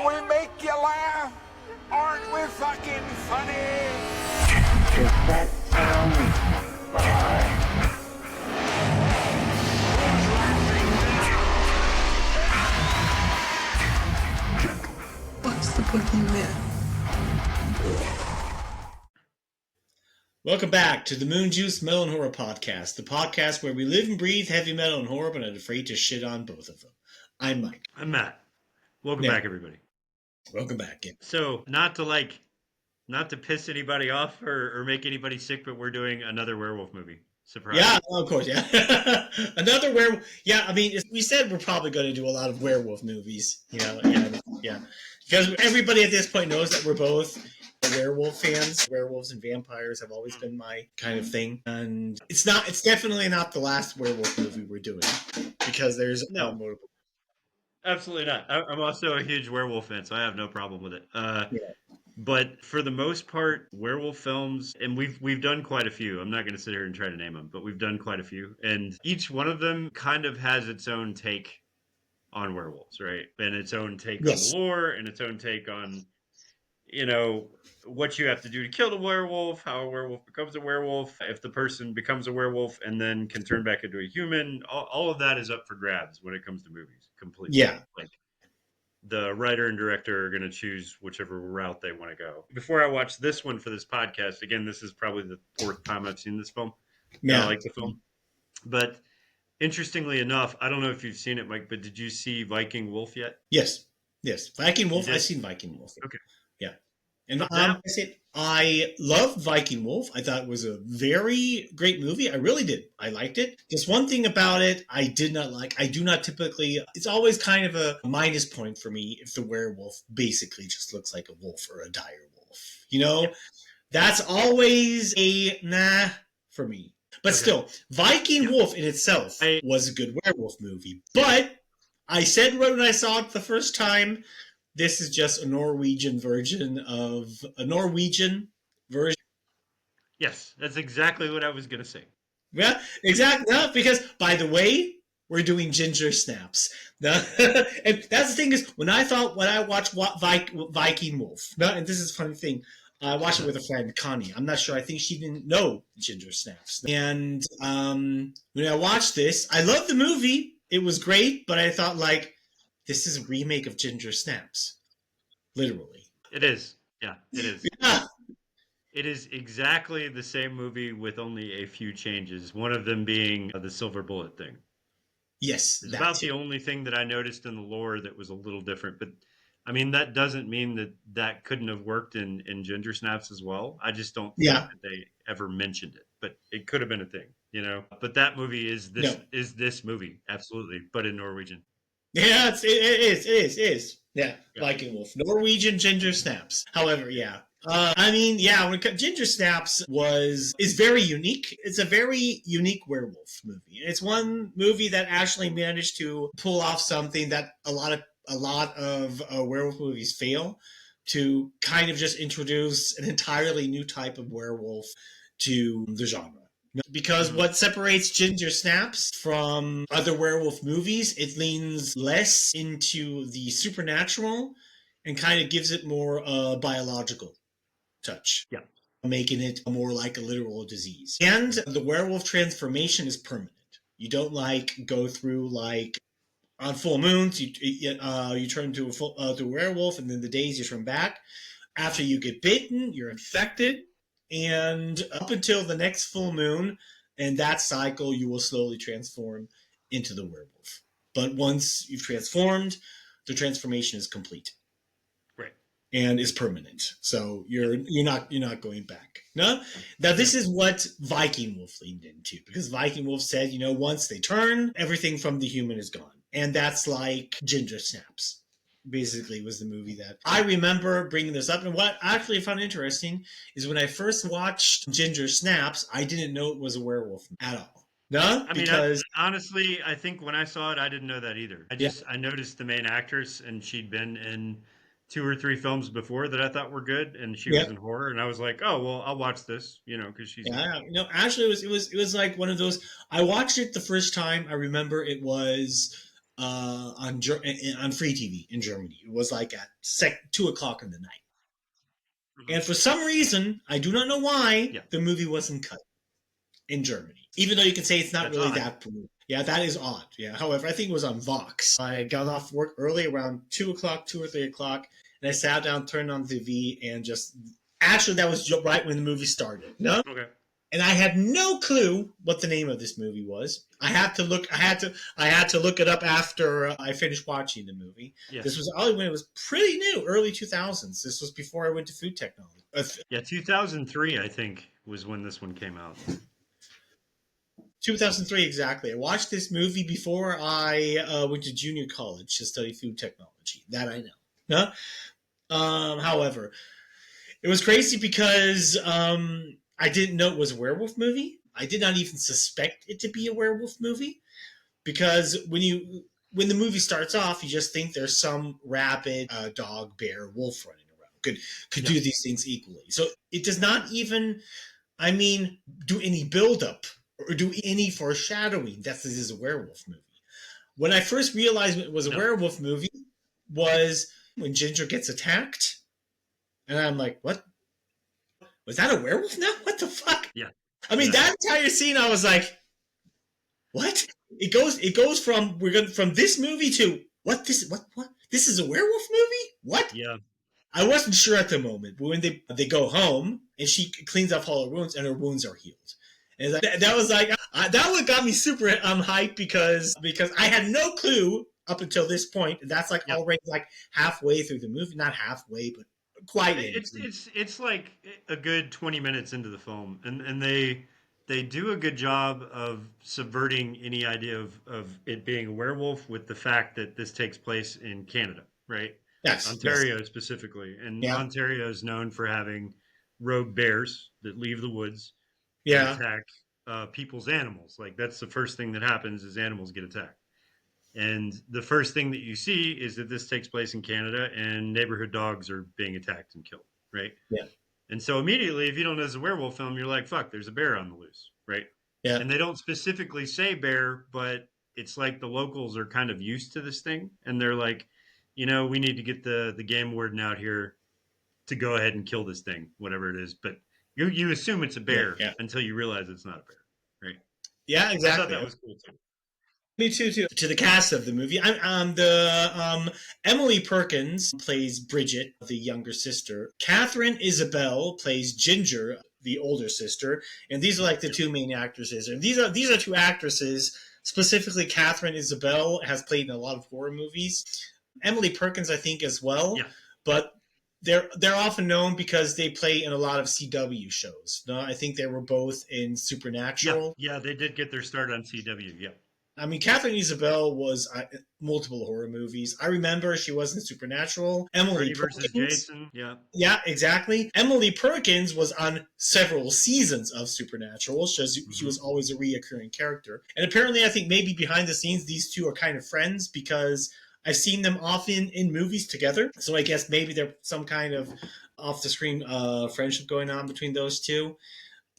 we make you laugh? Aren't we fucking funny? Does that sound fine? What's the boogeyman? Welcome back to the Moonjuice Metal and Horror Podcast, the podcast where we live and breathe heavy metal and horror, but are afraid to shit on both of them. I'm Mike. I'm Matt. Welcome back, everybody. Welcome back. Yeah. So, not to piss anybody off or make anybody sick, but we're doing another werewolf movie. Surprise. Yeah, of course, yeah. Another werewolf. Yeah, I mean, we said we're probably going to do a lot of werewolf movies. Yeah. Because everybody at this point knows that we're both werewolf fans. Werewolves and vampires have always been my kind of thing. And it's definitely not the last werewolf movie we're doing. Because there's multiple. Absolutely not. I'm also a huge werewolf fan, so I have no problem with it. But for the most part, werewolf films, and we've done quite a few. I'm not going to sit here and try to name them, but we've done quite a few. And each one of them kind of has its own take on werewolves, right? And its own take on the lore, and its own take on, what you have to do to kill the werewolf, how a werewolf becomes a werewolf, if the person becomes a werewolf and then can turn back into a human. All of that is up for grabs when it comes to movies, completely. Yeah. Like, the writer and director are going to choose whichever route they want to go. Before I watched this one for this podcast, again, this is probably the fourth time I've seen this film. Yeah. I like the film. But interestingly enough, I don't know if you've seen it, Mike, but did you see Viking Wolf yet? Yes. Viking Wolf. I've seen Viking Wolf. Okay. Yeah. And I loved Viking Wolf. I thought it was a very great movie. I really did. I liked it. Just one thing about it I did not like. I do not typically, it's always kind of a minus point for me if the werewolf basically just looks like a wolf or a dire wolf. Yep. That's always a nah for me. But still, Viking Wolf in itself was a good werewolf movie. But I said when I saw it the first time, this is just a Norwegian version. Yes, that's exactly what I was going to say. Yeah, exactly. No, because, by the way, we're doing ginger snaps. And that's the thing is, when I watched Viking Wolf, and this is a funny thing, I watched it with a friend, Connie. I'm not sure. I think she didn't know ginger snaps. And when I watched this, I loved the movie. It was great, but I thought, this is a remake of Ginger Snaps. Literally. It is. Yeah, it is. Yeah. It is exactly the same movie with only a few changes. One of them being the silver bullet thing. Yes. It's about the only thing that I noticed in the lore that was a little different. But, I mean, that doesn't mean that couldn't have worked in Ginger Snaps as well. I just don't think that they ever mentioned it. But it could have been a thing, But that movie is this movie, absolutely, but in Norwegian. Yeah, it is. Yeah, Viking Wolf. Norwegian Ginger Snaps. However, Ginger Snaps is very unique. It's a very unique werewolf movie. It's one movie that actually managed to pull off something that a lot of werewolf movies fail, to kind of just introduce an entirely new type of werewolf to the genre. Because what separates Ginger Snaps from other werewolf movies, it leans less into the supernatural and kind of gives it more biological touch. Yeah. Making it more like a literal disease. And the werewolf transformation is permanent. You don't go through on full moons, you turn to a werewolf, and then the days you turn back. After you get bitten, you're infected. And up until the next full moon, and that cycle, you will slowly transform into the werewolf. But once you've transformed, the transformation is complete, right, and is permanent. So you're not going back. No. Now this is what Viking Wolf leaned into, because Viking Wolf said, once they turn, everything from the human is gone, and that's like Ginger Snaps. Basically was the movie that I remember bringing this up. And what I actually found interesting is when I first watched Ginger Snaps, I didn't know it was a werewolf at all. No? Honestly, I think when I saw it, I didn't know that either. I noticed the main actress, and she'd been in 2 or 3 films before that I thought were good, and she was in horror, and I was like, oh, well, I'll watch this, because she's... Yeah, actually, it was like one of those... I watched it the first time. I remember it was on free TV in Germany. It was like at 2 o'clock in the night. And for some reason, I do not know why, the movie wasn't cut in Germany. Even though you can say it's not really that brutal. Yeah, that is odd. Yeah. However, I think it was on Vox. I got off work early around 2 o'clock, 2 or 3 o'clock, and I sat down, turned on the TV, and just... Actually, that was right when the movie started. No? Okay. And I had no clue what the name of this movie was. I had to look it up after I finished watching the movie. Yeah. This was only when it was pretty new, early 2000s. This was before I went to food technology. 2003, I think, was when this one came out. 2003, exactly. I watched this movie before I went to junior college to study food technology. That I know. Huh? However, it was crazy because I didn't know it was a werewolf movie. I did not even suspect it to be a werewolf movie because when the movie starts off, you just think there's some rabbit, dog, bear, wolf running around. Could do these things equally. So it does not even, do any build-up or do any foreshadowing that this is a werewolf movie. When I first realized it was a werewolf movie was when Ginger gets attacked. And I'm like, what? Was that a werewolf now? What the fuck? Yeah. That entire scene, I was like, what? It goes from from this movie to what? This is a werewolf movie? What? Yeah. I wasn't sure at the moment, but when they go home and she cleans up all her wounds and her wounds are healed. And that was like that what got me super hyped because I had no clue up until this point. And that's like already like halfway through the movie, not halfway, but quite. It's like a good 20 minutes into the film, and they do a good job of subverting any idea of it being a werewolf with the fact that this takes place in Canada, right? Yes, Ontario specifically, and Ontario is known for having rogue bears that leave the woods and attack people's animals. Like that's the first thing that happens is animals get attacked. And the first thing that you see is that this takes place in Canada and neighborhood dogs are being attacked and killed, right? Yeah. And so immediately, if you don't know it's a werewolf film, you're like, fuck, there's a bear on the loose, right? Yeah. And they don't specifically say bear, but it's like the locals are kind of used to this thing. And they're like, we need to get the game warden out here to go ahead and kill this thing, whatever it is. But you assume it's a bear until you realize it's not a bear, right? Yeah, exactly. I thought that was cool, too. Me too. To the cast of the movie, Emily Perkins plays Bridget, the younger sister. Catherine Isabel plays Ginger, the older sister, and these are like the two main actresses. And these are two actresses. Specifically, Catherine Isabel has played in a lot of horror movies. Emily Perkins, I think, as well. Yeah. But they're often known because they play in a lot of CW shows. No, I think they were both in Supernatural. Yeah, they did get their start on CW. Yeah. Catherine Isabel was multiple horror movies. I remember she was in Supernatural. Emily versus Jason. Yeah. Yeah, exactly. Emily Perkins was on several seasons of Supernatural. She was always a reoccurring character. And apparently, I think maybe behind the scenes, these two are kind of friends because I've seen them often in movies together. So I guess maybe there's some kind of off-the-screen friendship going on between those two.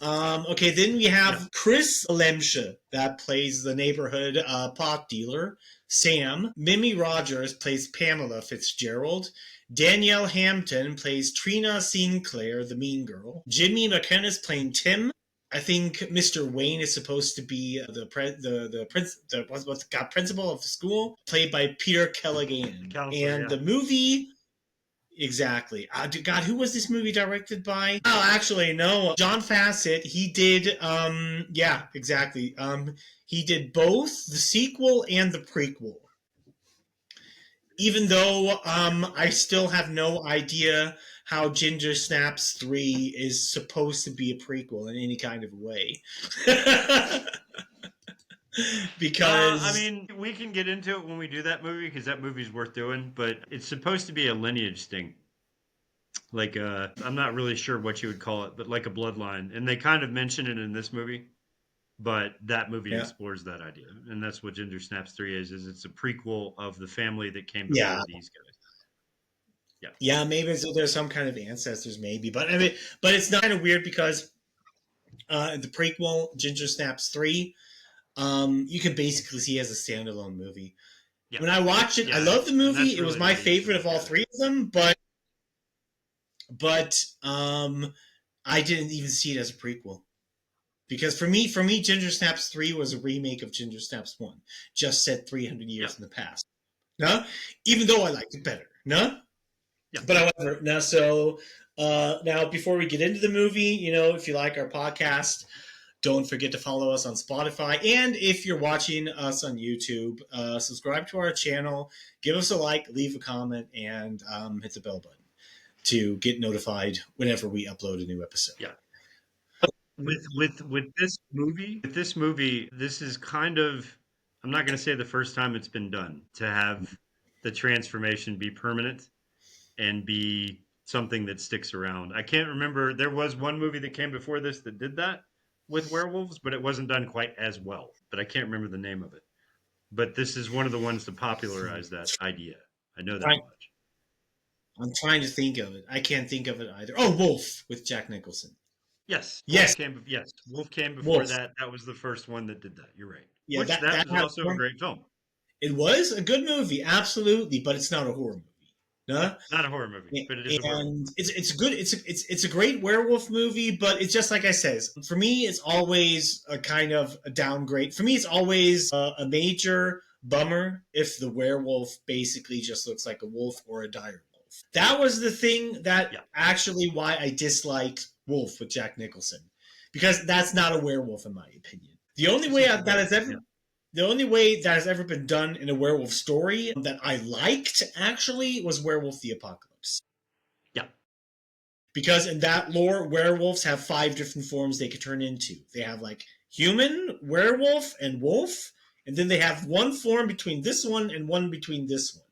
Okay, then we have Chris Lemche that plays the neighborhood pot dealer. Sam. Mimi Rogers plays Pamela Fitzgerald. Danielle Hampton plays Trina Sinclair, the mean girl. Jimmy McKenna is playing Tim. I think Mr. Wayne is supposed to be the principal of the school, played by Peter Callaghan. The movie. Exactly. God, who was this movie directed by? Oh, actually, no. John Fassett. He did, exactly. He did both the sequel and the prequel. Even though I still have no idea how Ginger Snaps 3 is supposed to be a prequel in any kind of way. Because we can get into it when we do that movie because that movie's worth doing, but it's supposed to be a lineage thing. Like I'm not really sure what you would call it, but like a bloodline. And they kind of mention it in this movie, but that movie explores that idea. And that's what Ginger Snaps 3 is it's a prequel of the family that came before these guys. Yeah, maybe there's some kind of ancestors, maybe. But it's kind of weird because the prequel, Ginger Snaps 3, you can basically see as a standalone movie. Yeah. When I watched it, I Yeah, love the and movie. that's It was really my the way you should favorite of look all at it. three of them, but I didn't even see it as a prequel. Because for me, Ginger Snaps 3 was a remake of Ginger Snaps 1, just set 300 years Yeah. in the past. No? Even though I liked it better. No? Yeah. But however, now before we get into the movie, if you like our podcast, don't forget to follow us on Spotify. And if you're watching us on YouTube, subscribe to our channel, give us a like, leave a comment, and hit the bell button to get notified whenever we upload a new episode. Yeah. With this movie, this is kind of, I'm not going to say the first time it's been done to have the transformation be permanent and be something that sticks around. I can't remember. There was one movie that came before this that did that with werewolves, but it wasn't done quite as well. But I can't remember the name of it. But this is one of the ones to popularize that idea. I know that much. I'm trying to think of it. I can't think of it either. Oh, Wolf with Jack Nicholson. Yes. Yes. Wolf came before Wolf. that. That was the first one that did that. You're right. Yeah, Which that was also a great film. It was a good movie, absolutely, but it's not a horror movie. No? Not a horror movie, but it is a horror movie. It's good. It's a great werewolf movie, but it's just like I says. For me, it's always a kind of a downgrade. For me, it's always a major bummer if the werewolf basically just looks like a wolf or a dire wolf. That was the thing that actually why I disliked Wolf with Jack Nicholson, because that's not a werewolf in my opinion. The only way that has ever been done in a werewolf story that I liked actually was Werewolf the Apocalypse. Yeah. Because in that lore, werewolves have 5 different forms they could turn into. They have like human, werewolf, and wolf, and then they have one form between this one and one between this one.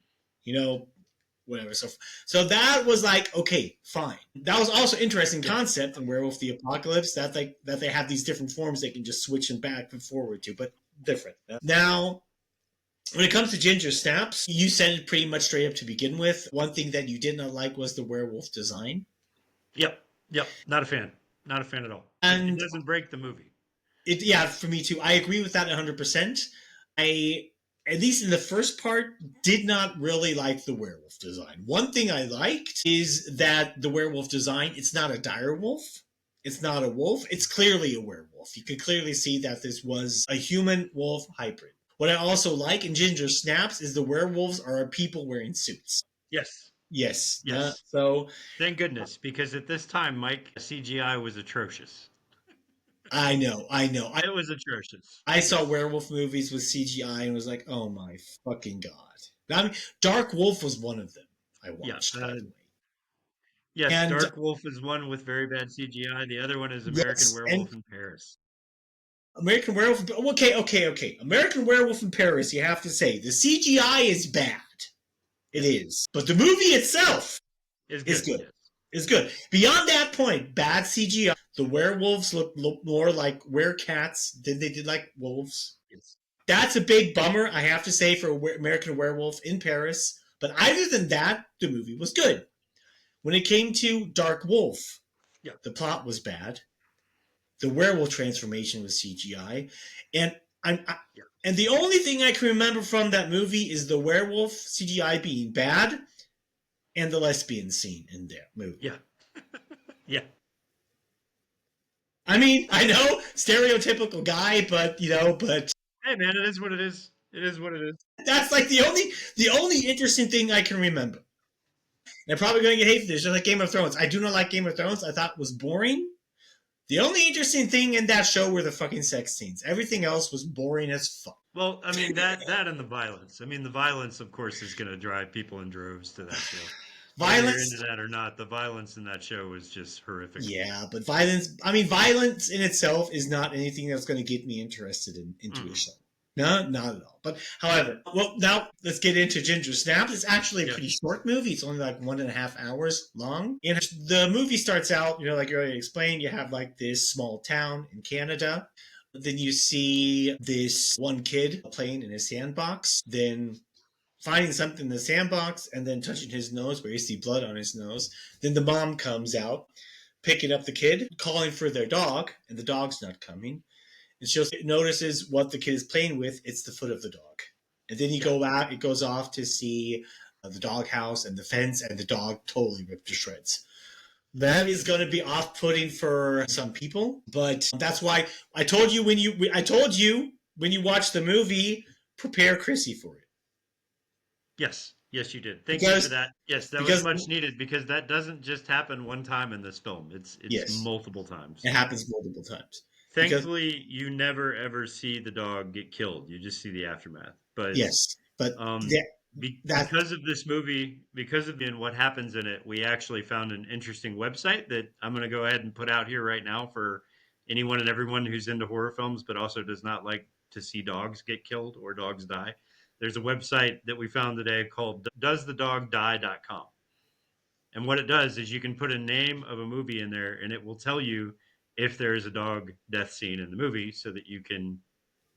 Whatever. So that was like, okay, fine. That was also interesting concept in Werewolf the Apocalypse that they have these different forms they can just switch them back and forward to, but different. Now, when it comes to Ginger Snaps, you said it pretty much straight up to begin with. One thing that you did not like was the werewolf design. Yep. Not a fan. Not a fan at all. And it doesn't break the movie. For me too. I agree with that 100%. At least in the first part, did not really like the werewolf design. One thing I liked is that the werewolf design, it's not a dire wolf. It's not a wolf. It's clearly a werewolf. You can clearly see that this was a human-wolf hybrid. What I also like in Ginger Snaps is the werewolves are people wearing suits. Yes. So thank goodness, because at this time, Mike, CGI was atrocious. I know. It was atrocious. I saw werewolf movies with CGI and was like, oh my fucking God. I mean, Dark Wolf was one of them I watched, by the way. Yes, and Dark Wolf is one with very bad CGI. The other one is American Werewolf in Paris. American Werewolf... Okay. American Werewolf in Paris, you have to say, the CGI is bad. It is. But the movie itself is good. Yes. It's good. Beyond that point, bad CGI. The werewolves look more like werecats than they did like wolves. Yes. That's a big bummer, I have to say, for American Werewolf in Paris. But other than that, the movie was good. When it came to Dark Wolf, the plot was bad. The werewolf transformation was CGI. And and the only thing I can remember from that movie is the werewolf CGI being bad and the lesbian scene in that movie. Yeah. I mean, I know, stereotypical guy, but hey man, it is what it is. It is what it is. That's like the only interesting thing I can remember. And I'm probably going to get hate for this, just like Game of Thrones. I do not like Game of Thrones. I thought it was boring. The only interesting thing in that show were the fucking sex scenes. Everything else was boring as fuck. Well, I mean, that and the violence. I mean, the violence, of course, is going to drive people in droves to that show. Whether you're into that or not, the violence in that show was just horrific. Yeah, but violence in itself is not anything that's going to get me interested into a show. No, not at all. But however, well, now let's get into Ginger Snaps. It's actually a pretty short movie. It's only like 1.5 hours long. And the movie starts out, like you already explained, you have like this small town in Canada. Then you see this one kid playing in a sandbox, then finding something in the sandbox and then touching his nose where you see blood on his nose. Then the mom comes out, picking up the kid, calling for their dog, and the dog's not coming. And she notices what the kid is playing with. It's the foot of the dog. And then you go out, it goes off to see the doghouse and the fence, and the dog totally ripped to shreds. That is going to be off-putting for some people, but that's why I told you when you watch the movie, prepare Chrissy for it. Yes, yes, you did. Thank you for that. Yes, that was much needed because that doesn't just happen one time in this film. It's multiple times. It happens multiple times. Thankfully, you never ever see the dog get killed. You just see the aftermath. But yes, but because of this movie, because of what happens in it, we actually found an interesting website that I'm going to go ahead and put out here right now for anyone and everyone who's into horror films, but also does not like to see dogs get killed or dogs die. There's a website that we found today called doesthedogdie.com. And what it does is you can put a name of a movie in there and it will tell you if there is a dog death scene in the movie so that you can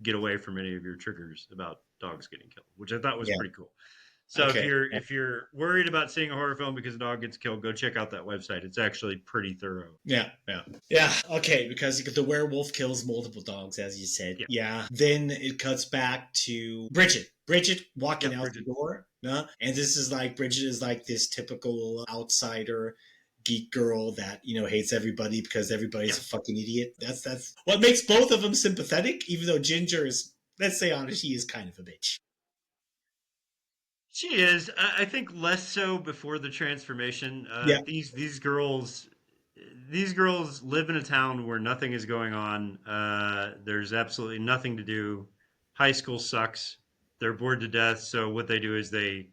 get away from any of your triggers about dogs getting killed, which I thought was pretty cool. So if you're worried about seeing a horror film because a dog gets killed, go check out that website. It's actually pretty thorough. Yeah. Okay, because the werewolf kills multiple dogs, as you said. Yeah. Then it cuts back to Bridget. Bridget walking out the door. And this is like Bridget is like this typical outsider geek girl that hates everybody because everybody's a fucking idiot. That's what makes both of them sympathetic, even though Ginger is, let's say honest, she is kind of a bitch. She is. I think less so before the transformation. These girls live in a town where nothing is going on. There's absolutely nothing to do. High school sucks. They're bored to death. So what they do is they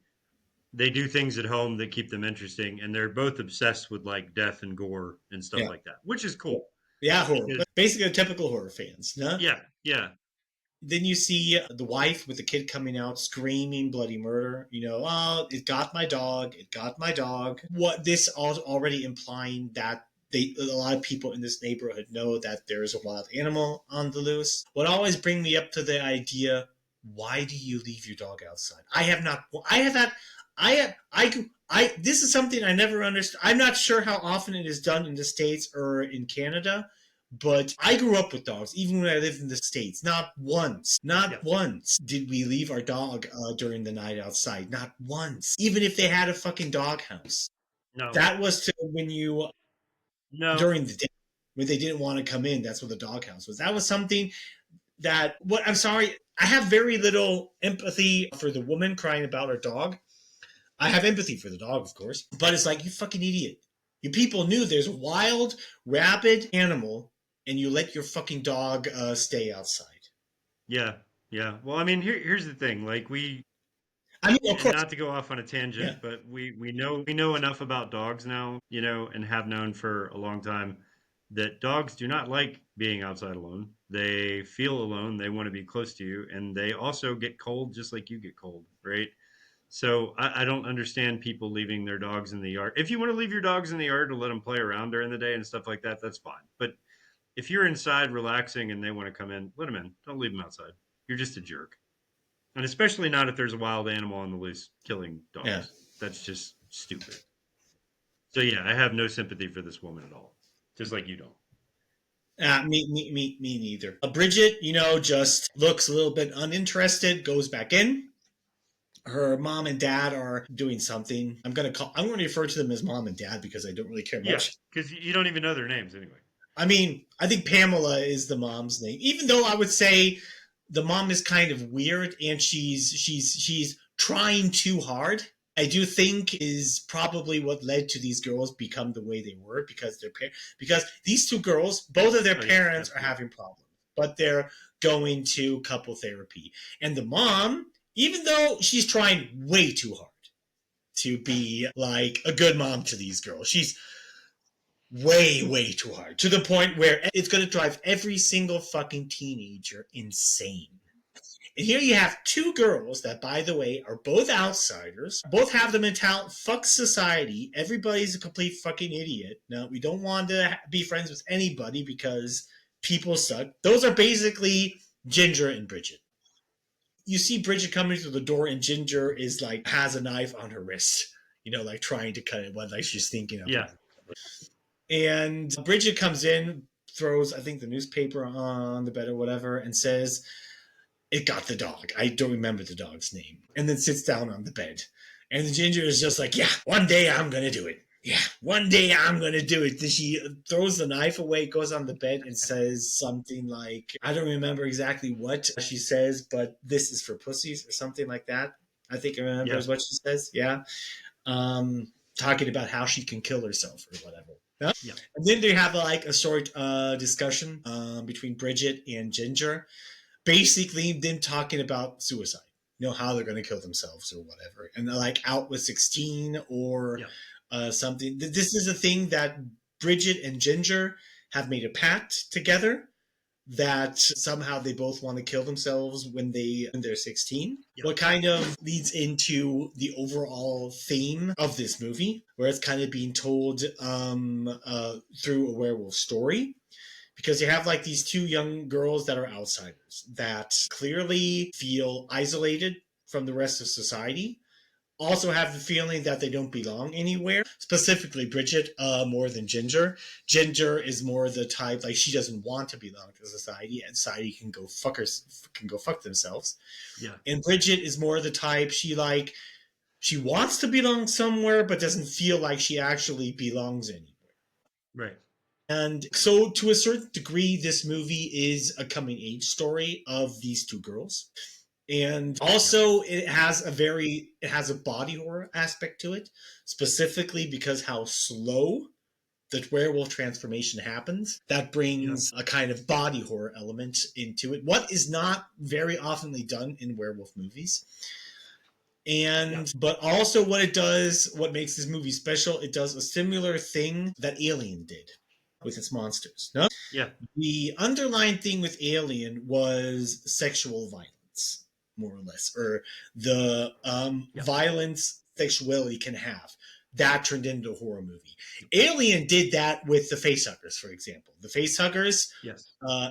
do things at home that keep them interesting, and they're both obsessed with like death and gore and stuff like that, which is cool. Yeah, horror. Because, basically, typical horror fans. No? Yeah. Then you see the wife with the kid coming out screaming bloody murder. Oh, it got my dog. It got my dog. What this already implying that a lot of people in this neighborhood know that there's a wild animal on the loose. What always bring me up to the idea: why do you leave your dog outside? This is something I never understood. I'm not sure how often it is done in the States or in Canada. But I grew up with dogs, even when I lived in the States. Not once did we leave our dog during the night outside. Not once. Even if they had a fucking doghouse. No. That was during the day. When they didn't want to come in, that's what the doghouse was. That was something I'm sorry, I have very little empathy for the woman crying about her dog. I have empathy for the dog, of course. But it's like, you fucking idiot. You people knew there's a wild, rabid animal and you let your fucking dog stay outside. Yeah. Well, I mean, here's the thing. Like of course, not to go off on a tangent, but we know enough about dogs now, and have known for a long time that dogs do not like being outside alone. They feel alone. They want to be close to you, and they also get cold just like you get cold, right? So I don't understand people leaving their dogs in the yard. If you want to leave your dogs in the yard to let them play around during the day and stuff like that, that's fine. But if you're inside relaxing and they want to come in, let them in. Don't leave them outside. You're just a jerk. And especially not if there's a wild animal on the loose killing dogs. Yeah. That's just stupid. So I have no sympathy for this woman at all. Just like you don't. Me neither. Bridget, just looks a little bit uninterested, goes back in. Her mom and dad are doing something. I'm going to refer to them as mom and dad because I don't really care much. Yeah, because you don't even know their names anyway. I mean, I think Pamela is the mom's name, even though I would say the mom is kind of weird and she's trying too hard. I do think is probably what led to these girls become the way they were because these two girls, both of their parents are having problems, but they're going to couple therapy. And the mom, even though she's trying way too hard to be like a good mom to these girls, she's way too hard to the point where it's going to drive every single fucking teenager insane. And here you have two girls that, by the way, are both outsiders, both have the mentality, fuck society, everybody's a complete fucking idiot. No, we don't want to be friends with anybody because people suck. Those are basically Ginger and Bridget. You see Bridget coming through the door and Ginger is like, has a knife on her wrist, like trying to cut it, like she's thinking of it. And Bridget comes in, throws, I think, the newspaper on the bed or whatever, and says, It got the dog. I don't remember the dog's name. And then sits down on the bed. And the Ginger is just like, yeah, one day I'm going to do it. Yeah, one day I'm going to do it. Then she throws the knife away, goes on the bed, and says something like, I don't remember exactly what she says, but this is for pussies or something like that. I think I remember what she says. Yeah. Talking about how she can kill herself or whatever. Yeah. And then they have like a short discussion between Bridget and Ginger. Basically, them talking about suicide. You know, how they're going to kill themselves or whatever. And they're like out with 16 or something. This is a thing that Bridget and Ginger have made a pact together that somehow they both want to kill themselves when they're 16. Yep. What kind of leads into the overall theme of this movie, where it's kind of being told through a werewolf story. Because you have like these two young girls that are outsiders that clearly feel isolated from the rest of society. Also have the feeling that they don't belong anywhere. Specifically, Bridget more than Ginger. Ginger is more the type, like, she doesn't want to belong to society, and society can go fuck themselves. Yeah. And Bridget is more the type, she wants to belong somewhere, but doesn't feel like she actually belongs anywhere. Right. And so, to a certain degree, this movie is a coming-age story of these two girls. And also, it has a body horror aspect to it, specifically because how slow the werewolf transformation happens. That brings a kind of body horror element into it, what is not very oftenly done in werewolf movies. But also what makes this movie special, it does a similar thing that Alien did with its monsters. No? Yeah. The underlying thing with Alien was sexual violence, more or less, or the violence sexuality can have. That turned into a horror movie. Alien did that with the facehuggers, for example. The facehuggers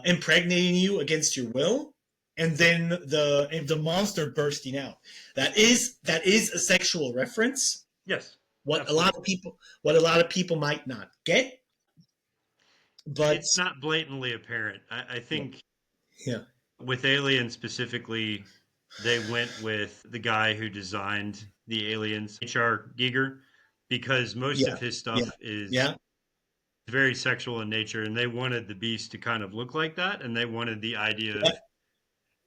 impregnating you against your will, and then the monster bursting out. That is a sexual reference. Yes. What a lot of people might not get. But it's not blatantly apparent. I think with Alien specifically, they went with the guy who designed the aliens, H.R. Giger, because most of his stuff is very sexual in nature, and they wanted the beast to kind of look like that, and they wanted the idea of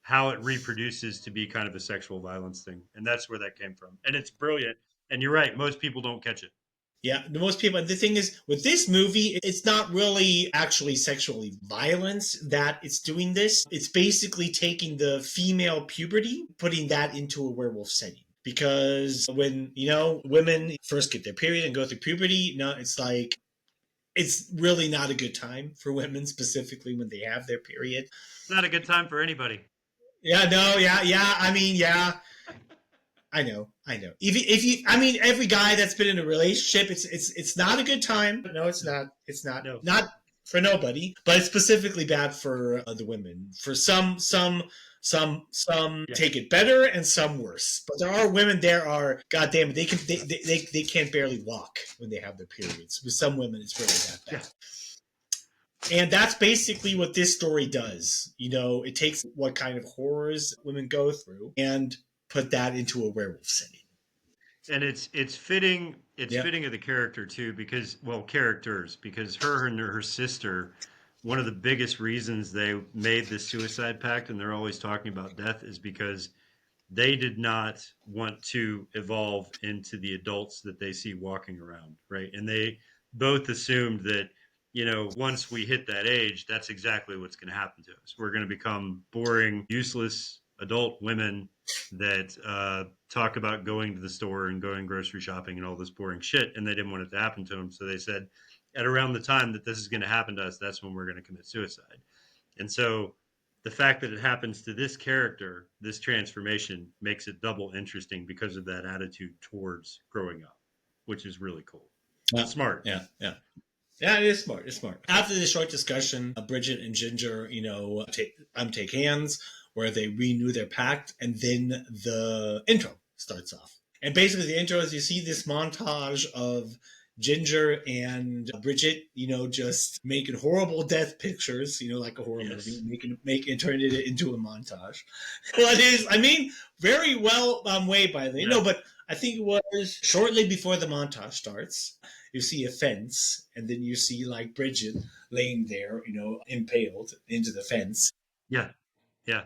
how it reproduces to be kind of a sexual violence thing. And that's where that came from. And it's brilliant. And you're right, most people don't catch it. Yeah, most people. The thing is, with this movie, it's not really actually sexually violence that it's doing this. It's basically taking the female puberty, putting that into a werewolf setting. Because when, women first get their period and go through puberty, it's really not a good time for women, specifically when they have their period. It's not a good time for anybody. Yeah, no, yeah. I mean, yeah. I know. Every guy that's been in a relationship, it's not a good time. No, it's not. It's not. No. Not for nobody, but it's specifically bad for the women. For some take it better and some worse. But there are women. There are, goddamn it, they can't barely walk when they have their periods. With some women, it's really that bad. Yeah. And that's basically what this story does. It takes what kind of horrors women go through and put that into a werewolf setting. And it's fitting fitting of the character too, because her and her sister, one of the biggest reasons they made this suicide pact, and they're always talking about death, is because they did not want to evolve into the adults that they see walking around, right? And they both assumed that, once we hit that age, that's exactly what's going to happen to us. We're going to become boring, useless adult women that talk about going to the store and going grocery shopping and all this boring shit, and they didn't want it to happen to them. So they said, at around the time that this is going to happen to us, that's when we're going to commit suicide. And so the fact that it happens to this character, this transformation, makes it double interesting because of that attitude towards growing up, which is really cool. It's smart. Yeah. Yeah, it is smart. It's smart. After this short discussion, Bridget and Ginger, take hands, where they renew their pact, and then the intro starts off. And basically the intro is you see this montage of Ginger and Bridget, just making horrible death pictures, like a horror movie, making turning it into a montage. Well, it is, very well way by the no, but I think it was shortly before the montage starts. You see a fence, and then you see like Bridget laying there, impaled into the fence. Yeah, yeah.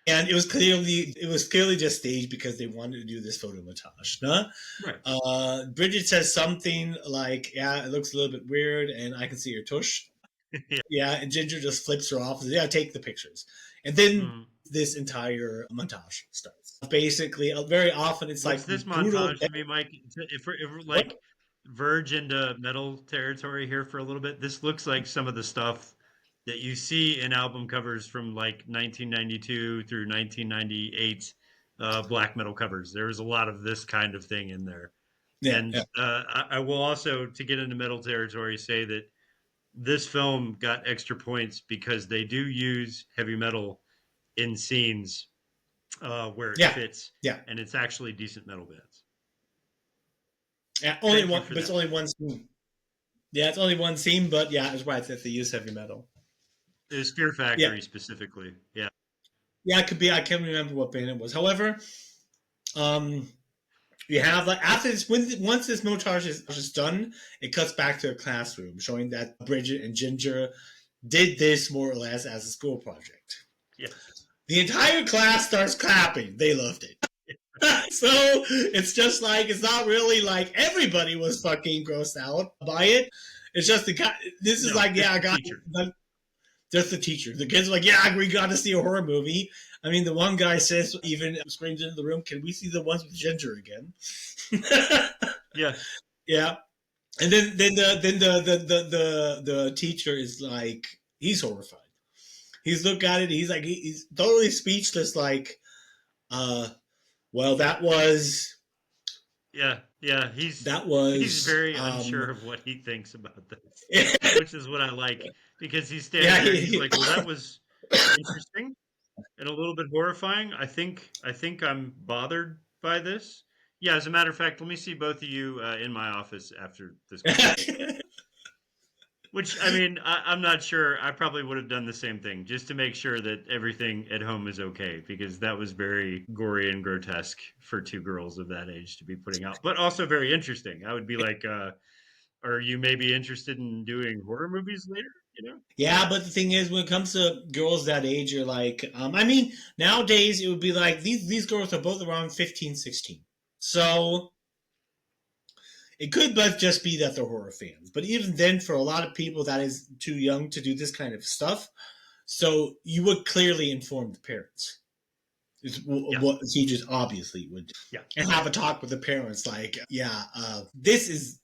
And it was clearly just staged because they wanted to do this photo montage. No? Right. Bridget says something like, "Yeah, it looks a little bit weird, and I can see your tush." Yeah. Yeah, and Ginger just flips her off and says, "Yeah, take the pictures." And then this entire montage starts. Basically, very often it's What's like this montage to me, Mike? If we're like verge into metal territory here for a little bit, this looks like some of the stuff that you see in album covers from like 1992 through 1998 black metal covers. There was a lot of this kind of thing in there. Yeah, and I will also, to get into metal territory, say that this film got extra points because they do use heavy metal in scenes where it fits. Yeah. And it's actually decent metal bands. Yeah, only one, but it's only one scene. Yeah, it's only one scene, but yeah, it's right that they use heavy metal. It was Fear Factory specifically. Yeah. Yeah, it could be. I can't remember what band it was. However, you have like after this, once this montage is done, it cuts back to a classroom showing that Bridget and Ginger did this more or less as a school project. Yeah. The entire class starts clapping. They loved it. So it's just like, it's not really like everybody was fucking grossed out by it. It's just the guy. This is like, yeah, I got just the teacher. The kids are like, yeah, we got to see a horror movie. I mean, the one guy says, even screams into the room, "Can we see the ones with Ginger again?" Yeah, yeah. And then the teacher is like, he's horrified. He's looked at it. He's like, he's totally speechless. Like, well, that was. Yeah. He's very unsure of what he thinks about this, which is what I like, because he's standing there. He's like, well, that was interesting and a little bit horrifying. I think I'm bothered by this. Yeah, as a matter of fact, let me see both of you in my office after this. Which, I mean, I'm not sure. I probably would have done the same thing just to make sure that everything at home is okay, because that was very gory and grotesque for two girls of that age to be putting out, but also very interesting. I would be like, are you maybe interested in doing horror movies later? Yeah, but the thing is, when it comes to girls that age, you're like, I mean, nowadays it would be like, these girls are both around 15, 16. So it could but just be that they're horror fans. But even then, for a lot of people, that is too young to do this kind of stuff. So you would clearly inform the parents. What teachers obviously would do. Yeah. And have a talk with the parents like, this is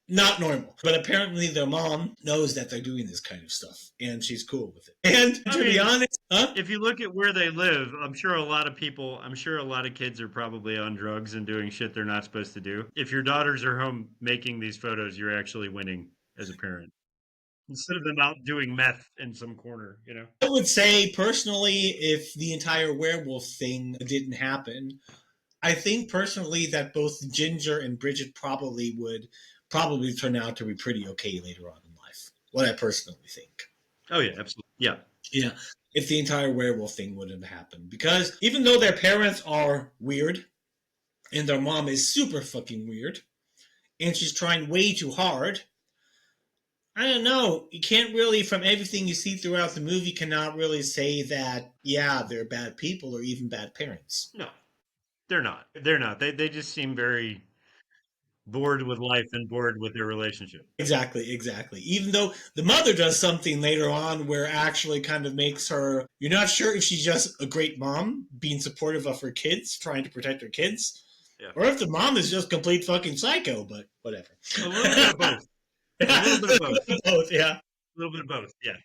not normal. But apparently their mom knows that they're doing this kind of stuff, and she's cool with it. And to be honest, if you look at where they live, I'm sure a lot of kids are probably on drugs and doing shit they're not supposed to do. If your daughters are home making these photos, you're actually winning as a parent, instead of them out doing meth in some corner, I would say, personally, if the entire werewolf thing didn't happen, I think personally that both Ginger and Bridget probably would turn out to be pretty okay later on in life. What I personally think. Oh yeah, absolutely. Yeah. Yeah. If the entire werewolf thing wouldn't have happened. Because even though their parents are weird, and their mom is super fucking weird, and she's trying way too hard, I don't know. You can't really, from everything you see throughout the movie, cannot really say that, yeah, they're bad people or even bad parents. No, they're not. They're not. They just seem very bored with life and bored with their relationship. Exactly. Even though the mother does something later on where actually kind of makes her, you're not sure if she's just a great mom being supportive of her kids, trying to protect her kids, or if the mom is just complete fucking psycho, but whatever. A little bit of both. A little bit of both. Yeah. A little bit of both, yeah.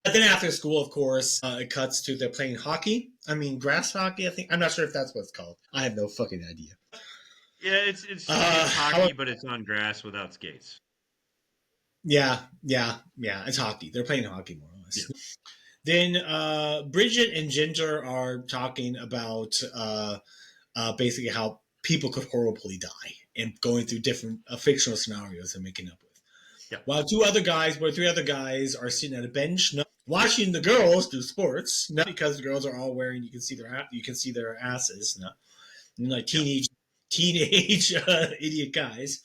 But then after school, of course, it cuts to they're playing hockey. I mean, grass hockey, I think. I'm not sure if that's what it's called. I have no fucking idea. Yeah, it's hockey, but it's on grass without skates. Yeah, it's hockey. They're playing hockey, more or less. Yeah. Then Bridget and Ginger are talking about basically how people could horribly die and going through different fictional scenarios and making up with. Yeah. While three other guys are sitting at a bench, watching the girls do sports, not because the girls are all wearing, you can see their asses, like teenage idiot guys.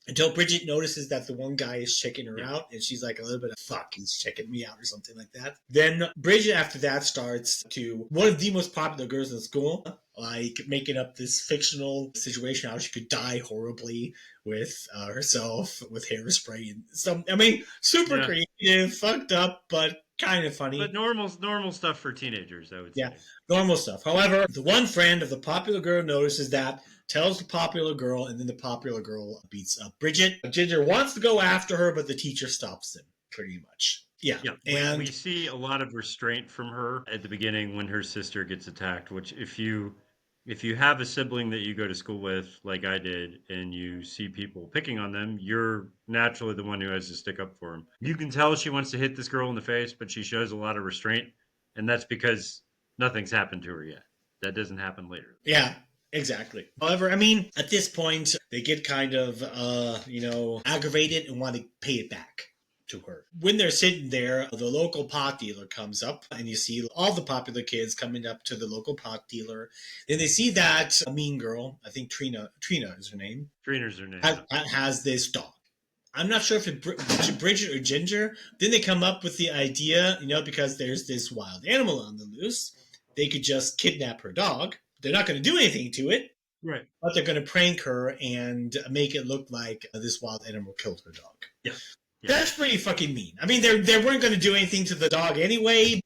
Until Bridget notices that the one guy is checking her out, and she's like a little bit of, fuck, he's checking me out or something like that. Then Bridget, after that, starts to, one of the most popular girls in school, like making up this fictional situation, how she could die horribly with herself, with hairspray and some, I mean, super creative, fucked up, but kind of funny. But normal stuff for teenagers, I would say. Yeah, normal stuff. However, the one friend of the popular girl notices that, tells the popular girl, and then the popular girl beats up Bridget. Ginger wants to go after her, but the teacher stops him, pretty much. Yeah. And we see a lot of restraint from her at the beginning when her sister gets attacked, which if you have a sibling that you go to school with, like I did, and you see people picking on them, you're naturally the one who has to stick up for them. You can tell she wants to hit this girl in the face, but she shows a lot of restraint, and that's because nothing's happened to her yet. That doesn't happen later. Yeah. Exactly. However, I mean, at this point, they get kind of, aggravated and want to pay it back to her. When they're sitting there, the local pot dealer comes up, and you see all the popular kids coming up to the local pot dealer. Then they see that mean girl, I think Trina is her name. Trina's her name. Has this dog. I'm not sure if it's Bridget or Ginger. Then they come up with the idea, because there's this wild animal on the loose, they could just kidnap her dog. They're not going to do anything to it, right? But they're going to prank her and make it look like this wild animal killed her dog. Yeah. That's pretty fucking mean. I mean, they weren't going to do anything to the dog anyway.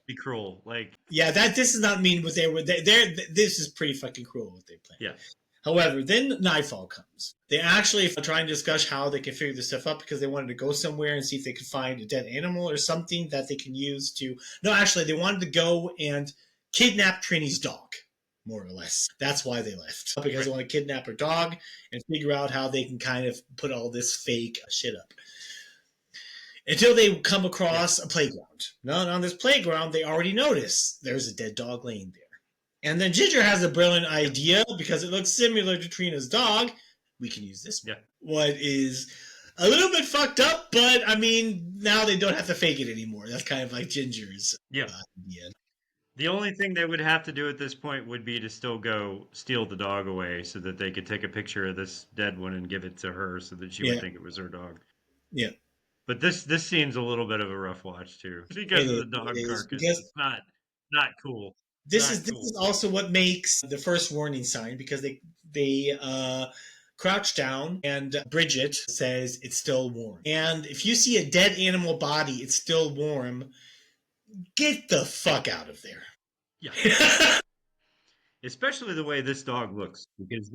Be cruel, like this is not mean, but this is pretty fucking cruel what they planned. Yeah. However, then nightfall comes. They actually try and discuss how they can figure this stuff out because they wanted to go somewhere and see if they could find a dead animal or something that they can use to. No, actually, they wanted to go and kidnap Trini's dog. More or less. That's why they left. Because they want to kidnap her dog and figure out how they can kind of put all this fake shit up. Until they come across a playground. Now, on this playground, they already notice there's a dead dog laying there. And then Ginger has a brilliant idea because it looks similar to Trina's dog. We can use this one. What is a little bit fucked up, but I mean, now they don't have to fake it anymore. That's kind of like Ginger's idea. The only thing they would have to do at this point would be to still go steal the dog away so that they could take a picture of this dead one and give it to her so that she would think it was her dog. Yeah. But this scene's a little bit of a rough watch too. Because of the dog carcass. It's not cool. This is also what makes the first warning sign because they crouch down and Bridget says it's still warm. And if you see a dead animal body, it's still warm. Get the fuck out of there. Yeah. Especially the way this dog looks, because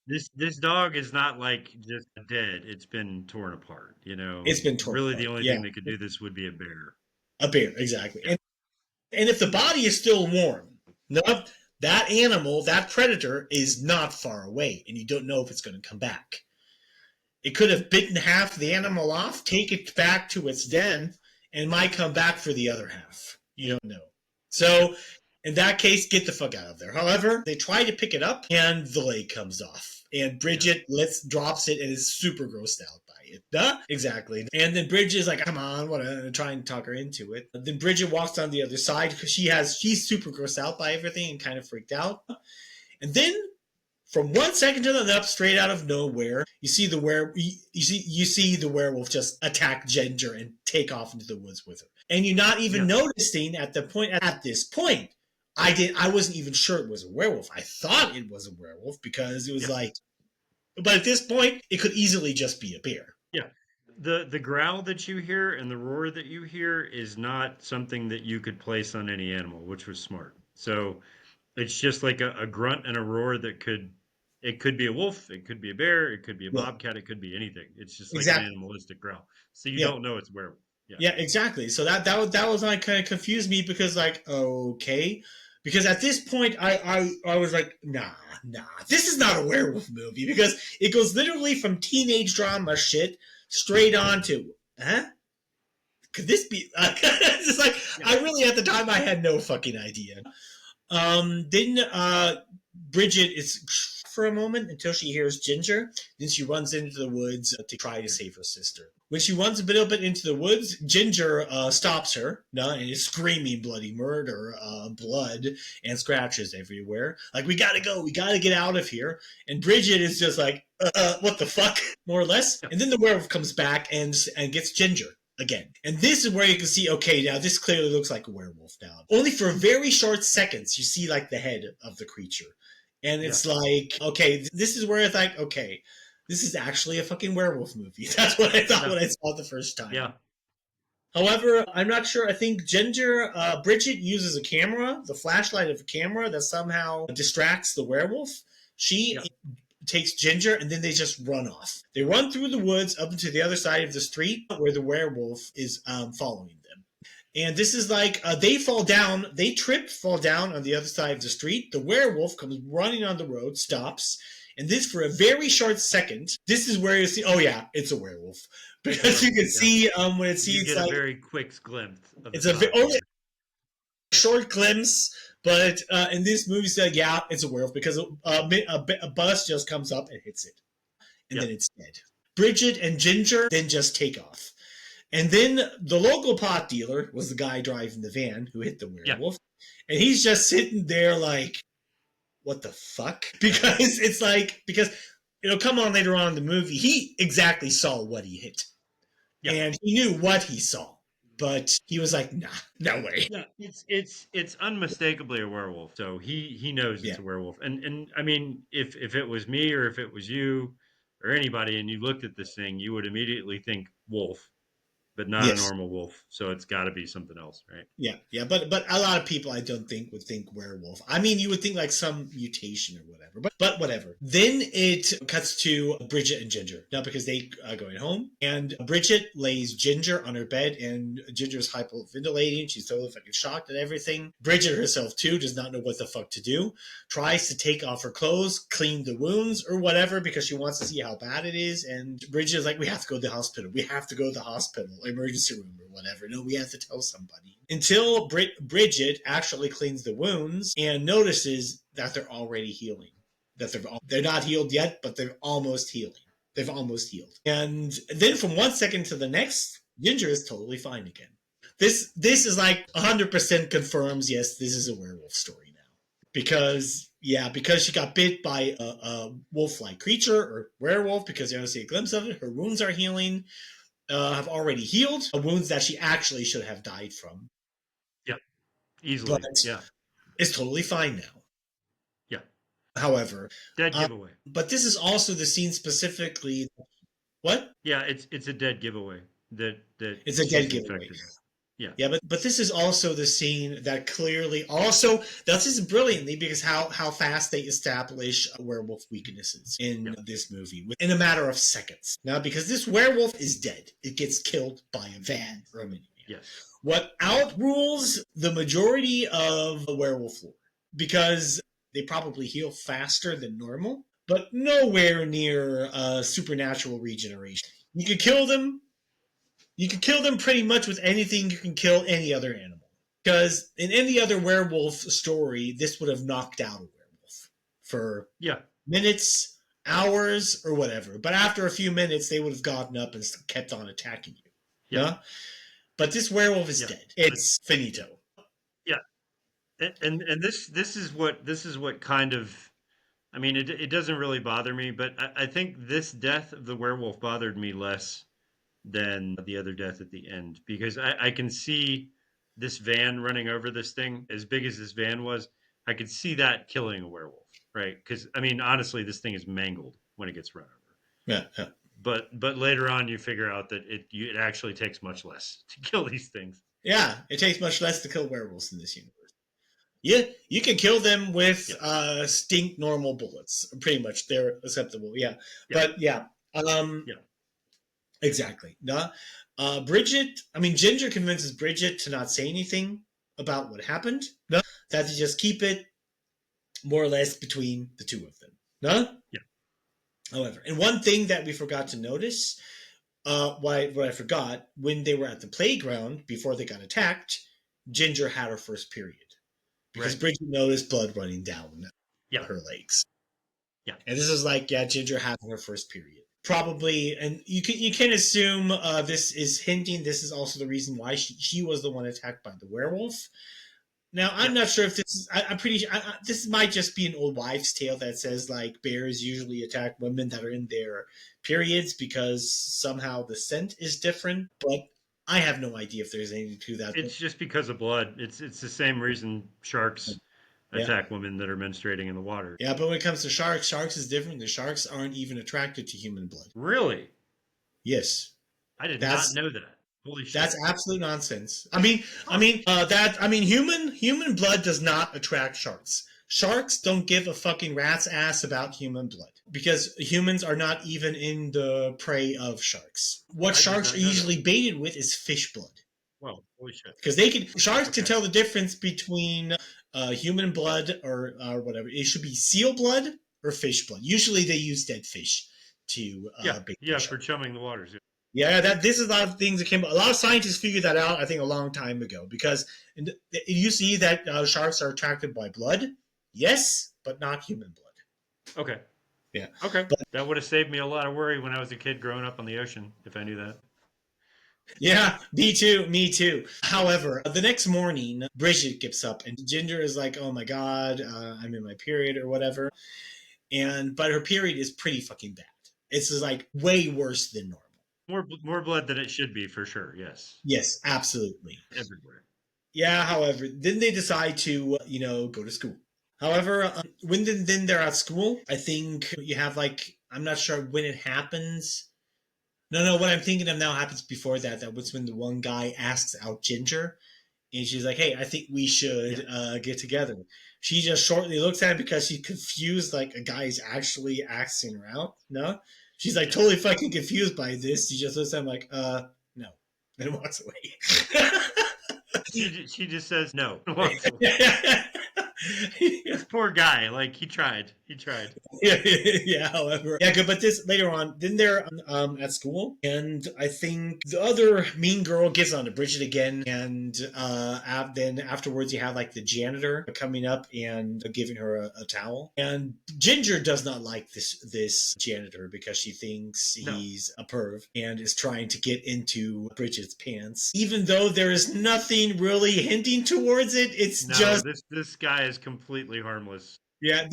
this dog is not like just dead. It's been torn apart, It's been torn really apart. The only thing that could do this would be a bear. A bear, exactly. Yeah. And if the body is still warm, that animal, that predator is not far away, and you don't know if it's going to come back. It could have bitten half the animal off, take it back to its den, and might come back for the other half. You don't know. So, in that case, get the fuck out of there. However, they try to pick it up, and the leg comes off. And Bridget drops it and is super grossed out by it. Exactly. And then Bridget's like, come on, whatever, try and talk her into it. Then Bridget walks on the other side because she's super grossed out by everything and kind of freaked out. And then, from 1 second to the next, straight out of nowhere, you see the werewolf just attack Ginger and take off into the woods with her. And you're not even noticing at this point. I wasn't even sure it was a werewolf. I thought it was a werewolf because it was but at this point, it could easily just be a bear. Yeah. The growl that you hear and the roar that you hear is not something that you could place on any animal, which was smart. So it's just like a grunt and a roar that could be a wolf, it could be a bear, it could be a bobcat, it could be anything. It's just like an animalistic growl. So you don't know it's a werewolf. Yeah, exactly. So that was like kind of confused me because like, okay. Because at this point I was like, nah, this is not a werewolf movie because it goes literally from teenage drama shit straight on to, could this be it's just like I really at the time I had no fucking idea. Then Bridget is for a moment until she hears Ginger. Then she runs into the woods to try to save her sister. When she runs a little bit into the woods, Ginger stops her, and is screaming bloody murder, blood, and scratches everywhere. Like, we gotta go, we gotta get out of here. And Bridget is just like, what the fuck, more or less. And then the werewolf comes back and gets Ginger again. And this is where you can see, okay, now this clearly looks like a werewolf now. Only for very short seconds, you see like the head of the creature. And it's like, okay, this is where it's like, okay, this is actually a fucking werewolf movie. That's what I thought when I saw it the first time. Yeah. However, I'm not sure. I think Bridget uses a camera, the flashlight of a camera that somehow distracts the werewolf. She takes Ginger, and then they just run off. They run through the woods up into the other side of the street where the werewolf is following them. And this is like, they fall down, fall down on the other side of the street. The werewolf comes running on the road, stops, and this for a very short second, this is where you see, oh yeah, it's a werewolf. Because you can see when it sees, you get a very quick glimpse of it's only a short glimpse. But in this movie, it's a werewolf because a bus just comes up and hits it. And then it's dead. Bridget and Ginger then just take off. And then the local pot dealer was the guy driving the van who hit the werewolf. And he's just sitting there like, what the fuck? Because it's like, it'll come on later on in the movie, he exactly saw what he hit. And he knew what he saw. But he was like, nah, no way. Yeah, it's unmistakably a werewolf. So he knows it's a werewolf. And I mean, if it was me or if it was you or anybody and you looked at this thing, you would immediately think wolf, but not a normal wolf. So it's got to be something else, right? Yeah. But a lot of people I don't think would think werewolf. I mean, you would think like some mutation or whatever. But whatever. Then it cuts to Bridget and Ginger. Now, because they are going home, and Bridget lays Ginger on her bed, and Ginger's hyperventilating. She's totally fucking shocked at everything. Bridget herself, too, does not know what the fuck to do. Tries to take off her clothes, clean the wounds, or whatever, because she wants to see how bad it is. And Bridget is like, we have to go to the hospital. We have to go to the hospital, emergency room, or whatever. No, we have to tell somebody. Until Bridget actually cleans the wounds and notices that they're already healing. That they're not healed yet, but they're almost healing. They've almost healed. And then from one second to the next, Ginger is totally fine again. This is like 100% confirms, yes, this is a werewolf story now. Because she got bit by a wolf-like creature or werewolf, because you don't see a glimpse of it. Her wounds are healing, have already healed. Wounds that she actually should have died from. Yeah, easily. But it's totally fine now. However, dead giveaway. But this is also the scene specifically. What? Yeah, it's a dead giveaway. That it's a dead giveaway. Yeah, but this is also the scene that clearly also does this brilliantly, because how fast they establish werewolf weaknesses in this movie in a matter of seconds. Now, because this werewolf is dead, it gets killed by a van or a minivan. Yes. What outrules the majority of the werewolf lore, because they probably heal faster than normal, but nowhere near supernatural regeneration. You could kill them. You could kill them pretty much with anything you can kill any other animal. Because in any other werewolf story, this would have knocked out a werewolf for minutes, hours, or whatever. But after a few minutes, they would have gotten up and kept on attacking you. Yeah. But this werewolf is dead. It's finito. Yeah. And this is what kind of, I mean, it doesn't really bother me, but I think this death of the werewolf bothered me less than the other death at the end, because I can see this van running over this thing, as big as this van was. I could see that killing a werewolf, right? Because I mean, honestly, this thing is mangled when it gets run over. Yeah. But later on, you figure out that it actually takes much less to kill these things. Yeah, it takes much less to kill werewolves in this universe. Yeah, you can kill them with stink normal bullets. Pretty much, they're acceptable. Yeah. But exactly. Ginger convinces Bridget to not say anything about what happened. No, that to just keep it more or less between the two of them. No. Yeah. However, and one thing that we forgot to notice, what I forgot, when they were at the playground before they got attacked, Ginger had her first period. Because Bridget noticed blood running down her legs. Yeah. And this is like, yeah, Ginger having her first period. Probably, and you can assume this is hinting. This is also the reason why she was the one attacked by the werewolf. Now, I'm not sure if this is. I'm pretty sure this might just be an old wives' tale that says like bears usually attack women that are in their periods because somehow the scent is different. But I have no idea if there's anything to that. It's just because of blood. It's the same reason sharks Yeah, attack women that are menstruating in the water. yeah. But when it comes to sharks, sharks is different. The sharks aren't even attracted to human blood. Really? Yes, I did not that's know that. Holy shit. that's absolute nonsense. Human blood does not attract sharks. Sharks don't give a fucking rat's ass about human blood because humans are not even in the prey of sharks. What I did sharks not are know that. usually baited with is fish blood Whoa, holy shit. because sharks can tell the difference between human blood or whatever. It should be seal blood or fish blood. Usually they use dead fish to bait the Yeah, shark. for chumming the waters. Yeah. Yeah, this is a lot of things that came. A lot of scientists figured that out, I think, a long time ago. Because you see that sharks are attracted by blood, yes, but not human blood. Okay. Yeah. Okay. But That would have saved me a lot of worry when I was a kid growing up on the ocean, if I knew that. yeah, me too, me too. However, the next morning, Bridget gets up and Ginger is like, "Oh my god, I'm in my period or whatever," but her period is pretty fucking bad. It's just like way worse than normal. More blood than it should be, for sure. Yes. Yes, absolutely. Everywhere. Yeah, however, then they decide to, go to school. However, then they're at school, I think you have like, I'm not sure when it happens. No, what I'm thinking of now happens before that. That was when the one guy asks out Ginger, and she's like, "Hey, I think we should get together." She just shortly looks at him because she's confused, like a guy is actually asking her out. No? She's like totally fucking confused by this. She just looks at him like, no. And walks away. She just says no. Walks away. This poor guy, like he tried. Yeah, however. Yeah, good. But this later on, then they're at school, and I think the other mean girl gets on to Bridget again, and then afterwards you have like the janitor coming up and giving her a towel. And Ginger does not like this janitor because she thinks he's a perv and is trying to get into Bridget's pants. Even though there is nothing really hinting towards it, it's just this guy is completely harmless. Yeah,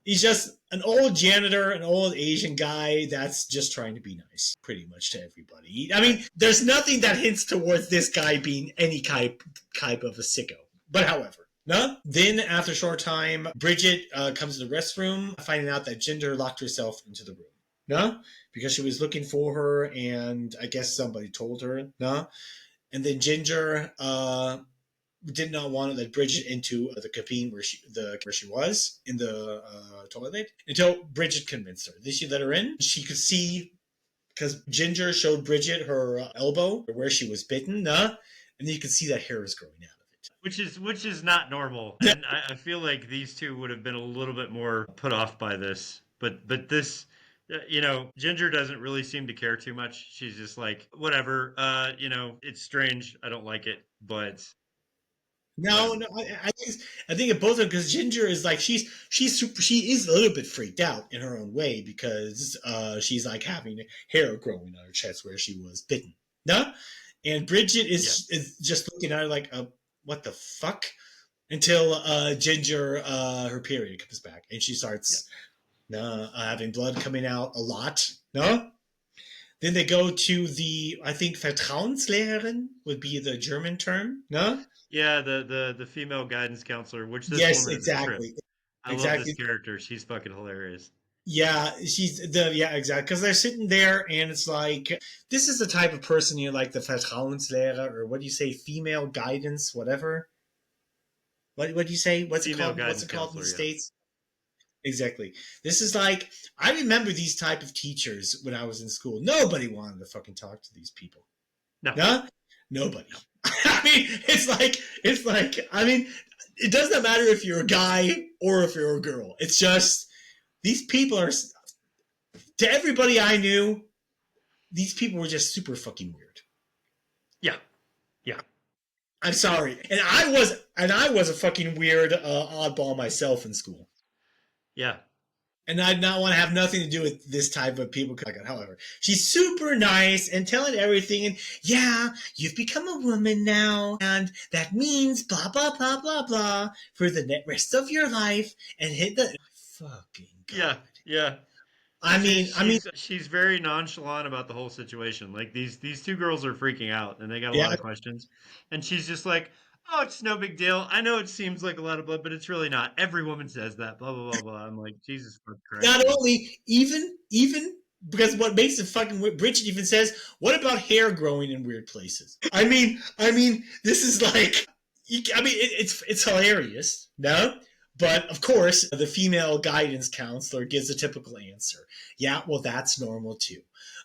he's just an old janitor, an old Asian guy that's just trying to be nice, pretty much to everybody. I mean, there's nothing that hints towards this guy being any type of a sicko. But however, no. Then after a short time, Bridget comes to the restroom, finding out that Ginger locked herself into the room. No, because she was looking for her, and I guess somebody told her. No, and then Ginger did not want to let Bridget into the cabine where she was in the toilet until Bridget convinced her. Then she let her in. She could see because Ginger showed Bridget her elbow where she was bitten, and then you could see that hair is growing out of it. Which is not normal, and I feel like these two would have been a little bit more put off by this. But this, Ginger doesn't really seem to care too much. She's just like, whatever, it's strange. I don't like it, but. No, I think it both of them because Ginger is like she is a little bit freaked out in her own way because she's like having hair growing on her chest where she was bitten. No, and Bridget is just looking at her like, what the fuck? Until Ginger her period comes back and she starts having blood coming out a lot. No. Then they go to I think Vertrauenslehrerin would be the German term. No. Yeah, the female guidance counselor, which this yes, woman exactly. Is I love this character. She's fucking hilarious. Yeah, exactly. Because they're sitting there, and it's like this is the type of person you're like the Vertrauenslehrer, or what do you say, female guidance, whatever. What do you say? What's it called in the States? Exactly. This is like I remember these type of teachers when I was in school. Nobody wanted to fucking talk to these people. No, nobody. I mean, it's like. I mean, it doesn't matter if you're a guy or if you're a girl. It's just these people are. To everybody I knew, these people were just super fucking weird. Yeah. I'm sorry, and I was a fucking weird oddball myself in school. Yeah. and I'd not want to have nothing to do with this type of people. However, she's super nice and telling everything. And yeah, you've become a woman now, and that means blah blah blah blah blah for the rest of your life. And hit the fucking God. Yeah. She's very nonchalant about the whole situation. Like these two girls are freaking out and they got a lot of questions, and she's just like, "Oh, it's no big deal. I know it seems like a lot of blood, but it's really not. Every woman says that." Blah blah blah blah. I'm like, Jesus Christ. Not only even because what makes it fucking Bridget even says, "What about hair growing in weird places?" I mean, this is like, it's hilarious, no? But of course, the female guidance counselor gives a typical answer. Yeah, well, that's normal too.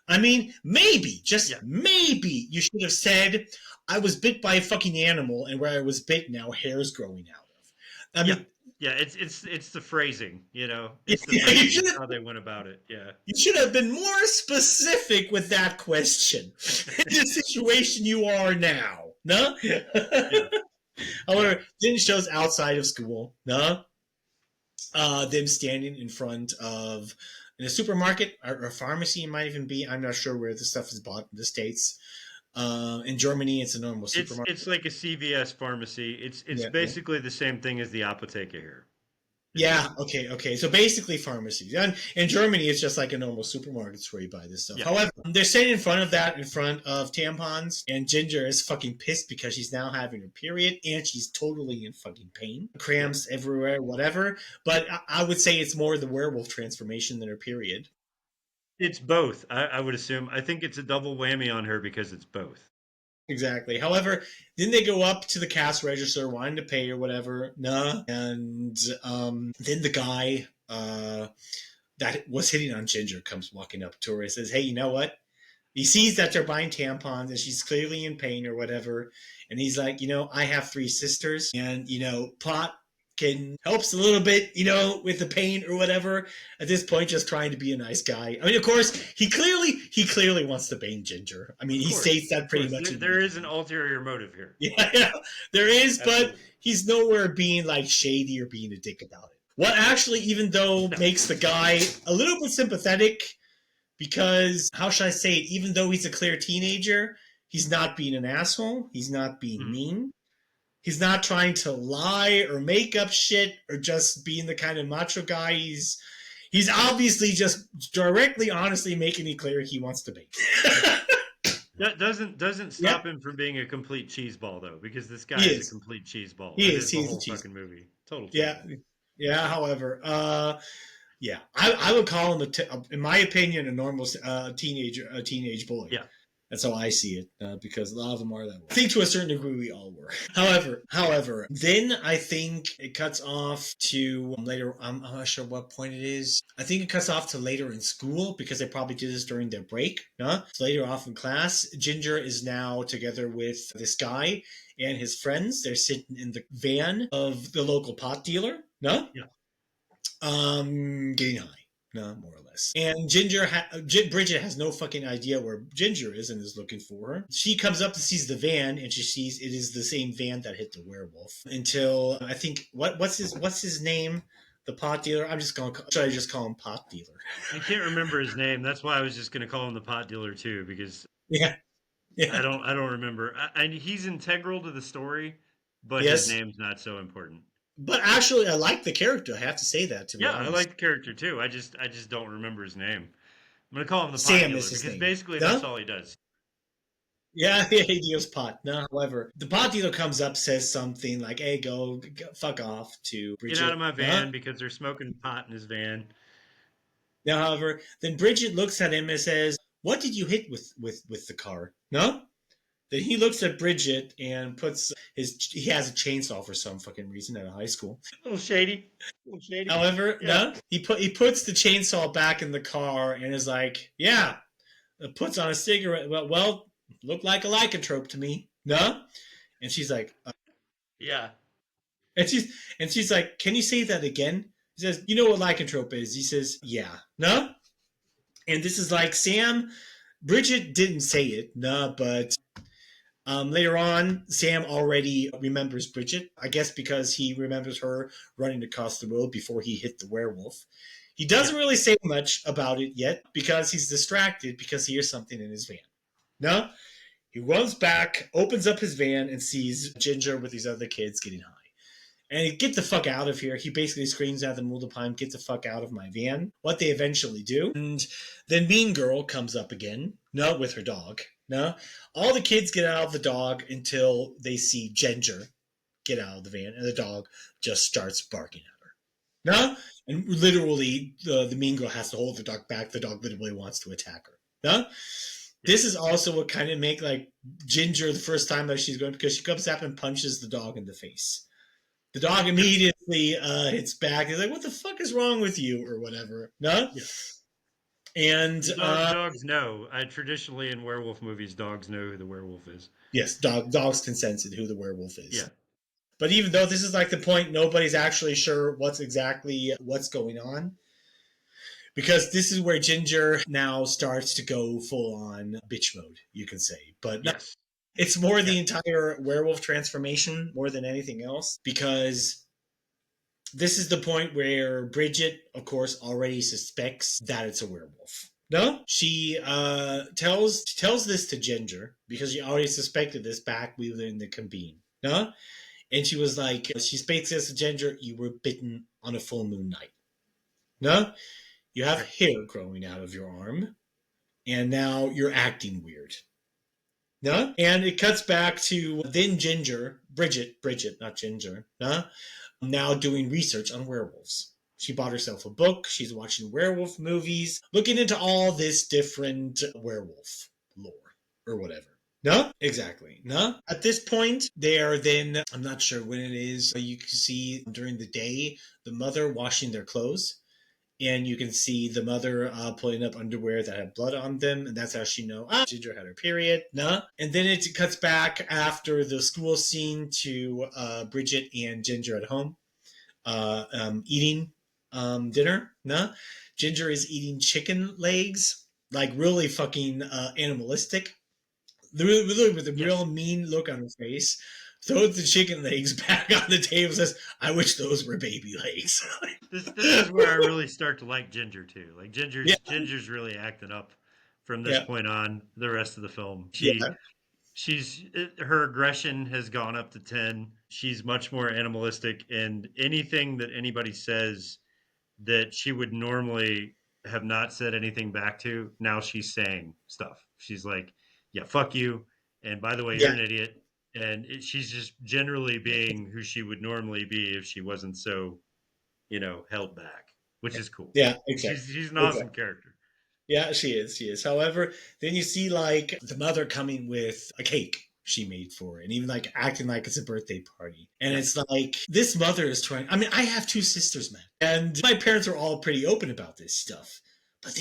I mean, maybe, maybe you should have said, I was bit by a fucking animal, and where I was bit now, hair's growing out of. I mean, it's the phrasing, It's the phrasing, how they went about it. Yeah. You should have been more specific with that question. In the situation you are now, no? Yeah. However, then shows outside of school, no? Them standing in front of in a supermarket or a pharmacy, it might even be. I'm not sure where this stuff is bought in the States. In Germany, it's a normal supermarket. It's like a CVS pharmacy. It's basically the same thing as the apotheke here. Yeah, okay. So basically pharmacies. And in Germany, it's just like a normal supermarket where you buy this stuff. Yeah. However, they're sitting in front of tampons, and Ginger is fucking pissed because she's now having her period, and she's totally in fucking pain. Cramps everywhere, whatever. But I would say it's more the werewolf transformation than her period. It's both, I would assume. I think it's a double whammy on her because it's both. Exactly. However, then they go up to the cash register, wanting to pay or whatever. And then the guy that was hitting on Ginger comes walking up to her and says, "Hey, you know what?" He sees that they're buying tampons and she's clearly in pain or whatever. And he's like, I have 3 sisters, and, pot helps a little bit, with the pain or whatever. At this point, just trying to be a nice guy. I mean, of course, he clearly wants to bang Ginger. I mean, he states that pretty much. There is an ulterior motive here. Yeah, there is, absolutely. But he's nowhere being like shady or being a dick about it. What actually, even though, makes the guy a little bit sympathetic, because how should I say it? Even though he's a clear teenager, he's not being an asshole. He's not being mean. He's not trying to lie or make up shit or just being the kind of macho guy. He's obviously just directly, honestly making it clear he wants to be. That doesn't stop him from being a complete cheeseball, though, because this guy is a complete cheeseball. He is. He's the whole fucking movie. Total cheeseball. Yeah. However, I would call him, in my opinion, a normal teenage boy. Yeah. That's how I see it, because a lot of them are that way. I think to a certain degree we all were. However, then I think it cuts off to later. I'm not sure what point it is. I think it cuts off to later in school because they probably did this during their break. It's later off in class. Ginger is now together with this guy and his friends. They're sitting in the van of the local pot dealer. Getting high. No, more or less. And Bridget has no fucking idea where Ginger is and is looking for her. She comes up and sees the van, and she sees it is the same van that hit the werewolf. Until I think what's his name? The pot dealer. Should I just call him pot dealer? I can't remember his name. That's why I was just going to call him the pot dealer too, because yeah. I don't remember. He's integral to the story, but his name's not so important. But actually, I like the character. I have to say that, to be honest. I like the character too. I just don't remember his name. I'm gonna call him the pot dealer because basically that's all he does. Yeah, he deals pot. No, however, the pot dealer comes up, says something like, "Hey, go fuck off," to Bridget. Get out of my van because they're smoking pot in his van. Now, however, then Bridget looks at him and says, "What did you hit with the car?" No. Then he looks at Bridget and he has a chainsaw for some fucking reason at a high school. A little shady. However, he puts the chainsaw back in the car and is like, puts on a cigarette. Well, looked like a lycanthrope to me. No? And she's like, yeah. And she's like, can you say that again? He says, you know what lycanthrope is? He says, yeah. No? And this is like Bridget didn't say it, but later on, Sam already remembers Bridget, I guess because he remembers her running across the road before he hit the werewolf. He doesn't really say much about it yet because he's distracted because he hears something in his van. No? He runs back, opens up his van, and sees Ginger with these other kids getting high. And he, get the fuck out of here. He basically screams at them multiple times, get the fuck out of my van. What they eventually do. And then Mean Girl comes up again, no, with her dog. No? All the kids get out of the dog until they see Ginger get out of the van, and the dog just starts barking at her. No? And literally, the Mean Girl has to hold the dog back. The dog literally wants to attack her. No? This is also what kind of make like Ginger the first time that she's going, because she comes up and punches the dog in the face. The dog immediately hits back. He's like, "What the fuck is wrong with you?" or whatever. No? Yeah. And dogs know. Traditionally in werewolf movies, dogs know who the werewolf is. Yes, dogs can sense it, who the werewolf is. Yeah. But even though this is like the point, nobody's actually sure what's going on. Because this is where Ginger now starts to go full on bitch mode, you can say. But yes. It's more the entire werewolf transformation more than anything else. Because this is the point where Bridget, of course, already suspects that it's a werewolf. No? She tells this to Ginger because she already suspected this back within the cabin. No? And she was like, she speaks this to Ginger, you were bitten on a full moon night. No? You have hair growing out of your arm, and now you're acting weird. No? And it cuts back to then Ginger, Bridget, not Ginger, no? Now doing research on werewolves. She bought herself a book. She's watching werewolf movies, looking into all this different werewolf lore or whatever. No? Exactly. No? At this point, they are then, I'm not sure when it is, but you can see during the day, the mother washing their clothes. And you can see the mother pulling up underwear that had blood on them. And that's how she knows, Ginger had her period. No? And then it cuts back after the school scene to Bridget and Ginger at home eating dinner. No? Ginger is eating chicken legs, like really fucking animalistic. Really with a real mean look on her face. Throws the chicken legs back on the table and says, I wish those were baby legs. This is where I really start to like Ginger, too. Like, Ginger's really acting up from this point on the rest of the film. Her aggression has gone up to 10. She's much more animalistic, and anything that anybody says that she would normally have not said anything back to, now she's saying stuff. She's like, yeah, fuck you. And by the way, you're an idiot. And she's just generally being who she would normally be if she wasn't so, held back, which is cool. Yeah, exactly. She's an awesome character. Yeah, she is. However, then you see like the mother coming with a cake she made for her and even like acting like it's a birthday party. And it's like this mother is trying. I mean, I have two sisters, man. And my parents are all pretty open about this stuff. But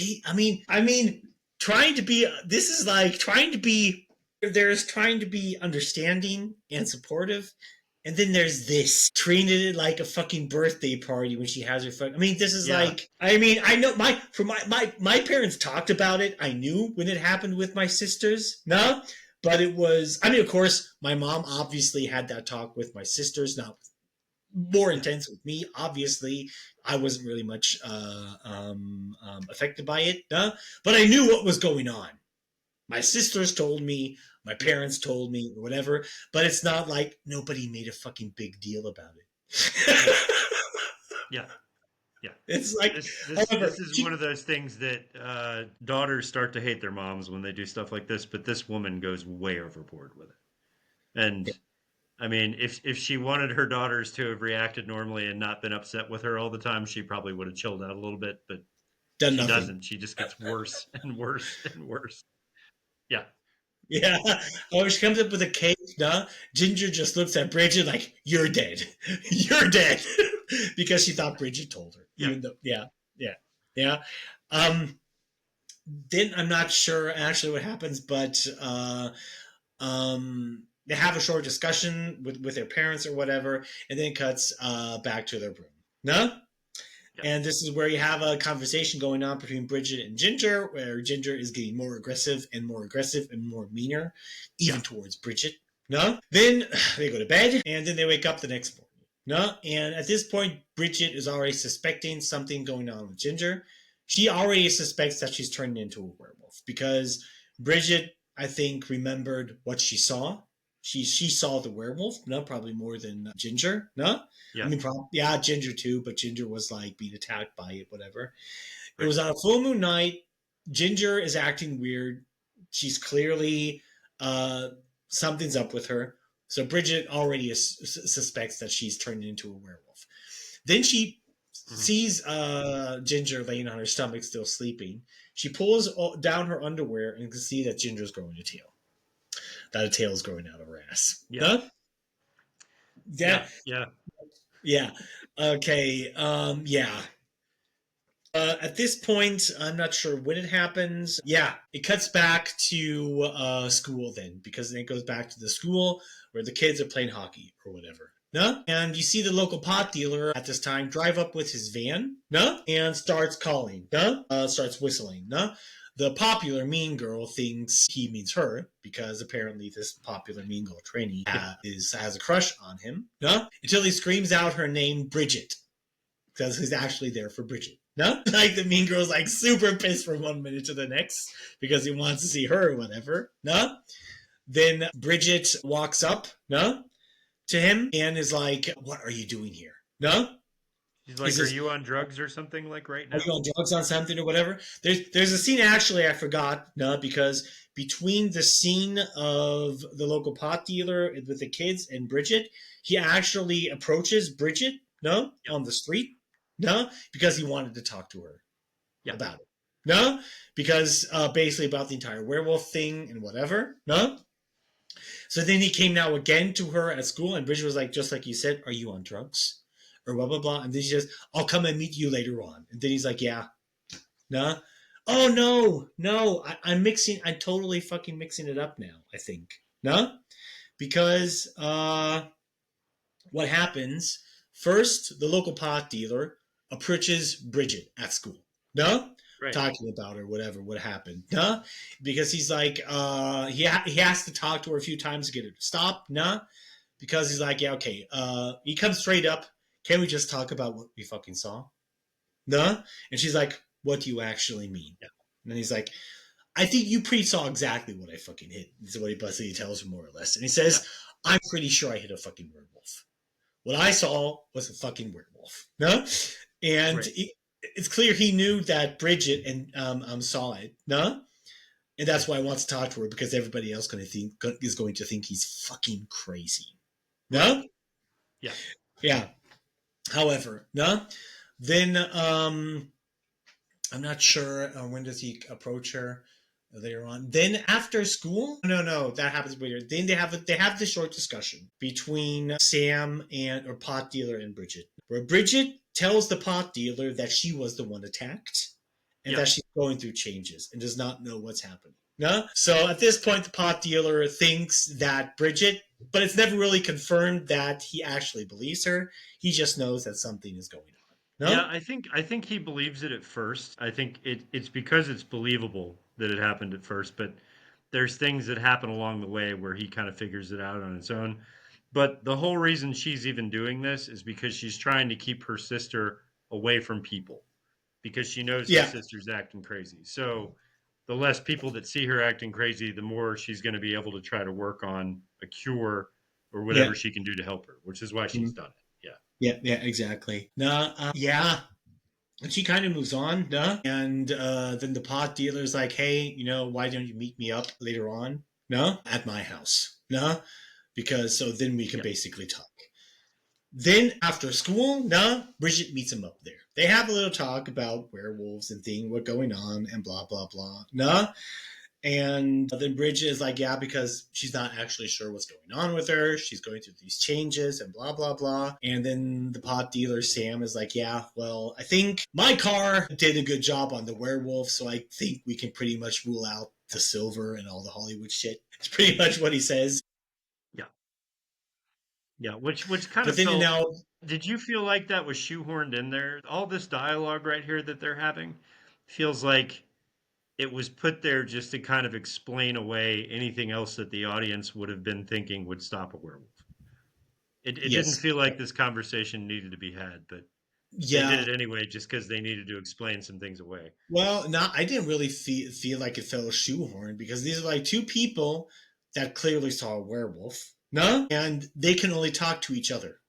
there's trying to be understanding and supportive, and then there's this treating it like a fucking birthday party when she has her fucking. I mean, this is like. I mean, I know my parents talked about it. I knew when it happened with my sisters. No, but it was. I mean, of course, my mom obviously had that talk with my sisters. Not more intense with me. Obviously, I wasn't really much affected by it. No, but I knew what was going on. My sisters told me, my parents told me, or whatever, but it's not like nobody made a fucking big deal about it. Yeah. It's like... This is one of those things that daughters start to hate their moms when they do stuff like this, but this woman goes way overboard with it. And, I mean, if she wanted her daughters to have reacted normally and not been upset with her all the time, she probably would have chilled out a little bit, but she doesn't. She just gets worse and worse and worse. Yeah. Yeah. Oh, she comes up with a cake, no? Ginger just looks at Bridget like, you're dead. You're dead. Because she thought Bridget told her. Even though, yeah. Then I'm not sure actually what happens, but they have a short discussion with their parents or whatever, and then it cuts back to their room. No? And this is where you have a conversation going on between Bridget and Ginger, where Ginger is getting more aggressive and more meaner, even towards Bridget. No? Then they go to bed, and then they wake up the next morning. No, and at this point, Bridget is already suspecting something going on with Ginger. She already suspects that she's turning into a werewolf because Bridget, I think, remembered what she saw. She saw the werewolf, no, probably more than Ginger, no. I Yeah. mean, yeah, Ginger too, but Ginger was like being attacked by it, whatever. It Right. was on a full moon night. Ginger is acting weird. She's clearly uh, something's up with her. So Bridget already suspects that she's turned into a werewolf. Then she Hmm. sees Ginger laying on her stomach, still sleeping. She pulls down her underwear and can see that Ginger's growing a tail. That a tail is growing out of her ass. Yeah. Huh? Yeah. Yeah. Yeah. Yeah. Okay. Yeah. At this point, I'm not sure when it happens. Yeah, it cuts back to school then, because then it goes back to the school where the kids are playing hockey or whatever. No? And you see the local pot dealer at this time drive up with his van, no? And starts calling, no? Starts whistling, no? The popular mean girl thinks he means her because apparently this popular mean girl trainee has a crush on him, no? Until he screams out her name, Bridget, because he's actually there for Bridget. No? Like the mean girl's like super pissed from 1 minute to the next because he wants to see her or whatever. No? Then Bridget walks up, no? To him and is like, "What are you doing here?" No? She's He like, "Are says, you on drugs or something like right "Are now?" you on drugs on something or whatever?" There's a scene actually I forgot, no, because between the scene of the local pot dealer with the kids and Bridget, he actually approaches Bridget, no, Yeah. on the street, no, because he wanted to talk to her Yeah. about it. No, because basically about the entire werewolf thing and whatever. No. So then he came now again to her at school, and Bridget was like, just like you said, "Are you on drugs?" Or blah blah blah. And then she says, "I'll come and meet you later on." And then he's like, "Yeah, no." Oh no, no, I'm mixing. I'm totally fucking mixing it up now. I think no, because what happens first? The local pot dealer approaches Bridget at school. No, Right. talking about her, whatever, what happened. No, because he's like, he has to talk to her a few times to get her to stop. No, because he's like, yeah, okay. He comes straight up. Can we just talk about what we fucking saw? No, and she's like, what do you actually mean? Yeah. And then he's like, I think you pre-saw exactly what I fucking hit. This is what he basically tells her more or less. And he says, I'm pretty sure I hit a fucking werewolf. What I saw was a fucking werewolf. No? And Right. it's clear he knew that Bridget and saw it. No? And that's why I want to talk to her because everybody else is going to think he's fucking crazy. No? Yeah. Yeah. However, no? Then I'm not sure when does he approach her later on. Then after school, no, that happens later. Then they have this short discussion between Sam and or pot dealer and Bridget, where Bridget tells the pot dealer that she was the one attacked and that she's going through changes and does not know what's happening. No? So at this point, the pot dealer thinks that Bridget, but it's never really confirmed that he actually believes her. He just knows that something is going on. No? Yeah, I think he believes it at first. I think it's because it's believable that it happened at first, but there's things that happen along the way where he kind of figures it out on its own. But the whole reason she's even doing this is because she's trying to keep her sister away from people because she knows his Yeah. sister's acting crazy. So the less people that see her acting crazy, the more she's going to be able to try to work on a cure or whatever she can do to help her, which is why she's done it. Yeah. Yeah, exactly. No, yeah. And she kind of moves on, no? And then the pot dealer's like, hey, why don't you meet me up later on? No? At my house. No? Because so then we can basically talk. Then after school, no, Bridget meets him up there. They have a little talk about werewolves and thing, what going on, and blah, blah, blah. No? And then Bridget is like, yeah, because she's not actually sure what's going on with her. She's going through these changes and blah, blah, blah. And then the pot dealer, Sam, is like, yeah, well, I think my car did a good job on the werewolf, so I think we can pretty much rule out the silver and all the Hollywood shit. It's pretty much what he says. Yeah. Yeah. Which kind But of then felt. now, Did you feel like that was shoehorned in there? All this dialogue right here that they're having feels like it was put there just to kind of explain away anything else that the audience would have been thinking would stop a werewolf. It didn't Yes. feel like this conversation needed to be had, but they Yeah. did it anyway just because they needed to explain some things away. Well, no, I didn't really feel like it felt shoehorned because these are like two people that clearly saw a werewolf, no? And they can only talk to each other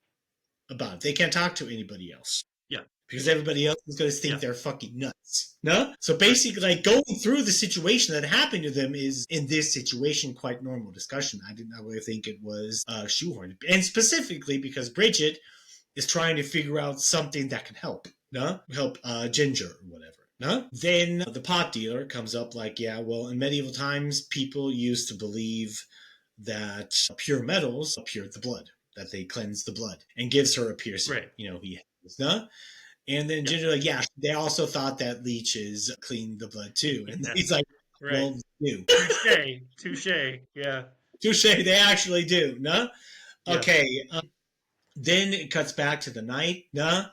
about it. They can't talk to anybody else Yeah, because everybody else is going to think yeah, they're fucking nuts, no? So right. basically, like going through the situation that happened to them is in this situation quite normal discussion. I did not really think it was shoehorned, and specifically because Bridget is trying to figure out something that can help, no? Help Ginger or whatever. No? Then the pot dealer comes up like, yeah, well, in medieval times, people used to believe that pure metals pure the blood, that they cleanse the blood, and gives her a piercing. Right. You know, he has, no? And then Yeah. Ginger like, yeah, they also thought that leeches clean the blood too. And Yeah. he's like, Right. well, they do. Touche. Yeah. Touche, they actually do, no? Yeah. Okay, then it cuts back to the night, no?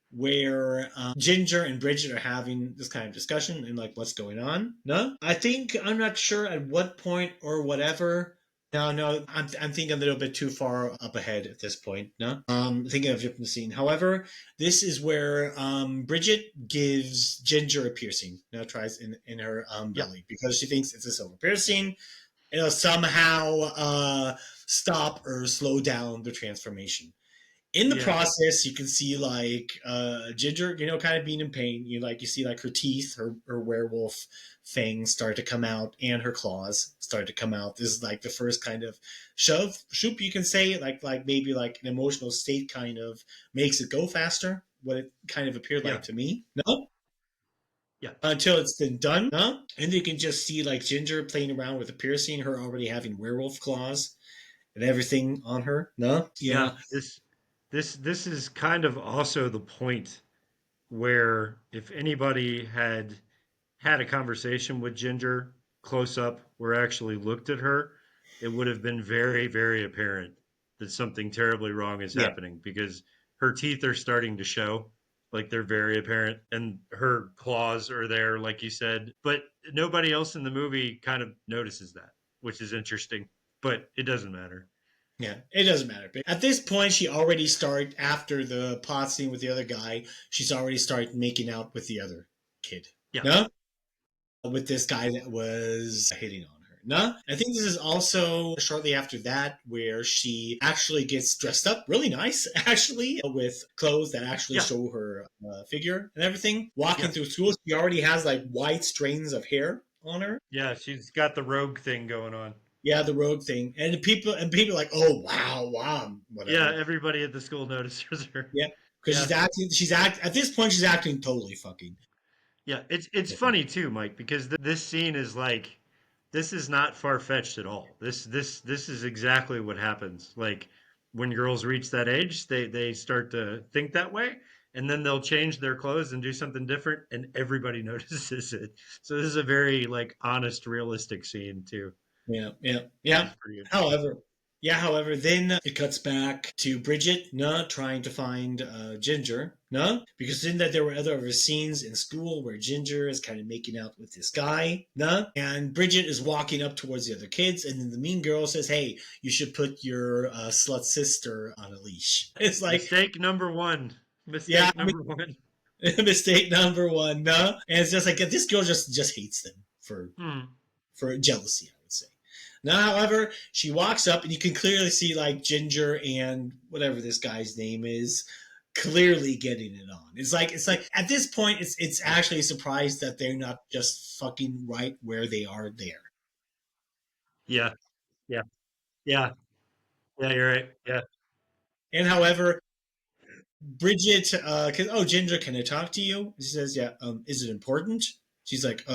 Where Ginger and Bridget are having this kind of discussion and like what's going on. No, I'm not sure at what point or whatever. No, I'm thinking a little bit too far up ahead at this point. No, thinking of a different scene. However, this is where Bridget gives Ginger a piercing. Now tries in her belly because she thinks it's a silver piercing. It'll somehow stop or slow down the transformation. In the process, you can see like Ginger, kind of being in pain. You see like her teeth, her werewolf fangs start to come out, and her claws start to come out. This is like the first kind of shoop you can say, like maybe like an emotional state kind of makes it go faster. What it kind of appeared like to me, no. Yeah. Until it's been done, no? And you can just see like Ginger playing around with the piercing, her already having werewolf claws and everything on her, no? Yeah. This is kind of also the point where if anybody had a conversation with Ginger close up or actually looked at her, it would have been very, very apparent that something terribly wrong is Yeah. happening because her teeth are starting to show, like they're very apparent, and her claws are there, like you said. But nobody else in the movie kind of notices that, which is interesting, but it doesn't matter. Yeah, it doesn't matter. But at this point, she already started, after the plot scene with the other guy, she's already started making out with the other kid. Yeah. No? With this guy that was hitting on her. No? I think this is also shortly after that where she actually gets dressed up really nice, actually, with clothes that actually show her figure and everything. Walking through school, she already has like white strands of hair on her. Yeah, she's got the rogue thing going on. Yeah, the rogue thing, and people are like, "Oh wow, whatever." Yeah, everybody at the school notices her. Yeah, because she's acting. At this point, she's acting totally fucking. Yeah, it's funny too, Mike, because this scene is like, this is not far fetched at all. This is exactly what happens. Like when girls reach that age, they start to think that way, and then they'll change their clothes and do something different, and everybody notices it. So this is a very like honest, realistic scene too. Yeah. However, then it cuts back to Bridget, trying to find Ginger, because in that there were other scenes in school where Ginger is kind of making out with this guy, and Bridget is walking up towards the other kids, and then the mean girl says, "Hey, you should put your slut sister on a leash." It's like mistake number one. Number one. Mistake number one, and it's just like this girl just hates them for jealousy, I would say. Now, however, she walks up and you can clearly see like Ginger and whatever this guy's name is clearly getting it on. It's like at this point it's actually a surprise that they're not just fucking right where they are there. Yeah, yeah, yeah, yeah. You're right. Yeah, And however, Bridget, Ginger, can I talk to you? She says, yeah. Is it important? She's like,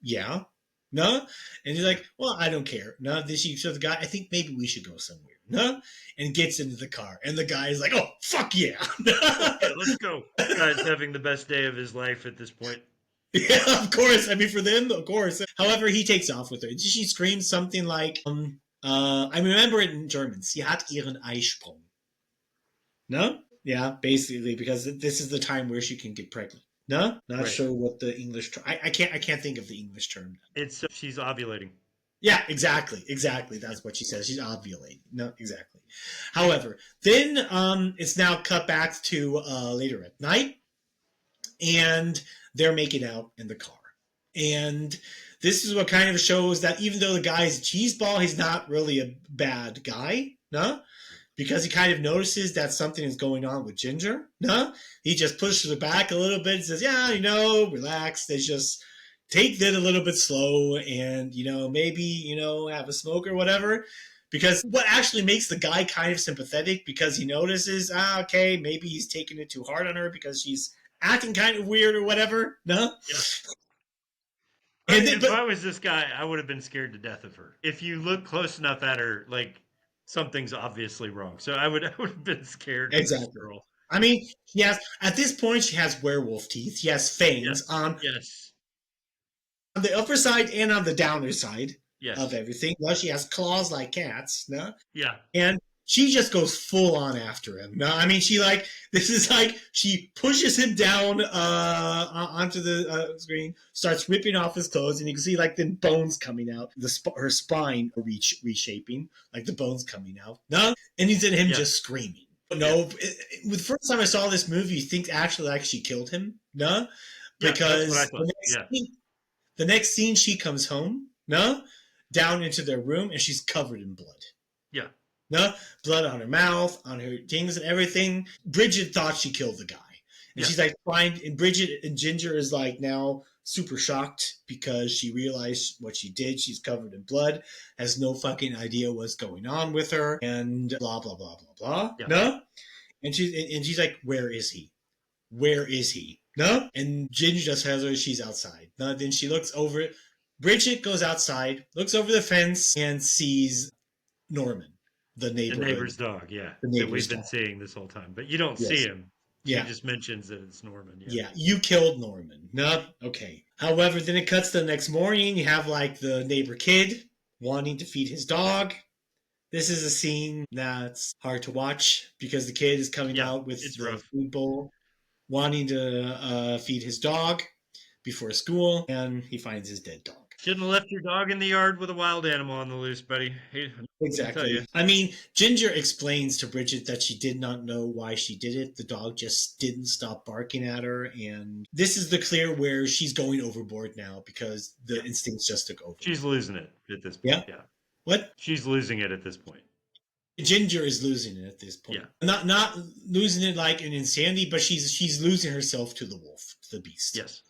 yeah. No? And he's like, well, I don't care. No, then she shows the guy, I think maybe we should go somewhere. No? And gets into the car. And the guy is like, oh, fuck yeah. okay, let's go. This guy's having the best day of his life at this point. Yeah, of course. I mean, for them, of course. However, he takes off with her. She screams something like, I remember it in German. Sie hat ihren Eisprung. No? Yeah, basically, because this is the time where she can get pregnant. No, not sure what the English term. I can't think of the English term. It's she's ovulating. Yeah, exactly. That's what she says. She's ovulating. No, exactly. However, then it's now cut back to later at night, and they're making out in the car. And this is what kind of shows that even though the guy's a cheeseball, he's not really a bad guy, no? Because he kind of notices that something is going on with Ginger, no? He just pushes her back a little bit and says, yeah, relax. They just take that a little bit slow and, maybe, have a smoke or whatever. Because what actually makes the guy kind of sympathetic, because he notices, okay, maybe he's taking it too hard on her because she's acting kind of weird or whatever, no? Yeah. And if I was this guy, I would have been scared to death of her. If you look close enough at her, like, something's obviously wrong. So I would have been scared of this girl. I mean, at this point, she has werewolf teeth. She has fangs on the upper side and on the downer side of everything. Well, she has claws like cats, no? Yeah. And she just goes full on after him. No, I mean, she pushes him down onto the screen, starts ripping off his clothes, and you can see like the bones coming out, her spine reshaping, like the bones coming out. No, and he's in him just screaming. No, the first time I saw this movie, you think actually like she killed him. No, because the next scene she comes home. No, down into their room, and she's covered in blood. Yeah. No, blood on her mouth, on her things and everything. Bridget thought she killed the guy. And she's like, fine. And Bridget and Ginger is like now super shocked because she realized what she did. She's covered in blood, has no fucking idea what's going on with her, and blah, blah, blah, blah, blah. Yeah. No? And she's like, where is he? Where is he? No? And Ginger just has her, she's outside. No? Then she looks over it. Bridget goes outside, looks over the fence, and sees Norman. The neighbor's dog, that we've been seeing this whole time. But you don't see him. She just mentions that it's Norman. Yeah, you killed Norman. No? Okay. However, then it cuts to the next morning. You have like the neighbor kid wanting to feed his dog. This is a scene that's hard to watch because the kid is coming out with the food bowl, wanting to feed his dog before school, and he finds his dead dog. Shouldn't have left your dog in the yard with a wild animal on the loose, buddy. Exactly. I mean, Ginger explains to Bridget that she did not know why she did it. The dog just didn't stop barking at her. And this is the clear where she's going overboard now because the instincts just took over. She's losing it at this point. Yeah. What? She's losing it at this point. Ginger is losing it at this point. Yeah. Not losing it like an insanity, but she's losing herself to the wolf, to the beast. Yes.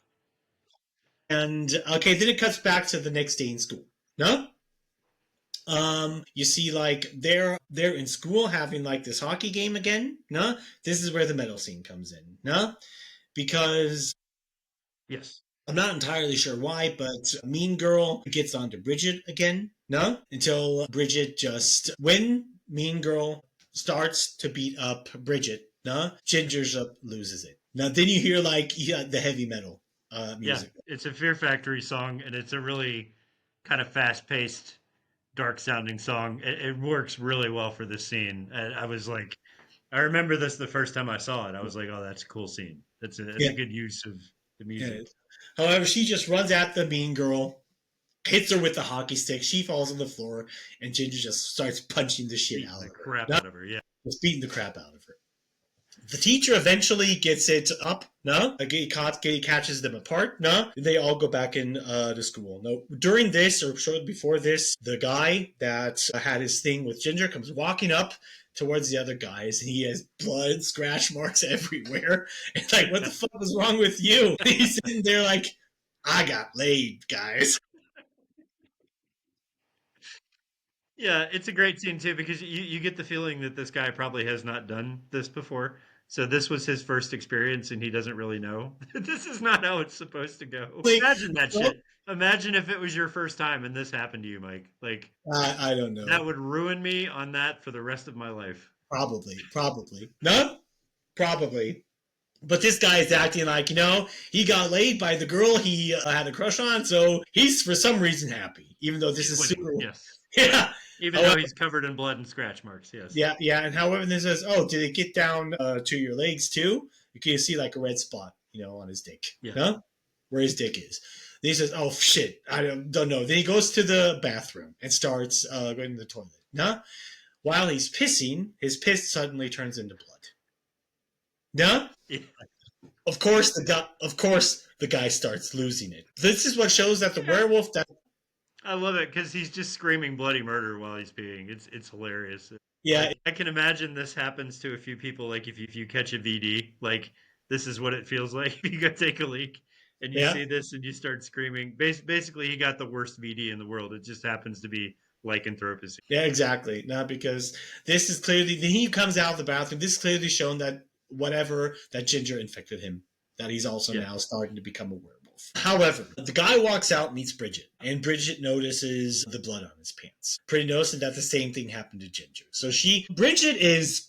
And okay, then it cuts back to the next day in school. No? You see, like they're in school having like this hockey game again. No, this is where the metal scene comes in. No, because I'm not entirely sure why, but Mean Girl gets onto Bridget again. No, until Bridget when Mean Girl starts to beat up Bridget. No, Ginger's up loses it. Now then you hear like the heavy metal music. Yeah, it's a Fear Factory song, and it's a really kind of fast-paced, dark-sounding song. It works really well for this scene. I was like, I remember this the first time I saw it. I was like, oh, that's a cool scene. That's a good use of the music. Yeah. However, she just runs at the Mean Girl, hits her with the hockey stick. She falls on the floor, and Ginger just starts punching the shit out of her. Crap out of her, yeah. Just beating the crap out of her. The teacher eventually gets it up. No, Kitty catches them apart. No, they all go back in to school. No, during this or shortly before this, the guy that had his thing with Ginger comes walking up towards the other guys, and he has blood, scratch marks everywhere. And like, what the fuck was wrong with you? And he's sitting there like, I got laid, guys. Yeah, it's a great scene too because you get the feeling that this guy probably has not done this before. So this was his first experience and he doesn't really know. This is not how it's supposed to go. Imagine that shit. Imagine if it was your first time and this happened to you, Mike. Like I don't know. That would ruin me on that for the rest of my life. Probably. No? Probably. But this guy is acting like, he got laid by the girl he had a crush on, so he's for some reason happy, even though this is super... Yes. Yeah. Even though he's covered in blood and scratch marks, yes. Yeah, and however this says, did it get down to your legs too? You can see like a red spot, on his dick. Yeah. No? Where his dick is. Then he says, oh, shit, I don't know. Then he goes to the bathroom and starts going to the toilet. No? While he's pissing, his piss suddenly turns into blood. No? Yeah. Of course, the guy starts losing it. This is what shows that the werewolf that I love it because he's just screaming bloody murder while he's peeing. It's hilarious. yeah, Like, I can imagine this happens to a few people. Like if you catch a VD, like this is what it feels like. You go take a leak and you yeah. see this and you start screaming. Basically, he got the worst VD in the world. It just happens to be lycanthropy. Yeah, exactly. Not because this is clearly then he comes out of the bathroom. This is clearly shown that whatever that Ginger infected him, that he's also now starting to become a werewolf. However, the guy walks out, meets Bridget, and Bridget notices the blood on his pants. Pretty noticing that the same thing happened to Ginger. So Bridget is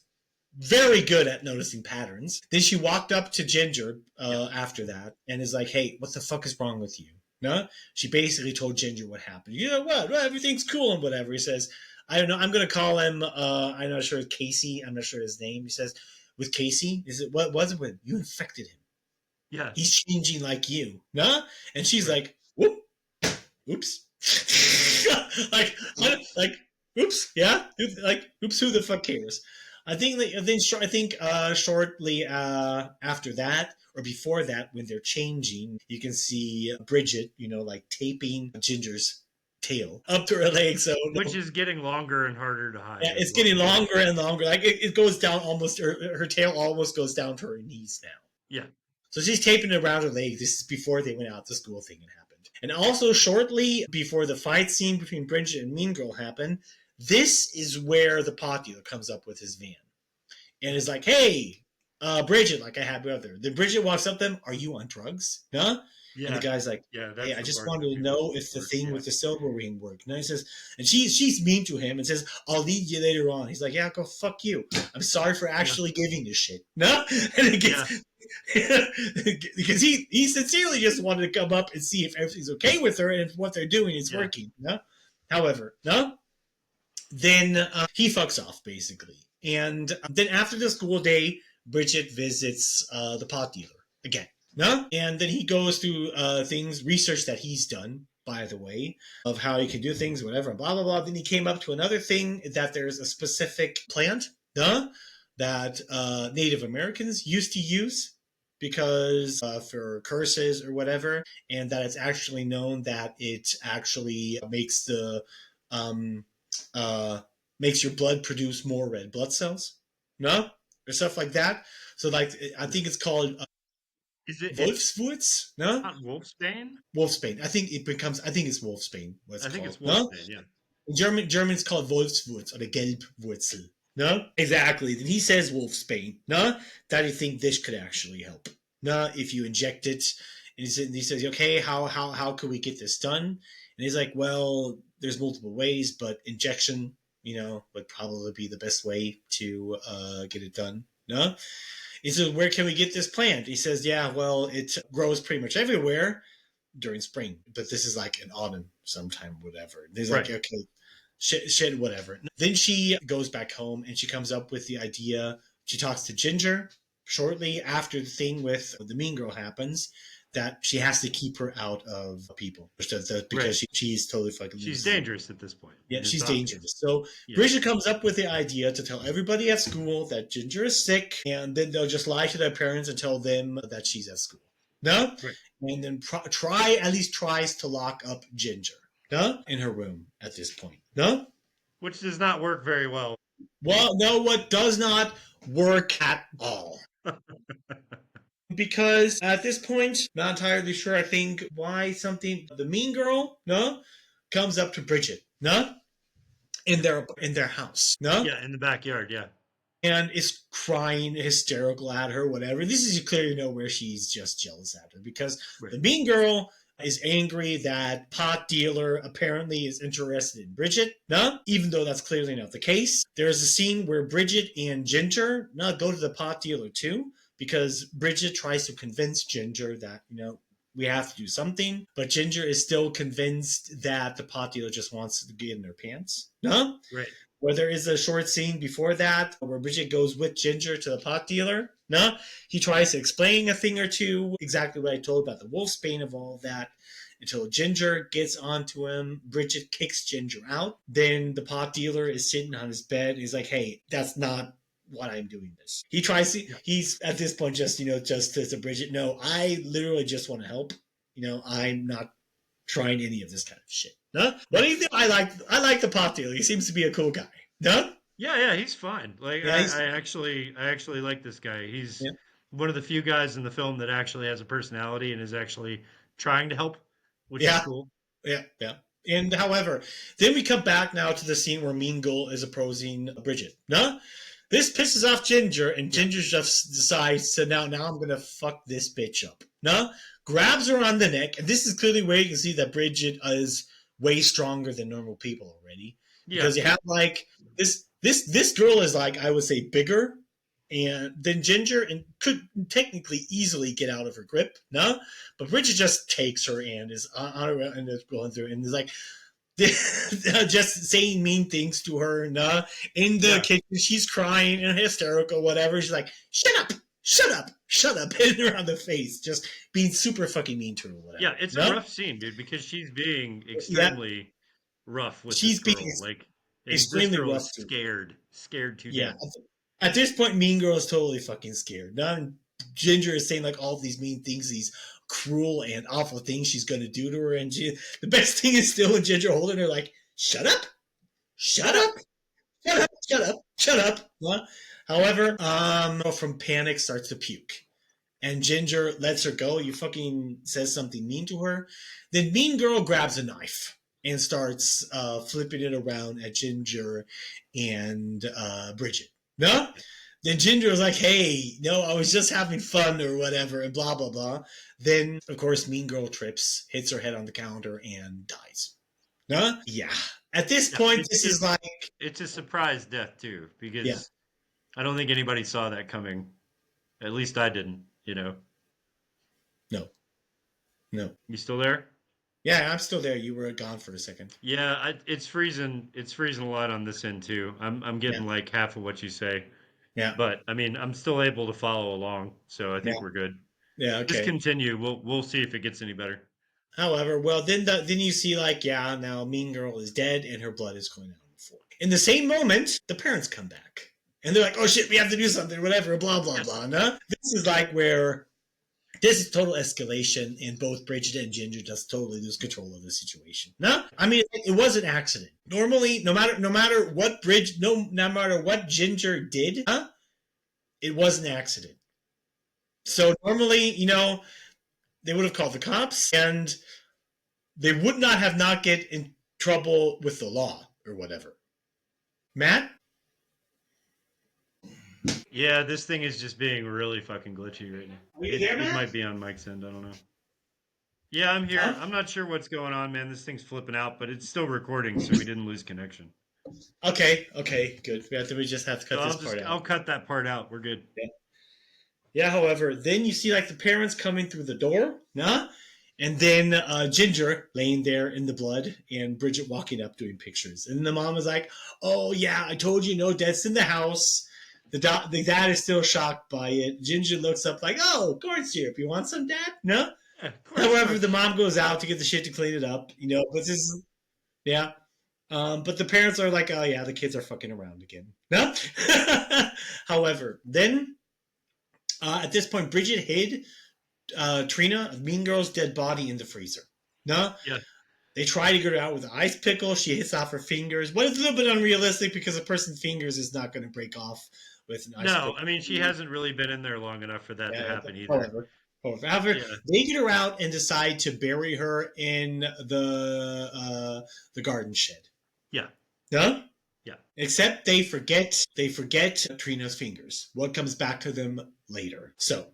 very good at noticing patterns. Then she walked up to Ginger after that and is like, hey, what the fuck is wrong with you? No? She basically told Ginger what happened. You know what? Well, everything's cool and whatever. He says, I don't know. I'm going to call him, I'm not sure, Casey. I'm not sure his name. He says, with Casey, what was it with? You infected him. Yeah. He's changing like you. No? And she's like, whoop. Oops. like, oops. Yeah? Like, oops, who the fuck cares? I think shortly after that, or before that, when they're changing, you can see Bridget, like taping Ginger's tail up to her leg. So which is getting longer and harder to hide. Yeah, it's getting longer and longer. Like it goes down almost, her tail almost goes down to her knees now. Yeah. So she's taping it around her leg. This is before they went out to school thing had happened. And also shortly before the fight scene between Bridget and Mean Girl happened, this is where the pot dealer comes up with his van. And is like, hey, Bridget, like I had with her. Then Bridget walks up to them, are you on drugs? No? Yeah. And the guy's like, hey, I just wanted to know if the thing with the silver ring worked. And he says, and she's mean to him and says, I'll leave you later on. He's like, yeah, go fuck you. I'm sorry for actually giving this shit. No? And it gets... because he sincerely just wanted to come up and see if everything's okay with her and if what they're doing is working. No? However, no? Then he fucks off, basically. And then after the school day, Bridget visits the pot dealer again. No? And then he goes through research that he's done, by the way, of how he can do things, whatever, blah, blah, blah. Then he came up to another thing that there's a specific plant that Native Americans used to use because for curses or whatever, and that it's actually known that it actually makes makes your blood produce more red blood cells, no? Or stuff like that. So, like, I think it's called is it Wolfswurz? No? Not Wolfsbane? Wolfsbane. I think it's Wolfsbane. I think it's Wolfsbane, no? Yeah. In German's called Wolfswurz or the Gelbwurzel. No? Exactly. Then he says Wolfsbane. No? That you think this could actually help. No? If you inject it. And he says, okay, how could we get this done? And he's like, well, there's multiple ways, but injection, would probably be the best way to get it done. No? He says, where can we get this plant? He says, yeah, well, it grows pretty much everywhere during spring, but this is like in autumn sometime, whatever. He's like, okay, shit, whatever. Then she goes back home and she comes up with the idea. She talks to Ginger shortly after the thing with the Mean Girl happens, that she has to keep her out of people because she's totally fucking losing. She's dangerous at this point. Yeah, she's dangerous. So Bridget comes up with the idea to tell everybody at school that Ginger is sick, and then they'll just lie to their parents and tell them that she's at school. No? Right. And then tries to lock up Ginger, no? In her room at this point. No? Which does not work very well. Well, no, what does not work at all. Because at this point, not entirely sure, I think, why the Mean Girl, no, comes up to Bridget, no, in their house, no? Yeah, in the backyard, yeah. And is crying hysterical at her, whatever. This is, you clearly know where she's just jealous at her, because the Mean Girl is angry that pot dealer apparently is interested in Bridget, no? Even though that's clearly not the case. There's a scene where Bridget and Ginger, go to the pot dealer too, because Bridget tries to convince Ginger that, we have to do something. But Ginger is still convinced that the pot dealer just wants to get in their pants. No? Right. Where there is a short scene before that where Bridget goes with Ginger to the pot dealer. No? He tries to explain a thing or two, exactly what I told about the Wolfsbane of all of that. until Ginger gets onto him. Bridget kicks Ginger out. Then the pot dealer is sitting on his bed. He's like, hey, that's not what I'm doing this. He tries to, he's at this point just, just to Bridget, no, I literally just want to help. I'm not trying any of this kind of shit. No? What do you think? I like the pot dealer. He seems to be a cool guy. No? Yeah, he's fine. Like Yeah, I actually like this guy. He's Yeah. one of the few guys in the film that actually has a personality and is actually trying to help, which is Yeah. cool. Yeah. And however, then we come back now to the scene where Mean Girl is opposing Bridget. No? This pisses off Ginger, and Ginger just decides to now I'm gonna fuck this bitch up. No? Grabs her on the neck, and this is clearly where you can see that Bridget is way stronger than normal people already. Because you have like this girl is like, I would say, bigger than Ginger and could technically easily get out of her grip. No? But Bridget just takes her and is on her and is going through and is like just saying mean things to her. No? In the kitchen, she's crying and hysterical, whatever. She's like, shut up, hitting her on the face, just being super fucking mean to her, whatever. Yeah, it's a rough scene, dude, because she's being extremely rough with this girl. Like, extremely this girl rough. Is scared to death. death. At this point, Mean Girl is totally fucking scared. Now Ginger is saying like all these mean things, these cruel and awful things she's going to do to her, and the best thing is still when Ginger holding her like, shut up. Well, however, from panic starts to puke. And Ginger lets her go. You fucking says something mean to her. Then Mean Girl grabs a knife and starts flipping it around at Ginger and Bridget. No? Then Ginger was like, hey, no, I was just having fun or whatever, and blah, blah, blah. Then, of course, Mean Girl trips, hits her head on the counter, and dies. No? Yeah. At this point, this is like... It's a surprise death, too, because I don't think anybody saw that coming. At least I didn't, No. You still there? Yeah, I'm still there. You were gone for a second. Yeah, it's freezing. It's freezing a lot on this end too. I'm getting like half of what you say. Yeah. But I mean, I'm still able to follow along, so I think we're good. Yeah. Okay. Just continue. We'll see if it gets any better. However, well, then you see like, now Mean Girl is dead and her blood is going out on the floor. In the same moment, the parents come back and they're like, oh shit, we have to do something, whatever, blah blah blah. No? This is like where. This is total escalation, and both Bridget and Ginger just totally lose control of the situation. No, I mean it was an accident. Normally, no matter what Ginger did, it was an accident. So normally, they would have called the cops, and they would not have not get in trouble with the law or whatever. Matt? Yeah, this thing is just being really fucking glitchy right now. It might be on Mike's end. I don't know. Yeah, I'm here. I'm not sure what's going on, man. This thing's flipping out, but it's still recording, so we didn't lose connection. Okay, good. We just have to cut this part out. I'll cut that part out. We're good. Yeah, however, then you see like the parents coming through the door, and then Ginger laying there in the blood and Bridget walking up doing pictures. And the mom was like, oh yeah, I told you no deaths in the house. The dad is still shocked by it. Ginger looks up like, oh, corn syrup. You want some, Dad? No? Yeah, however, the mom goes out to get the shit to clean it up, but this is, but the parents are like, oh, yeah, the kids are fucking around again. No? However, then at this point, Bridget hid Trina, Mean Girl's dead body in the freezer. No? Yeah. They try to get her out with an ice pickle. She hits off her fingers. But it's a little bit unrealistic because a person's fingers is not going to break off with an ice pickle. I mean, she hasn't really been in there long enough for that to happen either. However, they get her out and decide to bury her in the garden shed. Yeah. No? Yeah. Except they forget Trina's fingers. What comes back to them later. So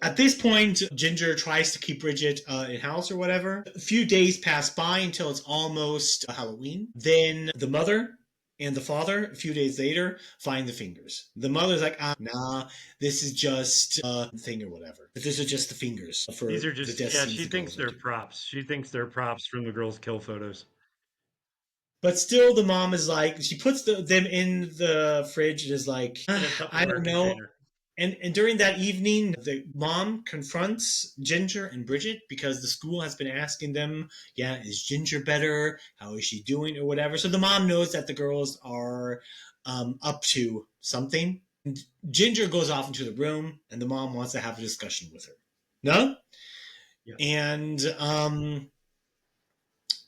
at this point, Ginger tries to keep Bridget in house or whatever. A few days pass by until it's almost Halloween. Then the mother and the father, a few days later, find the fingers. The mother's like, nah, this is just a thing or whatever. But this is just the fingers. These are just, she thinks they're props. She thinks they're props from the girls' kill photos. But still, the mom is like, she puts them in the fridge and is like, I don't know. And during that evening, the mom confronts Ginger and Bridget because the school has been asking them, yeah, is Ginger better? How is she doing or whatever? So the mom knows that the girls are up to something. And Ginger goes off into the room and the mom wants to have a discussion with her. No? Yeah. And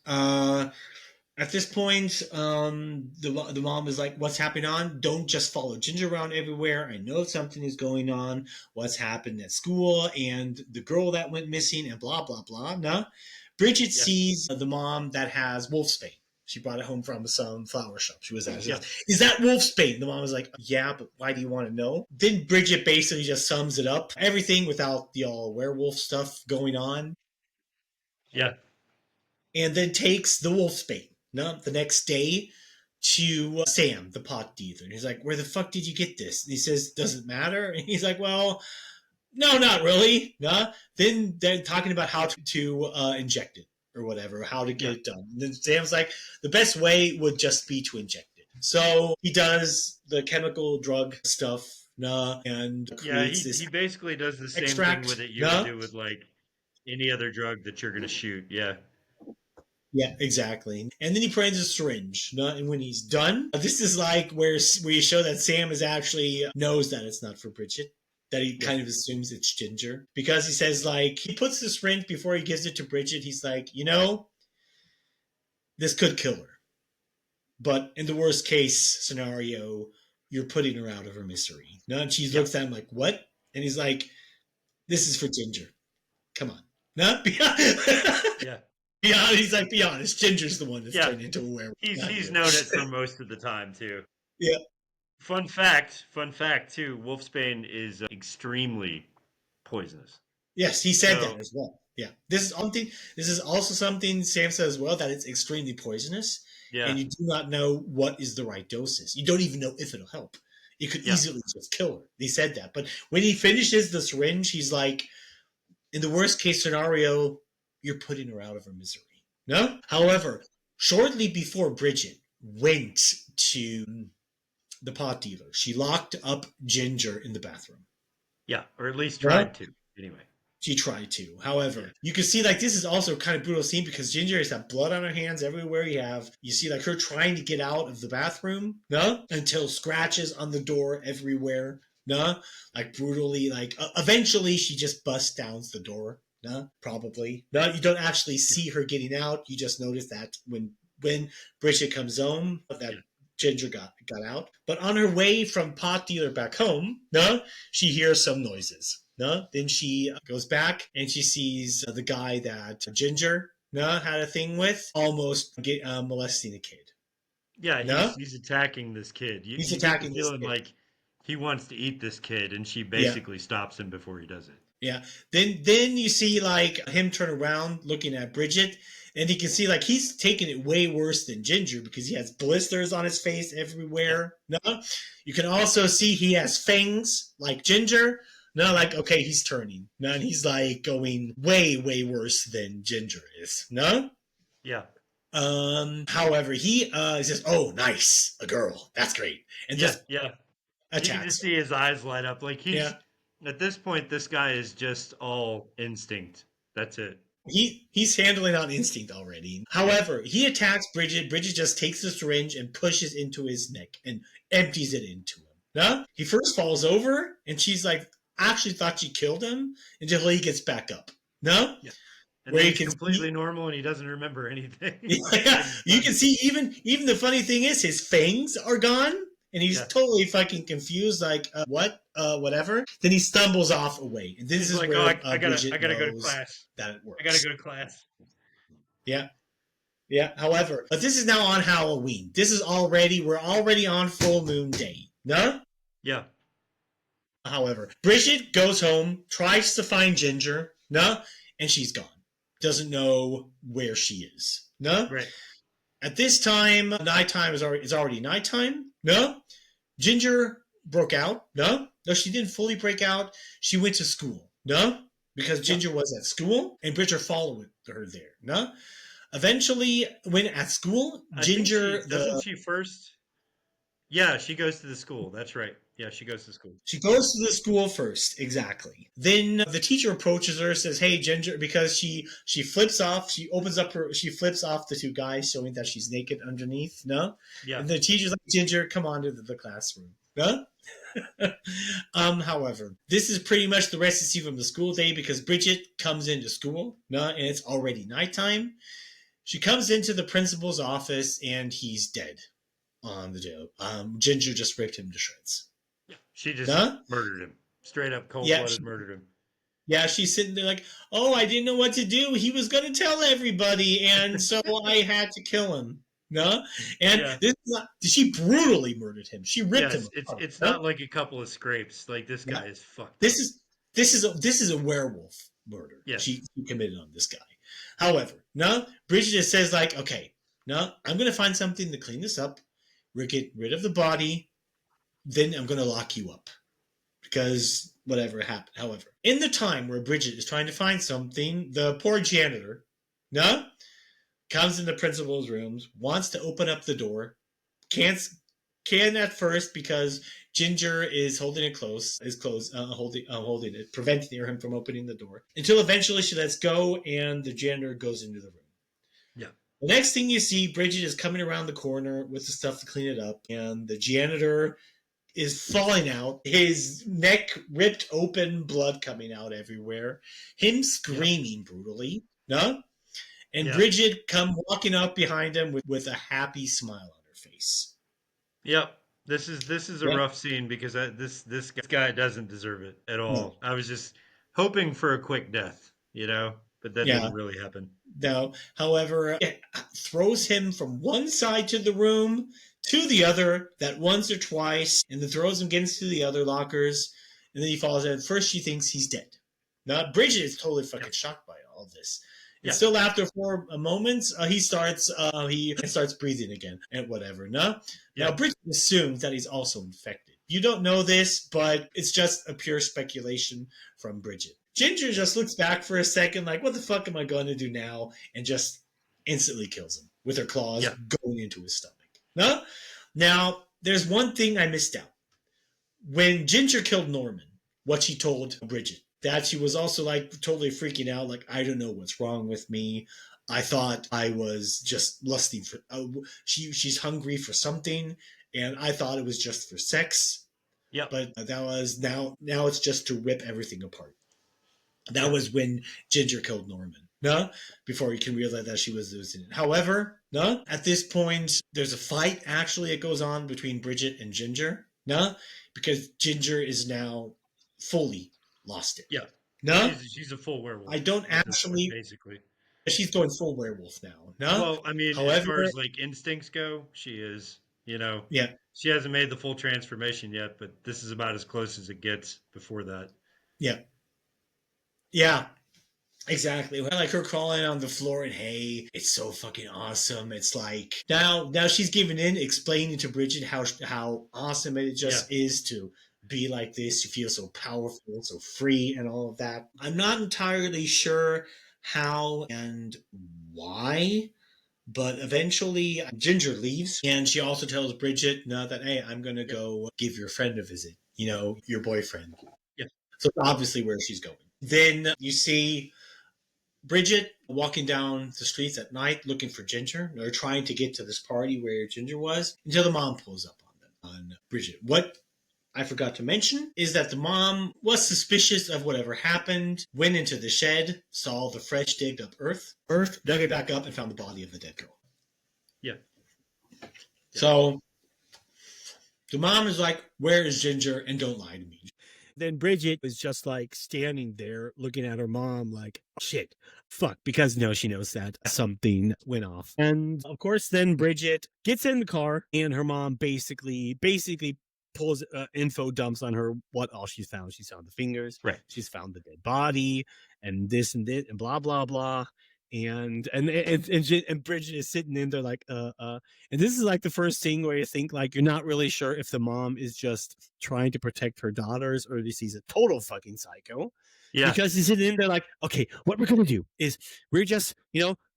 uh, at this point, the mom is like, what's happening on? Don't just follow Ginger around everywhere. I know something is going on. What's happened at school and the girl that went missing and blah, blah, blah. No. Bridget sees the mom that has wolfsbane. She brought it home from some flower shop. She was at. Is that wolfsbane? The mom was like, yeah, but why do you want to know? Then Bridget basically just sums it up. Everything without the all werewolf stuff going on. Yeah. And then takes the wolfsbane. No, the next day to Sam, the pot dealer. And he's like, where the fuck did you get this? And he says, doesn't matter. And he's like, well, no, not really. No. Then they're talking about how to inject it or whatever, how to get it done. And then Sam's like, the best way would just be to inject it. So he does the chemical drug stuff. And creates this he basically does the same extract, thing with it you would do with like any other drug that you're going to shoot. Yeah. Yeah, exactly. And then he puts in a syringe. And when he's done, this is like where you show that Sam is actually knows that it's not for Bridget, that he kind of assumes it's Ginger. Because he says, like, he puts the syringe before he gives it to Bridget. He's like, this could kill her. But in the worst case scenario, you're putting her out of her misery. And she looks at him like, what? And he's like, this is for Ginger. Come on. Yeah. He's like, be honest. Ginger's the one that's turned into a werewolf. He's known it for most of the time too. Yeah. Fun fact too. Wolfsbane is extremely poisonous. Yes, he said that as well. Yeah, this is also something Sam said as well, that it's extremely poisonous. Yeah. And you do not know what is the right doses. You don't even know if it'll help. It could easily just kill her. He said that, but when he finishes the syringe, he's like, in the worst case scenario, you're putting her out of her misery. No? However, shortly before Bridget went to the pot dealer, she locked up Ginger in the bathroom. Yeah, or at least tried to, anyway. She tried to. However, you can see like this is also kind of brutal scene because Ginger has got blood on her hands everywhere. You see like her trying to get out of the bathroom, until scratches on the door everywhere, like brutally, like eventually she just busts down the door. Probably. No, you don't actually see her getting out. You just notice that when Bridget comes home, that Ginger got out. But on her way from pot dealer back home, she hears some noises. Then she goes back and she sees the guy that Ginger had a thing with almost molesting a kid. Yeah, he's attacking this kid. He's attacking this kid. Like he wants to eat this kid, and she basically stops him before he does it. Yeah. Then you see like him turn around looking at Bridget, and you can see like he's taking it way worse than Ginger because he has blisters on his face everywhere. You can also see he has fangs like Ginger. Like, okay, he's turning. And he's like going way, way worse than Ginger is. Yeah. However, he says, "Oh, nice, a girl. That's great." And just attacks. You can just her. see his eyes light up. Like he's at this point, this guy is just all instinct. That's it. He's handling on instinct already. However, he attacks Bridget. Bridget just takes the syringe and pushes into his neck and empties it into him. He first falls over, and she's like, actually thought she killed him until he gets back up. Yeah. And where he's completely normal and he doesn't remember anything. You can see even the funny thing is his fangs are gone and he's totally fucking confused, like whatever. Then he stumbles off away, and this is like, where I gotta go to class. That it works. I gotta go to class. Yeah. However, this is now on Halloween. We're already on full moon day. No. Yeah. However, Bridget goes home, tries to find Ginger, and she's gone. Doesn't know where she is. Right. At this time, nighttime is already nighttime. Ginger broke out. No, she didn't fully break out. She went to school. Because Ginger was at school, and Bridget followed her there. Eventually, when at school, Ginger doesn't she first? Yeah, she goes to the school. That's right. Yeah, she goes to school. She goes to the school first, exactly. Then the teacher approaches her, says, "Hey, Ginger," because she flips off. She flips off the two guys, showing that she's naked underneath. No, Yeah. and the teacher's like, "Ginger, come on to the classroom." No. However, this is pretty much the rest of the scene from the school day because Bridget comes into school, no, and it's already nighttime. She comes into the principal's office and he's dead on the job. Ginger just ripped him to shreds. She just murdered him. Straight up cold-blooded murdered him. Yeah, she's sitting there like, "Oh, I didn't know what to do. He was going to tell everybody, and so I had to kill him." No, and this is not, she brutally murdered him. She ripped him apart. It's not like a couple of scrapes. Like this guy is fucked. This is a werewolf murder. Yeah, she committed on this guy. However, no, Bridget just says like, "Okay, no, I'm going to find something to clean this up. We'll get rid of the body. Then I'm going to lock you up because whatever happened." However, in the time where Bridget is trying to find something, the poor janitor, no, comes in the principal's rooms, wants to open up the door, can at first because Ginger is holding it close, holding it, preventing him from opening the door. Until eventually she lets go and the janitor goes into the room. Yeah. The next thing you see, Bridget is coming around the corner with the stuff to clean it up, and the janitor is falling out, his neck ripped open, blood coming out everywhere, him screaming brutally, no? And Bridget come walking up behind him with a happy smile on her face. Yep. This is a rough scene because this guy doesn't deserve it at all. No. I was just hoping for a quick death, but that didn't really happen. No. However, it throws him from one side to the room to the other, that once or twice, and then throws him against the other lockers, and then he falls in. First, she thinks he's dead. Now, Bridget is totally fucking shocked by all of this. And still after 4 moments, he starts breathing again and whatever. No? Now, Bridget assumes that he's also infected. You don't know this, but it's just a pure speculation from Bridget. Ginger just looks back for a second like, what the fuck am I going to do now? And just instantly kills him with her claws going into his stomach. No? Now, there's one thing I missed out. When Ginger killed Norman, what she told Bridget, that she was also like totally freaking out, like, I don't know what's wrong with me. I thought I was just lusting for, she's hungry for something, and I thought it was just for sex. Yeah. But that was, now it's just to rip everything apart. That was when Ginger killed Norman. No? Before you can realize that she was losing it. However, no? At this point, there's a fight, actually, that goes on between Bridget and Ginger. No? Because Ginger is now fully lost it. Yeah. No? She's a full werewolf. I don't actually... Basically. She's going full werewolf now. No? Well, I mean, however, as far as, like, instincts go, she is, Yeah. She hasn't made the full transformation yet, but this is about as close as it gets before that. Yeah. Yeah. Exactly. Like her crawling on the floor and hey, it's so fucking awesome. It's like now she's giving in, explaining to Bridget how awesome it just is to be like this. You feel so powerful, so free, and all of that. I'm not entirely sure how and why, but eventually Ginger leaves, and she also tells Bridget that hey, I'm gonna go give your friend a visit. Your boyfriend. Yeah. So obviously where she's going. Then you see Bridget walking down the streets at night looking for Ginger. They're trying to get to this party where Ginger was until the mom pulls up on Bridget. What I forgot to mention is that the mom was suspicious of whatever happened, went into the shed, saw the fresh digged up earth, dug it back up, and found the body of the dead girl. Yeah. So the mom is like, where is Ginger? And don't lie to me. Then Bridget was just like standing there looking at her mom like, shit, fuck, because she knows that something went off. And of course, then Bridget gets in the car and her mom basically pulls info dumps on her what all she's found. She's found the fingers. Right. She's found the dead body and this and that and blah, blah, blah. And Bridget is sitting in there like, and this is like the first thing where you think like you're not really sure if the mom is just trying to protect her daughters or if she's a total fucking psycho. Yeah. Because she's sitting in there like, okay, what we're gonna do is we're just,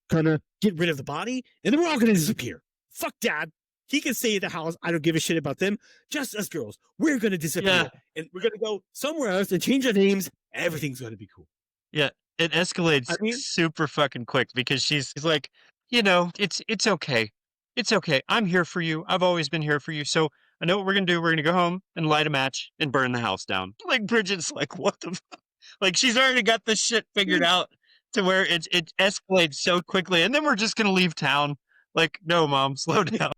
gonna get rid of the body and then we're all gonna disappear. Fuck dad. he can stay at the house. I don't give a shit about them. Just us girls. We're going to disappear. Yeah. And we're going to go somewhere else and change our names. Everything's going to be cool. Yeah, it escalates I mean- super fucking quick because she's like, it's okay. It's okay. I'm here for you. I've always been here for you. So I know what we're going to do. We're going to go home and light a match and burn the house down. Like Bridget's like, what the fuck? Like she's already got this shit figured out to where it escalates so quickly. And then we're just going to leave town. Like, no, Mom, slow down.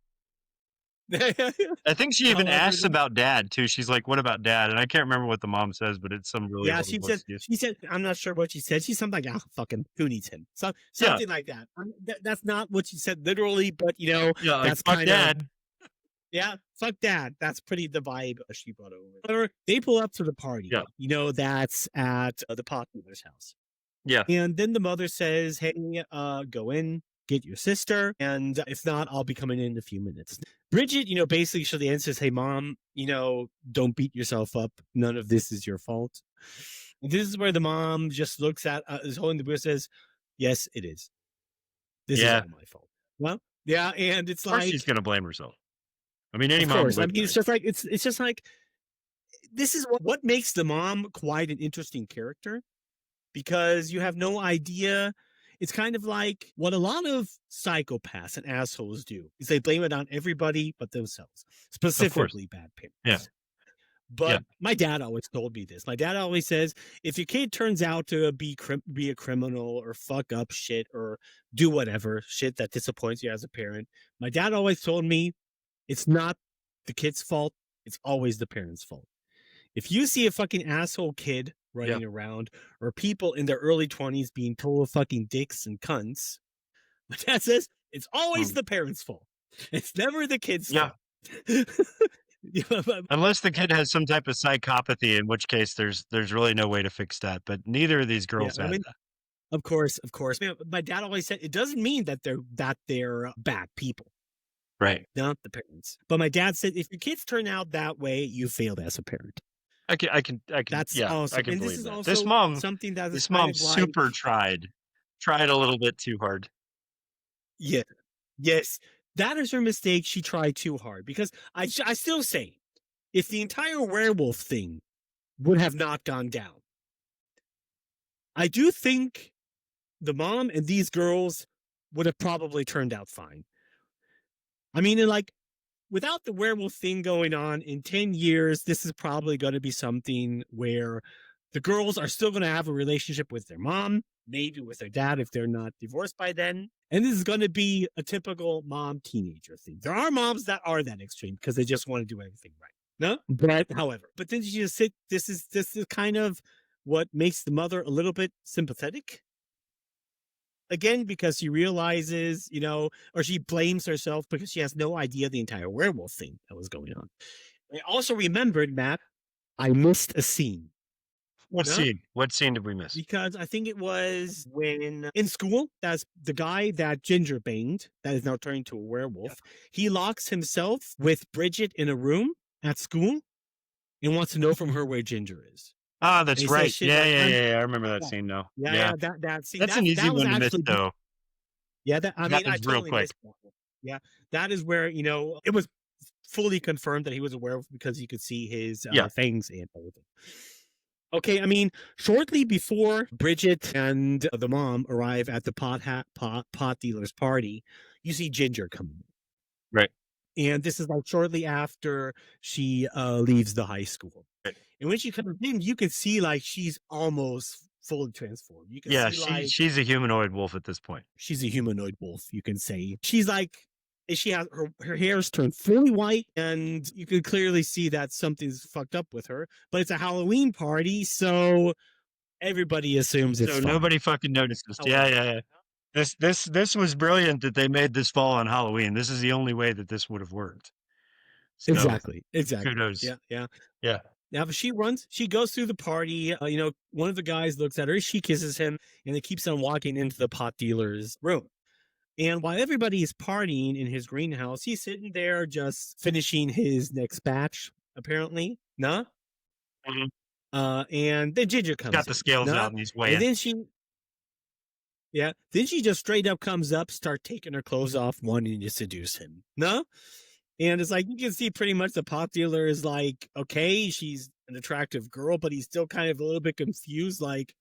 I think she even asks about Dad too. She's like, "What about Dad?" And I can't remember what the mom says, but it's some really she said I'm not sure what she said. She's something like, fucking who needs him? Something like that. That's not what she said literally, but yeah, that's fuck kind Dad. of fuck Dad. That's pretty the vibe she brought over. They pull up to the party. Yeah. That's at the pot dealer's house. Yeah. And then the mother says, "Hey, go in, get your sister, and if not, I'll be coming in a few minutes." Bridget, basically to the end says, "Hey, Mom, don't beat yourself up. None of this is your fault." And this is where the mom just looks at is holding the beer, says, "Yes, it is. This is all my fault." Well, yeah, and it's Of course like she's gonna blame herself. I mean, any of mom course. would. I mean, it's just like this is what makes the mom quite an interesting character, because you have no idea. It's kind of like what a lot of psychopaths and assholes do is they blame it on everybody but themselves, specifically bad parents. Yeah. But my dad always told me this. My dad always says, if your kid turns out to be a criminal or fuck up shit or do whatever shit that disappoints you as a parent, my dad always told me it's not the kid's fault. It's always the parent's fault. If you see a fucking asshole kid running around or people in their early 20s being total fucking dicks and cunts, my dad says it's always the parents' fault. It's never the kid's fault. Unless the kid has some type of psychopathy, in which case there's really no way to fix that. But neither of these girls had that. Of course. My dad always said it doesn't mean that they're bad people. Right. Not the parents. But my dad said if your kids turn out that way, you failed as a parent. I can. That's yeah, awesome. I can And believe this is that. also This mom, something that this mom super tried a little bit too hard. Yeah. Yes. That is her mistake. She tried too hard, because I still say if the entire werewolf thing would have not gone down, I do think the mom and these girls would have probably turned out fine. I mean, without the werewolf thing going on in 10 years, this is probably going to be something where the girls are still going to have a relationship with their mom, maybe with their dad if they're not divorced by then. And this is going to be a typical mom teenager thing. There are moms that are that extreme because they just want to do everything right. No, but then you just sit. This is kind of what makes the mother a little bit sympathetic. Again, because she realizes, or she blames herself because she has no idea the entire werewolf thing that was going on. I also remembered, Matt, I missed a scene. What scene? What scene did we miss? Because I think it was when in school, that's the guy that Ginger banged, that is now turning to a werewolf. He locks himself with Bridget in a room at school and wants to know from her where Ginger is. Ah, that's right. Yeah. I remember that scene now. Yeah. That scene. That's an easy one to miss, though. Yeah, I totally real quick. missed that one. Yeah, that is where it was fully confirmed that he was a werewolf because you could see his fangs and everything. Okay, I mean, shortly before Bridget and the mom arrive at the pot dealer's party, you see Ginger coming. Right. And this is shortly after she leaves the high school. Right. And when she comes in, you can see she's almost fully transformed. You can see she's a humanoid wolf at this point. She's a humanoid wolf, you can say. She's she has her hair's turned fully white, and you can clearly see that something's fucked up with her. But it's a Halloween party, so everybody assumes it's so fine. Nobody fucking notices. Yeah. This was brilliant that they made this fall on Halloween. This is the only way that this would have worked. So, Exactly. Kudos. Yeah. Yeah. But she goes through the party. One of the guys looks at her. She kisses him, and he keeps on walking into the pot dealer's room. And while everybody is partying in his greenhouse, he's sitting there just finishing his next batch, apparently. No? Mhm. And then Ginger comes Got the in. scales No? out and he's weighing. And then she just straight up comes up, start taking her clothes off, wanting to seduce him. No? And it's like, you can see pretty much the pot dealer is like, okay, she's an attractive girl, but he's still kind of a little bit confused. Like,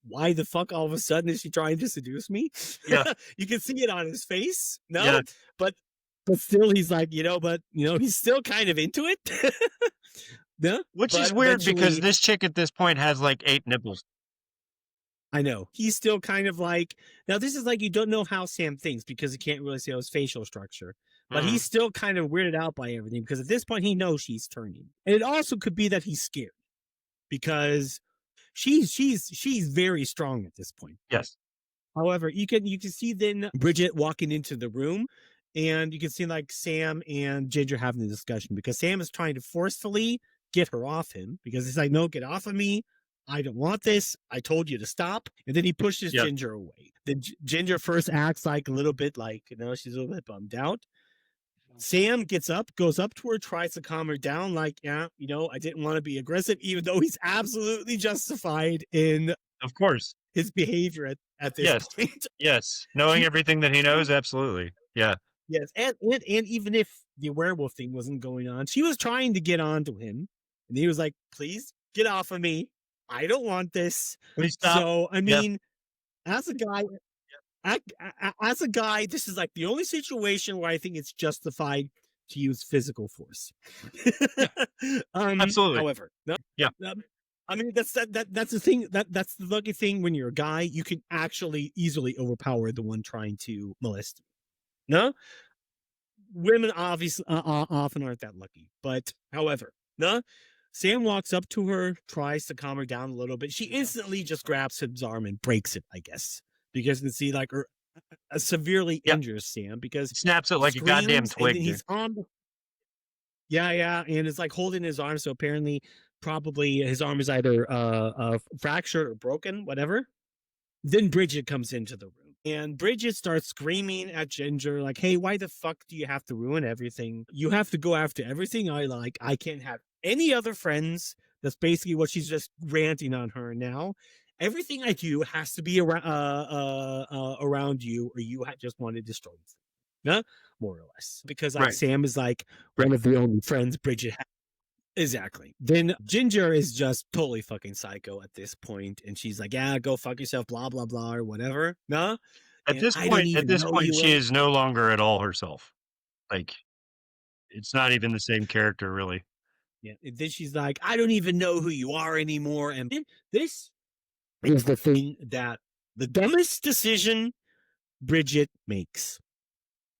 why the fuck all of a sudden is she trying to seduce me? Yeah. You can see it on his face. No, Yeah. but still he's like, he's still kind of into it. No, Which is but weird because eventually- this chick at this point has like 8 nipples. I know. He's still kind of like, now this is like, you don't know how Sam thinks because you can't really see his facial structure, but he's still kind of weirded out by everything because at this point he knows she's turning. And it also could be that he's scared because she's very strong at this point. Yes. However, you can see then Bridget walking into the room, and you can see like Sam and Ginger having a discussion because Sam is trying to forcefully get her off him because he's like, no, get off of me. I don't want this. I told you to stop. And then he pushes Ginger away. Then Ginger first acts like a little bit like, she's a little bit bummed out. Sam gets up, goes up to her, tries to calm her down. Like, I didn't want to be aggressive, even though he's absolutely justified in, of course, his behavior at this point. Yes. Knowing everything that he knows. Absolutely. Yeah. Yes. And even if the werewolf thing wasn't going on, she was trying to get onto him. And he was like, please get off of me. I don't want this. Please stop. So, I mean, as a guy, this is like the only situation where I think it's justified to use physical force. Absolutely. However, no, yeah. I mean, that's the thing. That's the lucky thing when you're a guy, you can actually easily overpower the one trying to molest you. No, women obviously often aren't that lucky. But however, no. Sam walks up to her, tries to calm her down a little bit. She instantly just grabs his arm and breaks it, I guess, because you can see like her severely injures Sam because snaps it like a goddamn twig. He's on. Yeah, and it's like holding his arm. So apparently, probably his arm is either fractured or broken, whatever. Then Bridget comes into the room, and Bridget starts screaming at Ginger, like, "Hey, why the fuck do you have to ruin everything? You have to go after everything I like. I can't have any other friends." That's basically what she's just ranting on her now. Everything I do has to be around you, or you just want to destroy it. No, more or less, because like, Sam is like one of the only friends Bridget has. Exactly. Then Ginger is just totally fucking psycho at this point, and she's like, "Yeah, go fuck yourself," blah blah blah, or whatever. No, at this point, she is no longer at all herself. Like, it's not even the same character, really. Yeah. And then she's like, "I don't even know who you are anymore," and this is the thing that the dumbest decision Bridget makes,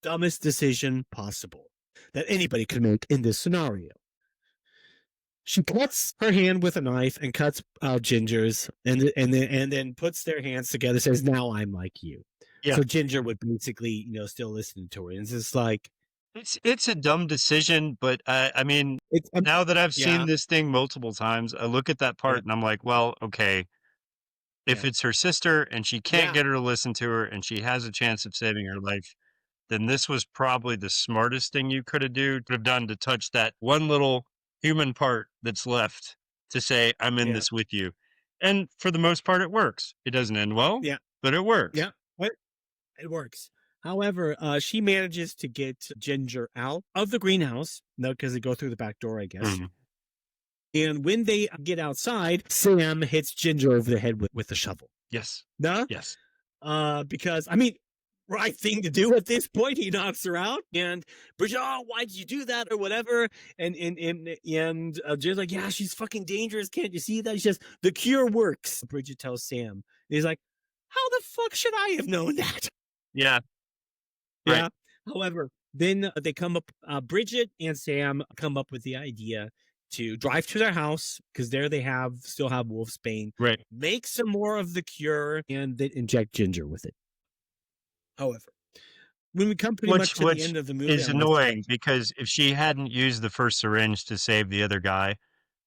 dumbest decision possible that anybody could make in this scenario. She cuts her hand with a knife and cuts Ginger's, and then puts their hands together. Says, "Now I'm like you." Yeah. So Ginger would basically, still listen to her, and it's just like, it's a dumb decision, but I mean, now that I've seen this thing multiple times, I look at that part and I'm like, well, okay, if it's her sister and she can't get her to listen to her, and she has a chance of saving her life, then this was probably the smartest thing you could have done to touch that one little human part that's left to say, I'm in this with you. And for the most part, it works. It doesn't end well, but it works. Yeah, it works. However, she manages to get Ginger out of the greenhouse, because they go through the back door, I guess. Mm-hmm. And when they get outside, Sam hits Ginger over the head with a shovel. Yes. No? Yes. Because, I mean, right thing to do at this point. He knocks her out, and Bridget, why did you do that, or whatever? And Ginger's like, yeah, she's fucking dangerous. Can't you see that? She says, the cure works. Bridget tells Sam. And he's like, how the fuck should I have known that? Yeah. Right. Yeah. However, then they come up, Bridget and Sam come up with the idea to drive to their house, because there they still have wolfsbane. Right. Make some more of the cure, and then inject Ginger with it. However, when we come pretty much to the end of the movie, is annoying because if she hadn't used the first syringe to save the other guy,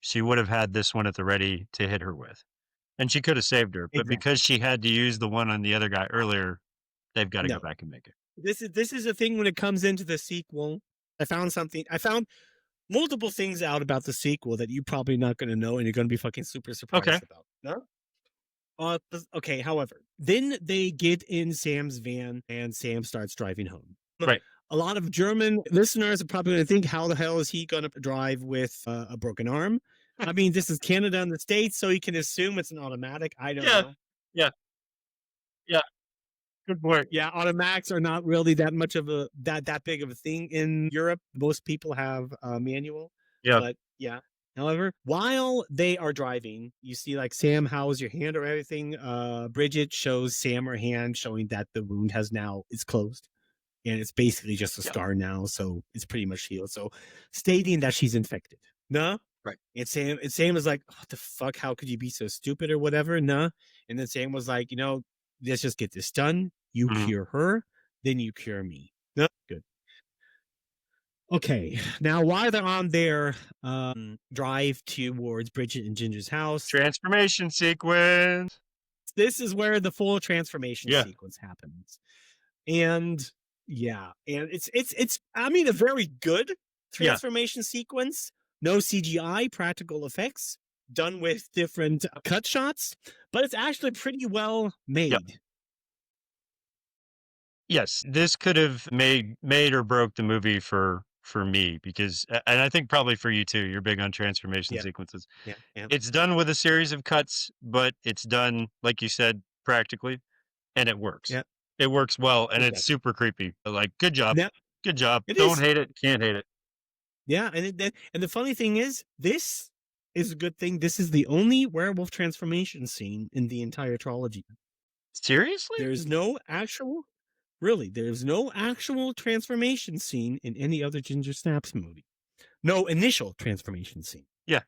she would have had this one at the ready to hit her with, and she could have saved her. But because she had to use the one on the other guy earlier, they've got to go back and make it. This is a thing when it comes into the sequel. I found multiple things out about the sequel that you're probably not going to know, and you're going to be fucking super surprised about. No? Okay, however, then they get in Sam's van, and Sam starts driving home. Right. a lot of German listeners are probably going to think, how the hell is he going to drive with a broken arm? I mean, this is Canada and the States, so you can assume it's an automatic. I don't Yeah. know. Yeah. Yeah. Good point. Yeah, automatics are not really that much of that big of a thing in Europe. Most people have manual. Yeah. But yeah. However, while they are driving, you see like, Sam, how is your hand or everything? Bridget shows Sam her hand, showing that the wound is closed. And it's basically just a scar now, so it's pretty much healed. So stating that she's infected. No? Right. And Sam is like, what the fuck? How could you be so stupid or whatever? No. And then Sam was like, let's just get this done. You cure her, then you cure me. No? Good. Okay. Now, while they're on their drive towards Bridget and Ginger's house, Transformation sequence. this is where the full transformation Yeah. sequence happens. And yeah, and it's I mean, a very good transformation sequence. No CGI, practical effects, done with different cut shots, but it's actually pretty well made. Yes, this could have made or broke the movie for me, because, and I think probably for you too. You're big on transformation sequences. Yeah. It's done with a series of cuts, but it's done, like you said, practically, and it works. Yeah. It works well, and It it's does. super creepy. Like, good job. Yeah. Good job. It Don't is. hate it. Can't hate it. Yeah, and the funny thing is, this is a good thing. This is the only werewolf transformation scene in the entire trilogy. Seriously? There's no actual transformation scene in any other Ginger Snaps movie. No initial transformation scene. Yeah.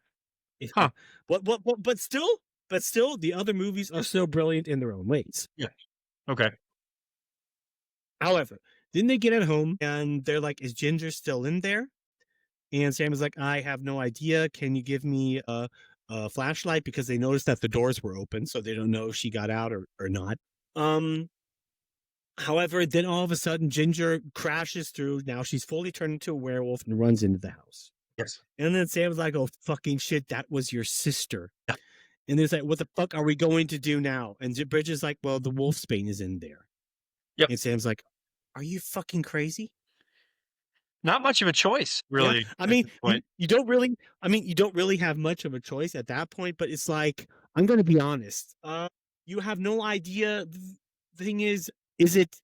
Huh. But still, the other movies are so brilliant in their own ways. Yeah. Okay. However, then they get at home and they're like, is Ginger still in there? And Sam is like, I have no idea. Can you give me a flashlight? Because they noticed that the doors were open, so they don't know if she got out or not. However, then all of a sudden, Ginger crashes through. Now she's fully turned into a werewolf and runs into the house. Yes. And then Sam's like, oh, fucking shit, that was your sister. Yeah. And it's like, what the fuck are we going to do now? And Bridget's like, well, the wolfsbane is in there. Yep. And Sam's like, are you fucking crazy? Not much of a choice, really. Yeah. I mean, you don't really have much of a choice at that point, but it's like, I'm going to be honest. You have no idea. The thing is it,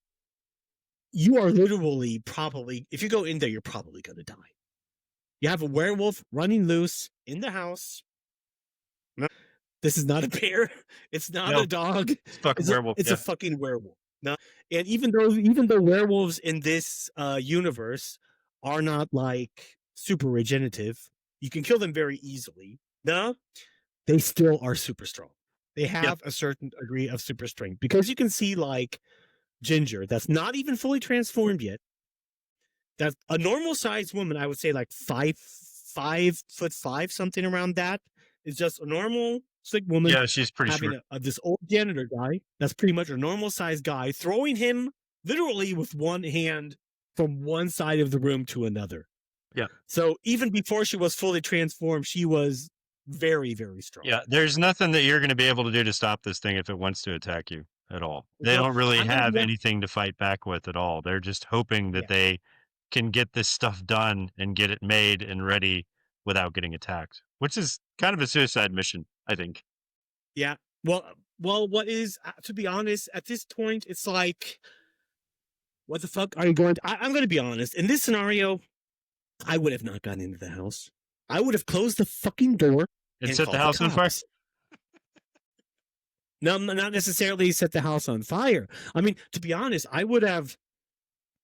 you are literally probably, if you go in there, you're probably going to die. You have a werewolf running loose in the house. No, this is not a bear. It's not a dog. It's fucking werewolf. It's a fucking werewolf. No, and even though werewolves in this universe are not like super regenerative, you can kill them very easily. No, they still are super strong. They have a certain degree of super strength, because you can see like Ginger, that's not even fully transformed yet. That's a normal sized woman. I would say like 5'5", something around that. Is just a normal slick woman. Yeah, she's pretty having short. This old janitor guy. That's pretty much a normal sized guy, throwing him literally with one hand from one side of the room to another. Yeah. So even before she was fully transformed, she was very, very strong. Yeah, there's nothing that you're going to be able to do to stop this thing if it wants to attack you at all. They don't really have anything to fight back with at all. They're just hoping that they can get this stuff done and get it made and ready without getting attacked, which is kind of a suicide mission, I think. Yeah. Well, what is, to be honest, at this point, it's like, what the fuck are you going to... I'm going to be honest. In this scenario, I would have not gone into the house. I would have closed the fucking door and set the house on fire. No, not necessarily set the house on fire. I mean, to be honest, I would have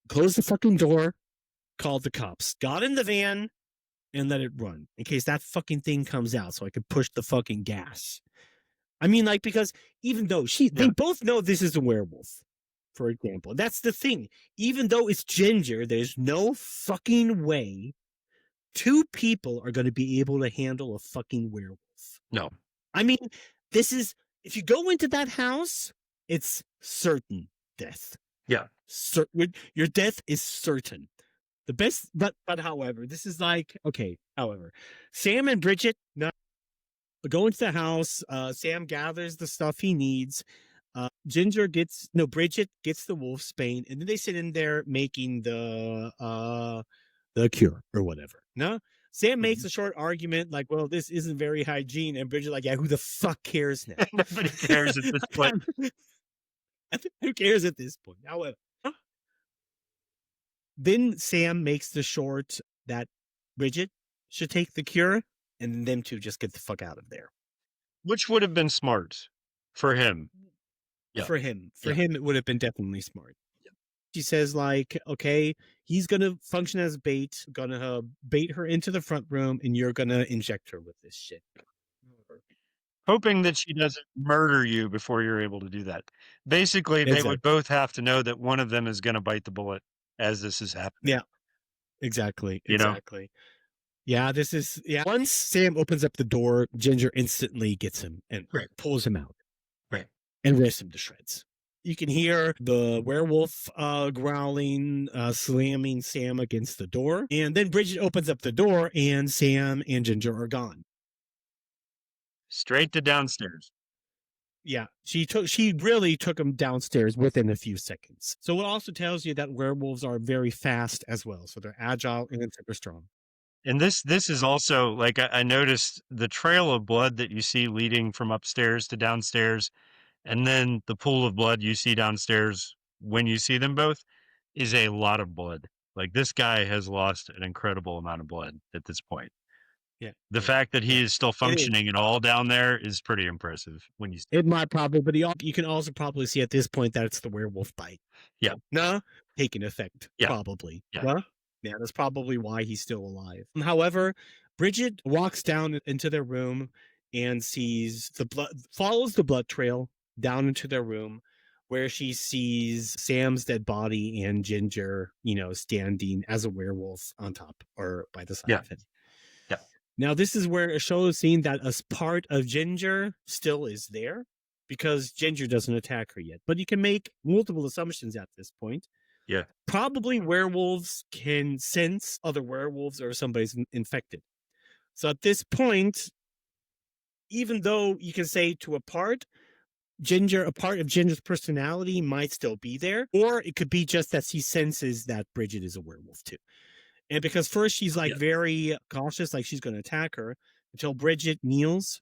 closed the fucking door, called the cops, got in the van, and let it run in case that fucking thing comes out, so I could push the fucking gas. I mean, like, because even though they both know this is a werewolf, for example. That's the thing. Even though it's Ginger, there's no fucking way two people are going to be able to handle a fucking werewolf. No. I mean, this is, if you go into that house, it's certain death. Yeah. Your death is certain. The best, but however, this is like, okay, however, Sam and Bridget go into the house. Sam gathers the stuff he needs. Bridget gets the wolf's bane, and then they sit in there making the cure or whatever. No, Sam makes a short argument like, "Well, this isn't very hygiene," and Bridget like, "Yeah, who the fuck cares now? Nobody cares at this point. Who cares at this point?" However, then Sam makes the short that Bridget should take the cure, and then them two just get the fuck out of there. Which would have been smart for him. Yeah. For him, Yeah. it would have been definitely smart. She says like, okay, he's gonna function as bait, gonna bait her into the front room, and you're gonna inject her with this shit. Hoping that she doesn't murder you before you're able to do that. Basically, they Exactly. would both have to know that one of them is going to bite the bullet as this is happening. Yeah. Exactly. You know? Exactly. Yeah, this is once Sam opens up the door, Ginger instantly gets him and pulls him out. Right. And rips him to shreds. You can hear the werewolf growling, slamming Sam against the door. And then Bridget opens up the door and Sam and Ginger are gone. Straight to downstairs. Yeah, she really took him downstairs within a few seconds. So it also tells you that werewolves are very fast as well. So they're agile and super strong. And this is also, like, I noticed the trail of blood that you see leading from upstairs to downstairs, and then the pool of blood you see downstairs when you see them both is a lot of blood. Like, this guy has lost an incredible amount of blood at this point. Yeah. The fact that he is still functioning at all down there is pretty impressive when you see it. Might probably, but you can also probably see at this point that it's the werewolf bite. Yeah. No, taking effect. Yeah. Probably. Yeah. Huh? Yeah, that's probably why he's still alive. However, Bridget walks down into their room and sees follows the blood trail down into their room, where she sees Sam's dead body and Ginger, standing as a werewolf on top or by the side of him. Yeah. Now, this is where it shows scene that a part of Ginger still is there because Ginger doesn't attack her yet. But you can make multiple assumptions at this point. Yeah. Probably werewolves can sense other werewolves or somebody's infected. So at this point, even though you can say to a part of Ginger's personality might still be there, or it could be just that she senses that Bridget is a werewolf too. And because first she's like very cautious, like she's going to attack her, until Bridget kneels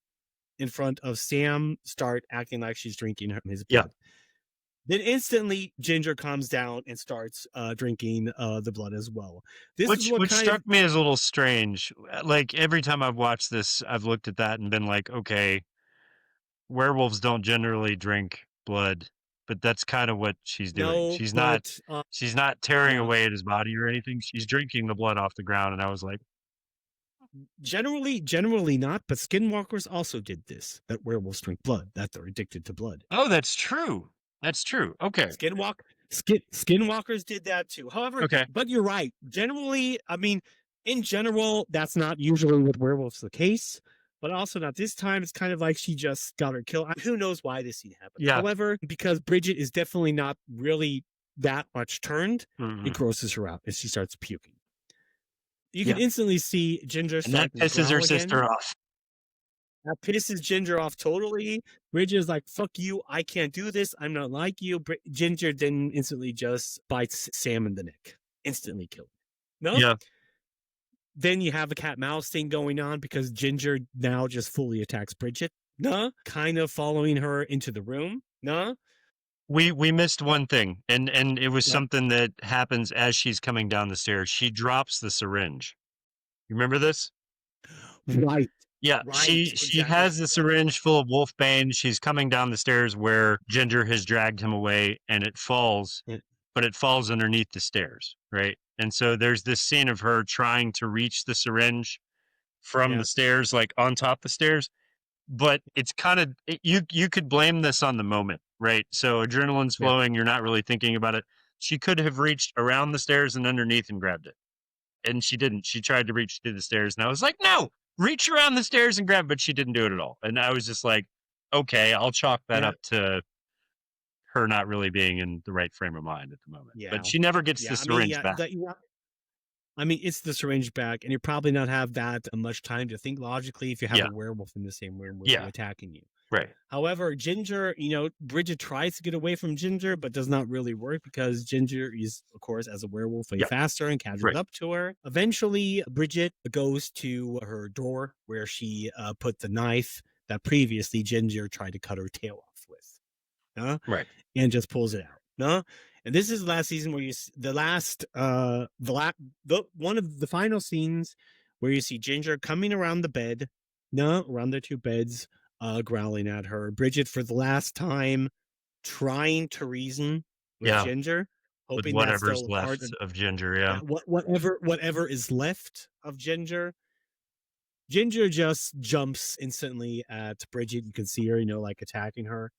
in front of Sam, start acting like she's drinking his blood. Then instantly Ginger calms down and starts drinking the blood as well. Which struck me as a little strange. Like every time I've watched this, I've looked at that and been like, okay, werewolves don't generally drink blood, but that's kind of what she's doing. No, she's not tearing away at his body or anything. She's drinking the blood off the ground, and I was like, generally not, but skinwalkers also did this. That werewolves drink blood, that they're addicted to blood. Oh, that's true. That's true. Okay. Skinwalkers did that too. However, but you're right. Generally, I mean, in general, that's not usually with werewolves the case. But also not this time. It's kind of like she just got her kill. Who knows why this scene happened? Yeah. However, because Bridget is definitely not really that much turned, it grosses her out and she starts puking. You can instantly see Ginger start and that pisses her sister off. That pisses Ginger off totally. Bridget's like, fuck you, I can't do this. I'm not like you. Ginger then instantly just bites Sam in the neck. Instantly killed. No? Yeah. Then you have a cat-mouse thing going on because Ginger now just fully attacks Bridget. No? Kind of following her into the room. No? We missed one thing, and it was something that happens as she's coming down the stairs. She drops the syringe. You remember this? Right. Yeah, right, she has the syringe full of wolfbane. She's coming down the stairs where Ginger has dragged him away, and it falls, but it falls underneath the stairs, right? And so there's this scene of her trying to reach the syringe from the stairs, like on top of the stairs. But it's kind of, you could blame this on the moment, right? So adrenaline's flowing. You're not really thinking about it. She could have reached around the stairs and underneath and grabbed it. And she didn't. She tried to reach through the stairs. And I was like, no, reach around the stairs and grab it. But she didn't do it at all. And I was just like, okay, I'll chalk that up to her not really being in the right frame of mind at the moment. Yeah. But she never gets the syringe back. I mean, it's the syringe back, and you probably not have that much time to think logically if you have a werewolf in the same room with you attacking you. Right. However, Ginger, Bridget tries to get away from Ginger, but does not really work because Ginger is, of course, as a werewolf, way Yep. faster and catches Right. up to her. Eventually, Bridget goes to her drawer where she put the knife that previously Ginger tried to cut her tail off with. Right. And just pulls it out. No, and this is the last season where one of the final scenes where you see Ginger coming around the bed, around their two beds, growling at her. Bridget, for the last time, trying to reason with Yeah. Ginger, With hoping that's whatever's still left of Ginger. Yeah. whatever is left of Ginger. Ginger just jumps instantly at Bridget. You can see her, like attacking her.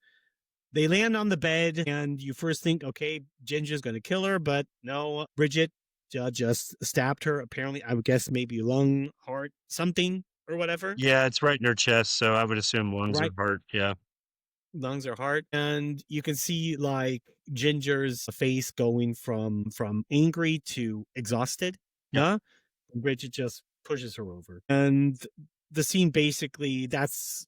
They land on the bed, and you first think, okay, Ginger's going to kill her, but no, Bridget just stabbed her. Apparently, I would guess maybe lung, heart, something or whatever. Yeah, it's right in her chest, so I would assume lungs Right. or heart. Yeah. Lungs or heart. And you can see like Ginger's face going from angry to exhausted. Yeah. And Bridget just pushes her over. And the scene basically, that's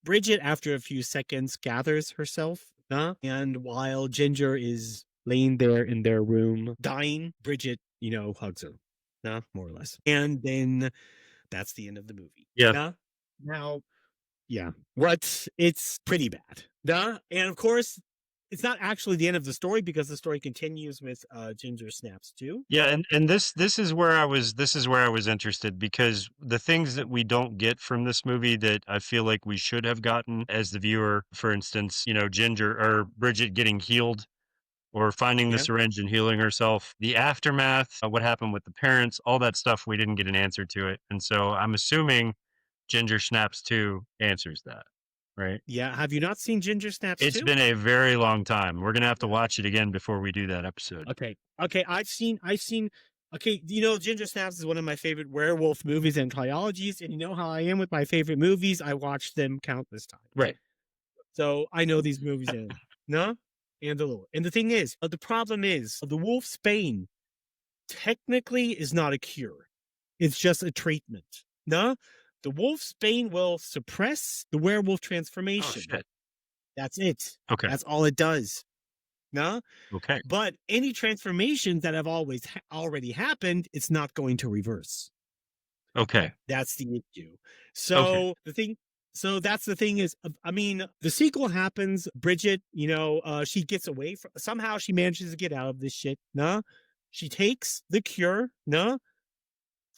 Bridget, after a few seconds, gathers herself. And while Ginger is laying there in their room dying, Bridget, hugs her. More or less. And then that's the end of the movie. Yeah. Now, yeah, it's pretty bad. And of course, it's not actually the end of the story because the story continues with Ginger snaps too. Yeah, and this is where I was interested, because the things that we don't get from this movie that I feel like we should have gotten as the viewer, for instance, Ginger or Bridget getting healed or finding the Yeah. syringe and healing herself, the aftermath, what happened with the parents, all that stuff, we didn't get an answer to it. And so I'm assuming Ginger Snaps 2 answers that, right? Yeah. Have you not seen Ginger Snaps It's too? been a very long time. We're going to have to watch it again before we do that episode. Okay. I've seen. Okay, Ginger Snaps is one of my favorite werewolf movies and trilogies, and you know how I am with my favorite movies. I watched them countless times. Right. So I know these movies in and the lore. And the thing is, the problem is, the wolf's bane technically is not a cure. It's just a treatment. The wolf's bane will suppress the werewolf Oh, transformation. shit. That's it. Okay. That's all it does. Okay. But any transformations that have already happened, it's not going to reverse. Okay. That's the issue. So that's the thing is, I mean, the sequel happens. Bridget, she gets away from, somehow she manages to get out of this shit. She takes the cure.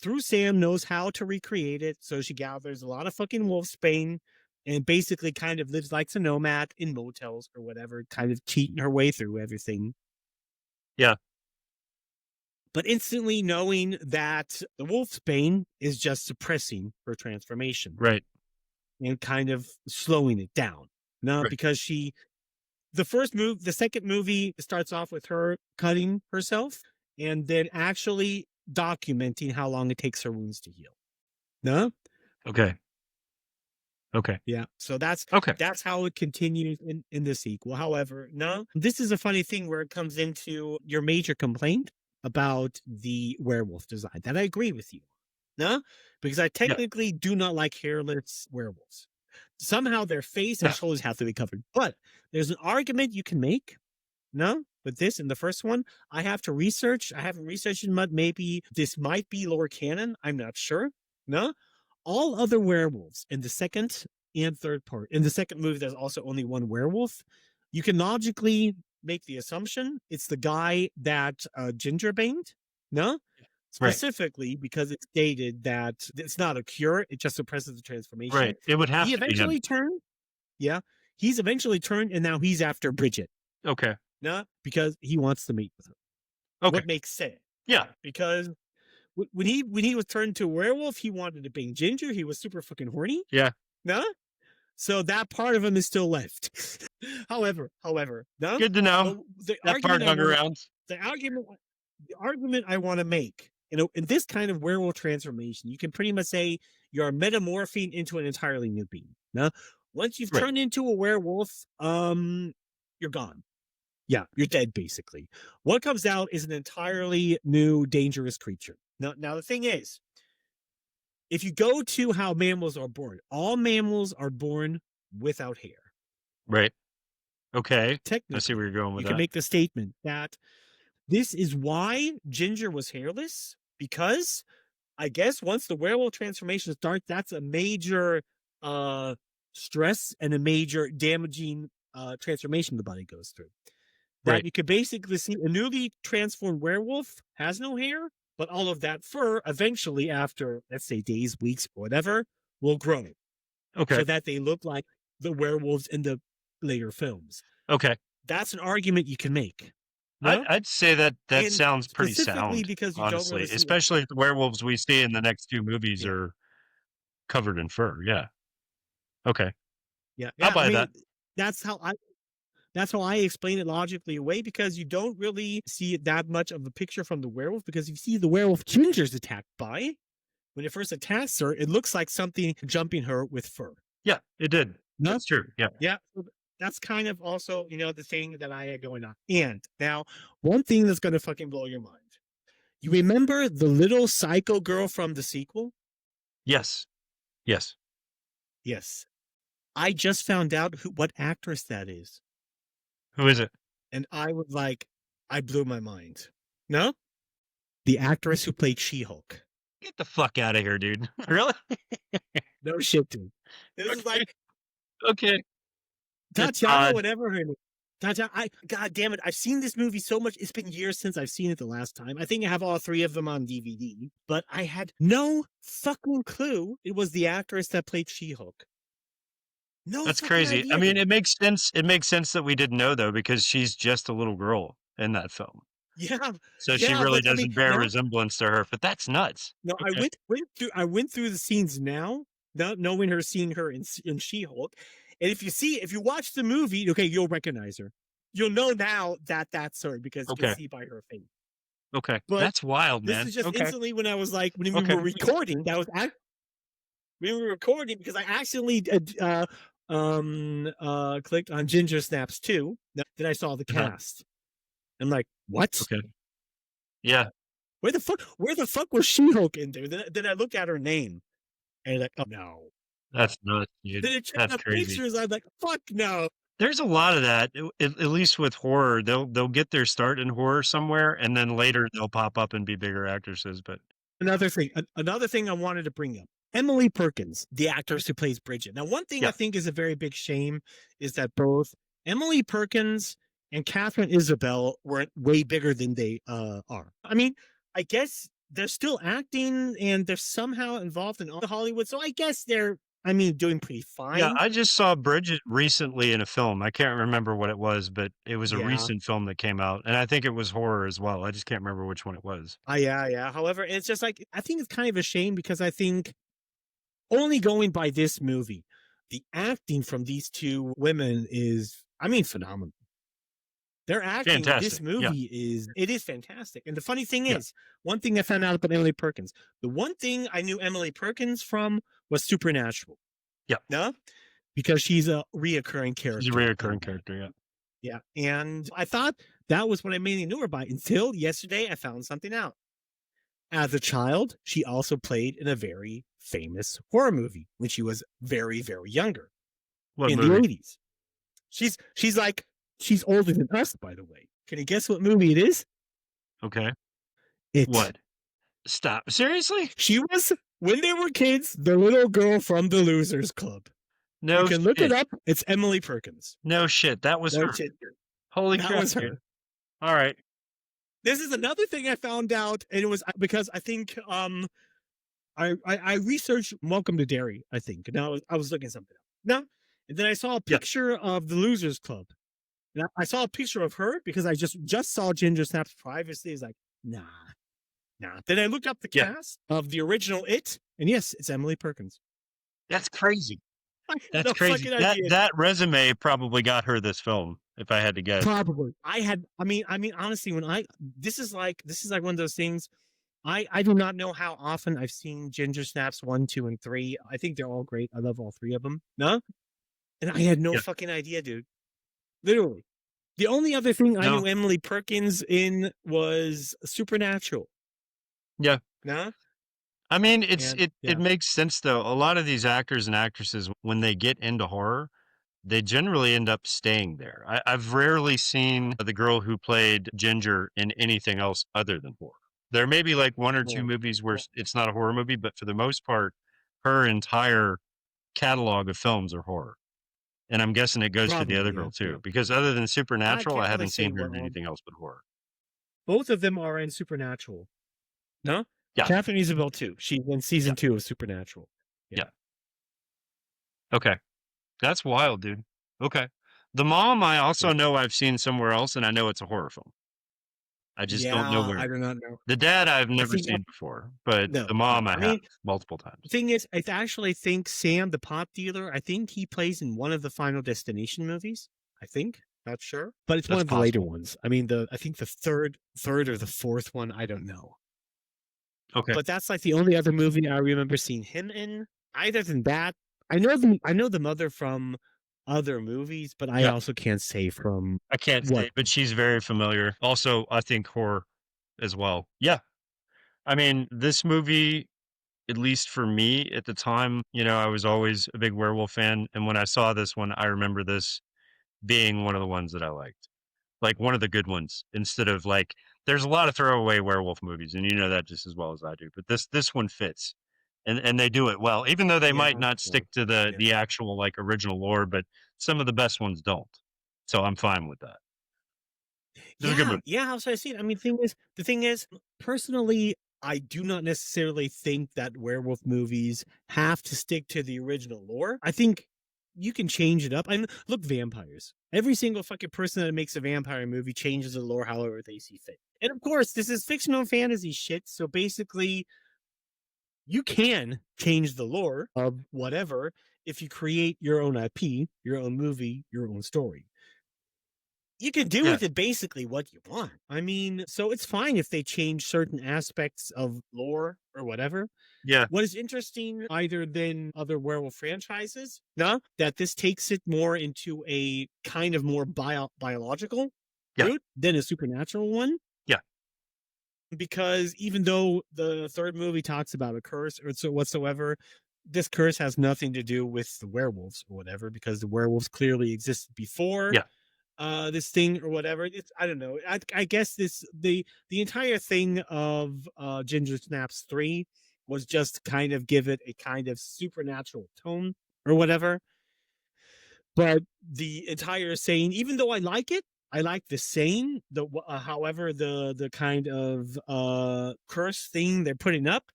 Through Sam knows how to recreate it. So she gathers a lot of fucking wolfsbane and basically kind of lives like a nomad in motels or whatever, kind of cheating her way through everything. Yeah. But instantly knowing that the wolfsbane is just suppressing her transformation. Right. And kind of slowing it down. Right. Because the second movie starts off with her cutting herself and then actually documenting how long it takes her wounds to heal. Okay. Yeah. So that's how it continues in the sequel. However, this is a funny thing where it comes into your major complaint about the werewolf design. That I agree with you. Because I technically do not like hairless werewolves. Somehow their face and shoulders have to be covered. But there's an argument you can make. With this in the first one, I have to research. I haven't researched it much. Maybe this might be lore canon. I'm not sure. All other werewolves in the second and third part. In the second movie, there's also only one werewolf. You can logically make the assumption it's the guy that Ginger banged. Specifically because it's stated that it's not a cure. It just suppresses the transformation. Right. It would have He to be him. eventually turned. Yeah. He's eventually turned, and now he's after Bridget. Okay. Because he wants to meet with her. Okay. What makes sense? Yeah. Because when he was turned to a werewolf, he wanted to bang Ginger. He was super fucking horny. Yeah. So that part of him is still left. However, Good to know. That part hung around. The argument I want to make, in this kind of werewolf transformation, you can pretty much say you're metamorphing into an entirely new being. Once you've turned into a werewolf, you're gone. Yeah, you're dead, basically. What comes out is an entirely new, dangerous creature. Now the thing is, if you go to how mammals are born, all mammals are born without hair. Right. Okay. I Technically, see where you're going with you can that. make the statement that this is why Ginger was hairless, because I guess once the werewolf transformation starts, that's a major stress and a major damaging transformation the body goes through. That Right. you could basically see a newly transformed werewolf has no hair, but all of that fur eventually, after let's say days, weeks, whatever, will grow Okay. so that they look like the werewolves in the later films. Okay. That's an argument you can make. No? I'd say that And sounds pretty specifically sound, because you don't honestly, really see it. especially if the werewolves we see in the next two movies Yeah. are covered in fur. Yeah. Okay. Yeah, I'll buy I mean, that. that's how I explain it logically away, because you don't really see that much of a picture from the werewolf, because you see the werewolf Ginger's attacked by. When it first attacks her, it looks like something jumping her with fur. Yeah, it did. No? That's true. Yeah. Yeah, so that's kind of also, the thing that I had going on. And now, one thing that's going to fucking blow your mind. You remember the little psycho girl from the sequel? Yes. Yes. Yes. I just found out what actress that is. Who is it? And I was like, I blew my mind. No? The actress who played She-Hulk. Get the fuck out of here, dude. Really? No shit, dude. This is like Okay. That's Tatiana, odd. whatever her name. Tatiana, God damn it. I've seen this movie so much. It's been years since I've seen it the last time. I think I have all three of them on DVD, but I had no fucking clue it was the actress that played She-Hulk. No, That's fucking crazy. idea, I mean, dude. it makes sense. It makes sense that we didn't know, though, because she's just a little girl in that film. Yeah, So she yeah, really but I mean, doesn't bear now, resemblance to her, but that's nuts. no, I Okay. went through the scenes now, not knowing her, seeing her in She-Hulk, and if you watch the movie, okay, you'll recognize her. You'll know now that that's her, because you can Okay. see by her face. Okay. But That's wild, this man. is just Okay. instantly when I was like, when we Okay. were recording, we were recording because I accidentally clicked on Ginger Snaps 2. Then I saw the Uh-huh. cast. I'm like, what? Okay. Yeah. Where the fuck was She-Hulk in there? Then I looked at her name, and like, oh no. That's nuts, dude. Then I checked That's the crazy. pictures. I'm like, fuck no. There's a lot of that, at least with horror. They'll get their start in horror somewhere, and then later they'll pop up and be bigger actresses. But Another thing I wanted to bring up. Emily Perkins, the actress who plays Bridget. Now, one thing I Yeah. think is a very big shame is that both Emily Perkins and Catherine Isabel were way bigger than they are. I mean, I guess they're still acting and they're somehow involved in all the Hollywood. So I guess they're, doing pretty fine. yeah, I just saw Bridget recently in a film. I can't remember what it was, but it was a Yeah. recent film that came out, and I think it was horror as well. I just can't remember which one it was. Yeah. However, it's just like, I think it's kind of a shame because I think only going by this movie, the acting from these two women is, phenomenal. Their acting in this Fantastic. Yeah. movie is fantastic. And the funny thing Yeah. is, one thing I found out about Emily Perkins, the one thing I knew Emily Perkins from was Supernatural. Yeah. No? Because she's a reoccurring character. She's a reoccurring character. Yeah. Yeah. And I thought that was what I mainly knew her by until yesterday I found something out. As a child, she also played in a very famous horror movie when she was very, very younger. What in movie? the 80s. She's older than us, by the way. Can you guess what movie it is? Okay. It. What? Stop. Seriously? She was, when they were kids, the little girl from the Losers Club. No You can look shit. it up. It's Emily Perkins. No shit. That was No her. shit. Holy That crap, was her. dude. All right. This is another thing I found out, and it was because I think I researched Welcome to Derry, I think. Now I was looking something up. No, and then I saw a Yeah. picture of the Losers Club. And I saw a picture of her because I just saw Ginger Snaps previously. It's like, nah. Then I looked up the Yeah. cast of the original It, and yes, it's Emily Perkins. That's crazy. I had That's no crazy. fucking idea. That resume probably got her this film, if I had to guess. Probably. Honestly, this is like one of those things. I do not know how often I've seen Ginger Snaps 1, 2, and 3. I think they're all great. I love all three of them. No? And I had no Yeah. fucking idea, dude. Literally. The only other thing I No. knew Emily Perkins in was Supernatural. Yeah. No? I mean, And, it makes sense though. A lot of these actors and actresses, when they get into horror, they generally end up staying there. I've rarely seen the girl who played Ginger in anything else other than horror. There may be like one or two Well, movies where it's not a horror movie, but for the most part, her entire catalog of films are horror. And I'm guessing it goes for the other probably, girl yeah. too, because other than I Supernatural, I can't really haven't say seen her in well. anything else but horror. Both of them are in Supernatural. No? Yeah. Catherine Isabel too. She's in season Yeah. 2 of Supernatural. Yeah. Okay. That's wild, dude. Okay. The mom, I also Yeah. know I've seen somewhere else, and I know it's a horror film. I just don't know Yeah, where. I do not know. The dad I've never think seen before, but no, the mom no. I I have mean, multiple the times. thing is, I actually think Sam, the pot dealer, I think he plays in one of the Final Destination movies. I think, not sure, but it's one That's of the later possible. ones. I mean, I think the third or the fourth one. I don't know, Okay. but that's like the only other movie I remember seeing him in. Other than that, I know the mother from other movies, but I Yeah. also can't say from I can't what. say, but she's very familiar. Also, I think horror as well. Yeah. I mean, this movie, at least for me at the time, I was always a big werewolf fan. And when I saw this one, I remember this being one of the ones that I liked. Like one of the good ones, instead of like there's a lot of throwaway werewolf movies, and you know that just as well as I do. But this one fits. And they do it well, even though they Yeah, might not stick to yeah. the actual like original lore, but some of the best ones don't. So I'm fine with that. This is a good movie. Yeah, how should I see it? I mean, the thing is, personally, I do not necessarily think that werewolf movies have to stick to the original lore. I think you can change it up. I mean, look, vampires. Every single fucking person that makes a vampire movie changes the lore however they see fit. And of course, this is fictional fantasy shit, so basically, you can change the lore of whatever if you create your own IP, your own movie, your own story. You can do Yeah. with it basically what you want. I mean, so it's fine if they change certain aspects of lore or whatever. Yeah. What is interesting, either than other werewolf franchises, that this takes it more into a kind of more biological Yeah. route than a supernatural one. Yeah. Because even though the third movie talks about a curse or so whatsoever, this curse has nothing to do with the werewolves or whatever, because the werewolves clearly existed before. Yeah. This thing or whatever. I don't know. I guess the entire thing of Ginger Snaps 3 was just kind of give it a kind of supernatural tone or whatever. But the entire saying, even though I like it, I like the saying. However, the kind of curse thing they're putting up,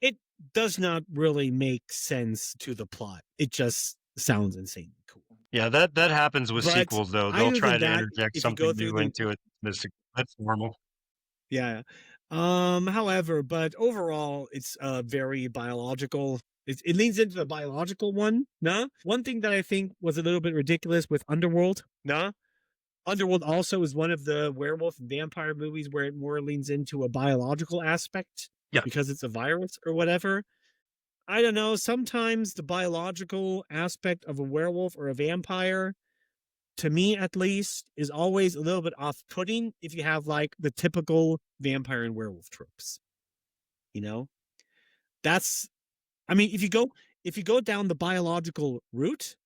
it does not really make sense to the plot. It just sounds insanely cool. Yeah, that happens with But sequels though. They'll other try than to that, interject if you go something through new the into it. That's normal. Yeah. However, but overall, it's very biological. It leans into the biological one. Nah. One thing that I think was a little bit ridiculous with Underworld. Nah. Underworld also is one of the werewolf and vampire movies where it more leans into a biological aspect. Yeah. Because it's a virus or whatever. I don't know. Sometimes the biological aspect of a werewolf or a vampire, to me at least, is always a little bit off-putting if you have like the typical vampire and werewolf tropes. That's, I mean, if you go down the biological route,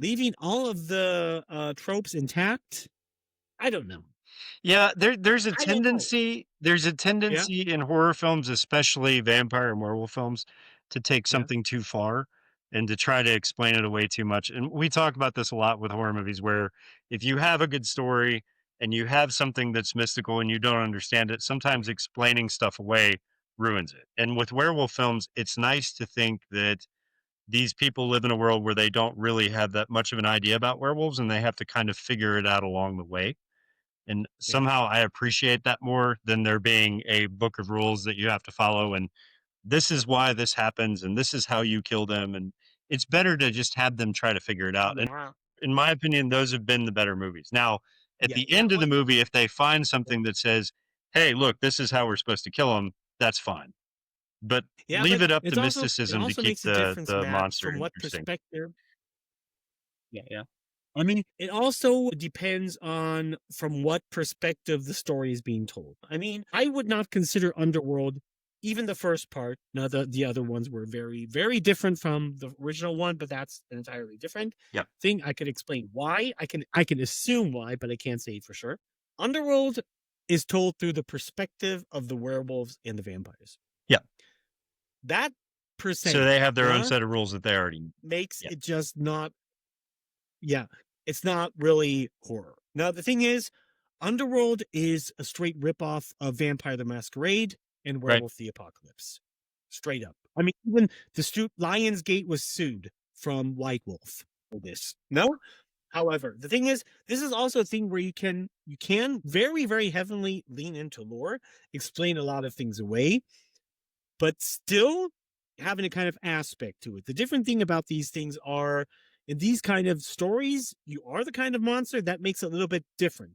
leaving all of the tropes intact, I don't know. Yeah, there's a I don't know. tendency in horror films, especially vampire and werewolf films, to take something too far and to try to explain it away too much. And we talk about this a lot with horror movies, where if you have a good story and you have something that's mystical and you don't understand it, sometimes explaining stuff away ruins it. And with werewolf films, it's nice to think that these people live in a world where they don't really have that much of an idea about werewolves, and they have to kind of figure it out along the way. And somehow I appreciate that more than there being a book of rules that you have to follow. And this is why this happens. And this is how you kill them. And it's better to just have them try to figure it out. And in my opinion, those have been the better movies. Now, at the end of the movie, if they find something that says, hey, look, this is how we're supposed to kill them, that's fine. But leave it up to mysticism to keep the monster from what interesting. perspective. Yeah. I mean, it also depends on from what perspective the story is being told. I mean, I would not consider Underworld even the first part. Now the other ones were very, very different from the original one, but that's an entirely different thing. I could explain why. I can assume why, but I can't say for sure. Underworld is told through the perspective of the werewolves and the vampires. Yeah. That per se. So they have their own set of rules that they already makes it just not. Yeah, it's not really horror. Now the thing is, Underworld is a straight ripoff of Vampire the Masquerade and Werewolf the Apocalypse. Straight up. I mean, even the Lionsgate was sued from White Wolf for this. No? However, the thing is, this is also a thing where you can very, very heavily lean into lore, explain a lot of things away, but still having a kind of aspect to it. The different thing about these things are, in these kind of stories, you are the kind of monster that makes it a little bit different.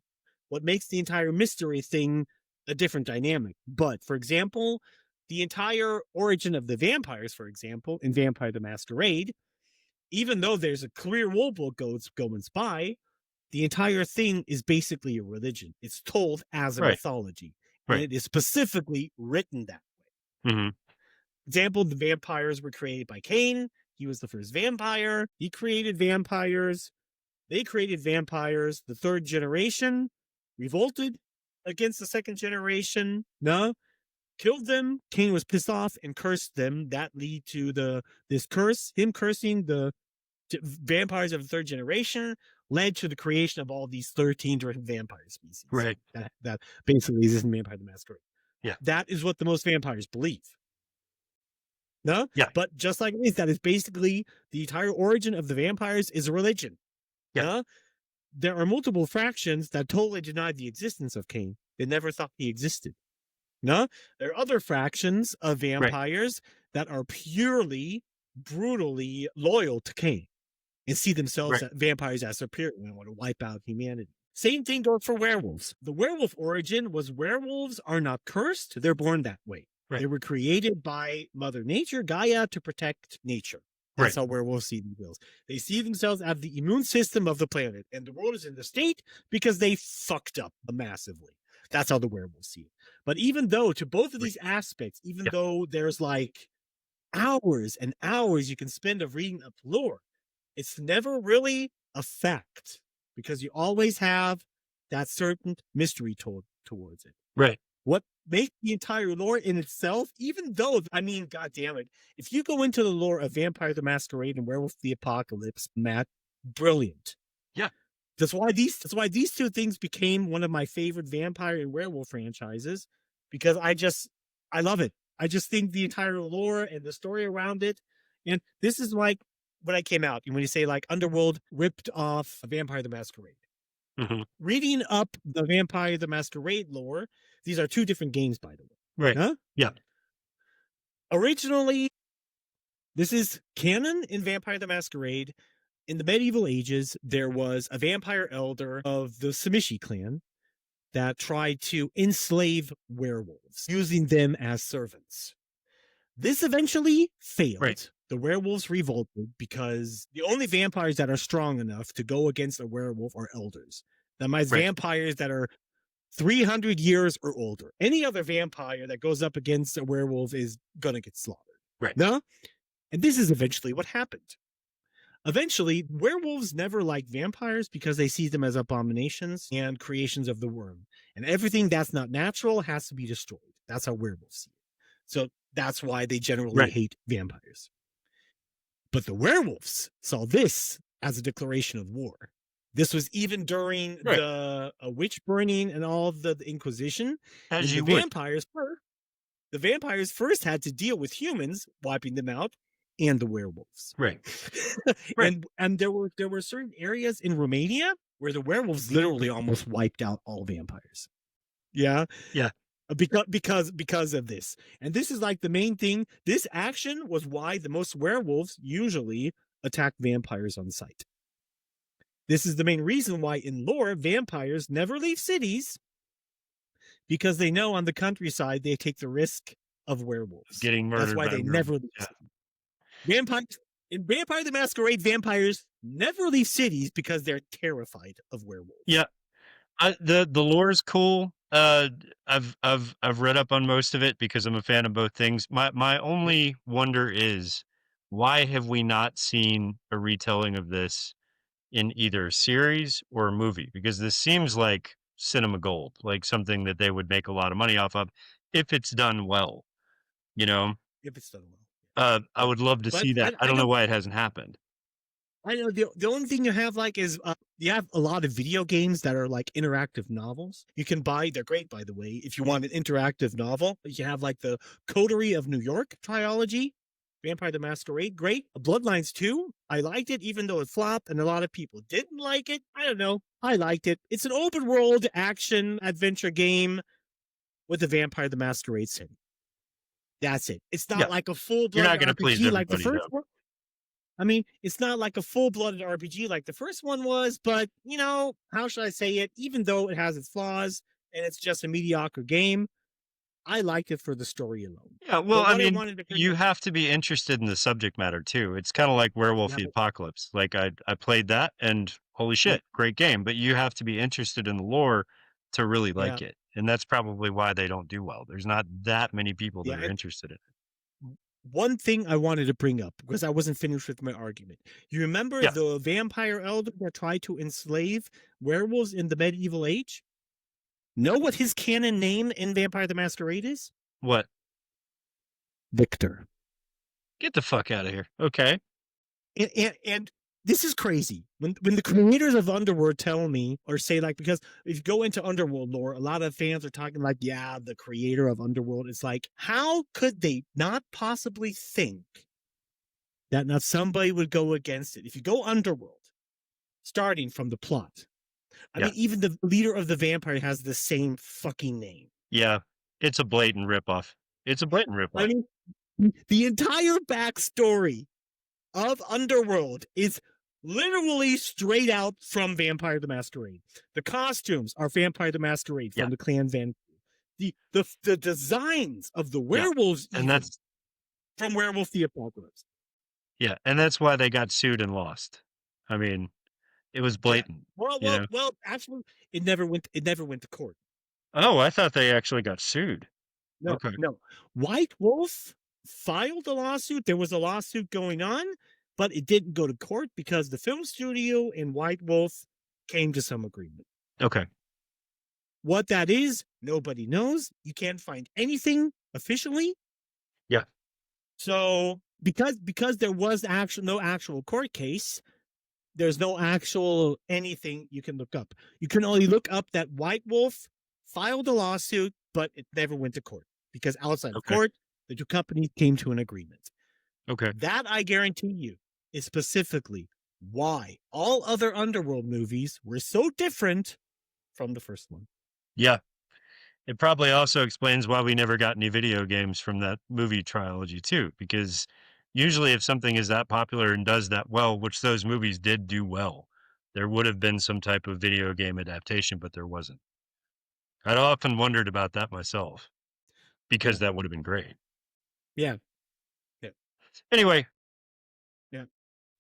What makes the entire mystery thing a different dynamic. But, for example, the entire origin of the vampires, for example, in Vampire the Masquerade, even though there's a clear rule book going by, the entire thing is basically a religion. It's told as a mythology. And it is specifically written that way. Mm-hmm. Example, the vampires were created by Cain. He was the first vampire. He created vampires. They created vampires. The third generation revolted against the second generation. No, killed them. Cain was pissed off and cursed them. That lead to this curse. Him cursing the vampires of the third generation led to the creation of all these 13 different vampire species. Right. That basically is in Vampire the Masquerade. Yeah. That is what the most vampires believe. No? Yeah. But just like this, that is basically the entire origin of the vampires is a religion. Yeah. No? There are multiple factions that totally denied the existence of Cain. They never thought he existed. No? There are other fractions of vampires that are purely, brutally loyal to Cain and see themselves as vampires as superior and want to wipe out humanity. Same thing goes for werewolves. The werewolf origin was werewolves are not cursed. They're born that way. They were created by Mother Nature, Gaia, to protect nature. That's how werewolves see themselves. They see themselves as the immune system of the planet, and the world is in the state because they fucked up massively. That's how the werewolves see it. But even though, to both of these aspects, even though there's like hours and hours you can spend of reading up lore, it's never really a fact because you always have that certain mystery told towards it. Right. What makes the entire lore in itself, even though, I mean, God damn it, if you go into the lore of Vampire the Masquerade and Werewolf the Apocalypse, Matt, brilliant. Yeah. That's why these two things became one of my favorite vampire and werewolf franchises, because I love it. I just think the entire lore and the story around it, and this is like when I came out, when you say like Underworld ripped off Vampire the Masquerade. Mm-hmm. Reading up the Vampire the Masquerade lore, these are two different games, by the way. Right. Huh? Yeah. Originally, this is canon in Vampire the Masquerade. In the medieval ages, there was a vampire elder of the Samishi clan that tried to enslave werewolves, using them as servants. This eventually failed. Right. The werewolves revolted because the only vampires that are strong enough to go against a werewolf are elders. That means vampires that are 300 years or older. Any other vampire that goes up against a werewolf is going to get slaughtered. Right. No? And this is eventually what happened. Eventually, werewolves never like vampires because they see them as abominations and creations of the worm. And everything that's not natural has to be destroyed. That's how werewolves see it. So that's why they generally hate vampires. But the werewolves saw this as a declaration of war. This was even during the witch burning and all of the Inquisition. As you the would. The vampires first had to deal with humans, wiping them out, and the werewolves. Right. And there were certain areas in Romania where the werewolves literally almost wiped out all vampires. Yeah. Yeah. Because of this. And this is like the main thing. This action was why the most werewolves usually attack vampires on sight. This is the main reason why in lore, vampires never leave cities, because they know on the countryside they take the risk of werewolves. Getting murdered. That's why they never leave cities. In Vampire the Masquerade, vampires never leave cities because they're terrified of werewolves. Yeah. The lore is cool. Uh, I've read up on most of it because I'm a fan of both things. My only wonder is why have we not seen a retelling of this in either a series or a movie? Because this seems like cinema gold, like something that they would make a lot of money off of if it's done well. You know, If it's done well. I would love to But see that. I I don't know know why it hasn't happened. I know the only thing you have like is you have a lot of video games that are like interactive novels. You can buy, they're great by the way, if you want an interactive novel. You have like the Coterie of New York trilogy, Vampire the Masquerade, great. Bloodlines 2, I liked it even though it flopped and a lot of people didn't like it. I don't know. I liked it. It's an open world action adventure game with a Vampire the Masquerade setting. That's it. It's not Yeah. like a You're full-blooded not going to please RPG like the everybody, first though. one. I mean, it's not like a full-blooded RPG like the first one was, but, you know, how should I say it? Even though it has its flaws and it's just a mediocre game, I liked it for the story alone. Yeah, well, But I what I mean, wanted to bring you up, have to be interested in the subject matter too. It's kind of like Werewolf yeah, the Apocalypse. Like I played that and holy yeah, shit, great game, but you have to be interested in the lore to really yeah, like it. And that's probably why they don't do well. There's not that many people yeah. that are interested in it. One thing I wanted to bring up because I wasn't finished with my argument. You remember Yeah. the vampire elder that tried to enslave werewolves in the medieval age? Know what his canon name in Vampire the Masquerade is? What? Richter. Get the fuck out of here. Okay. And this is crazy. When the creators of Underworld tell me or say like, because if you go into Underworld lore, a lot of fans are talking like, yeah, the creator of Underworld. It's like, how could they not possibly think that not somebody would go against it? If you go Underworld, starting from the plot, I Yeah. mean, even the leader of the vampire has the same fucking name. Yeah. It's a blatant ripoff. It's a blatant ripoff. I mean, the entire backstory of Underworld is literally straight out from Vampire the Masquerade. The costumes are Vampire the Masquerade from Yeah. the Clan Van. The designs of the Yeah. werewolves And even that's from Werewolf the Apocalypse. yeah, and that's why they got sued and lost. I mean, it was Yeah. blatant, you know. Well. Actually, it never went. It never went to court. Oh, I thought they actually got sued. No, Okay. no. White Wolf filed a lawsuit. There was a lawsuit going on, but it didn't go to court because the film studio and White Wolf came to some agreement. Okay. What that is, nobody knows. You can't find anything officially. Yeah. So because there was no actual court case, there's no actual anything you can look up. You can only look up that White Wolf filed a lawsuit, but it never went to court because outside of Okay. court, the two companies came to an agreement. Okay. That I guarantee you is specifically why all other Underworld movies were so different from the first one. Yeah. It probably also explains why we never got any video games from that movie trilogy too, because usually if something is that popular and does that well, which those movies did do well, there would have been some type of video game adaptation, but there wasn't. I'd often wondered about that myself because that would have been great. Yeah. Anyway, Yeah.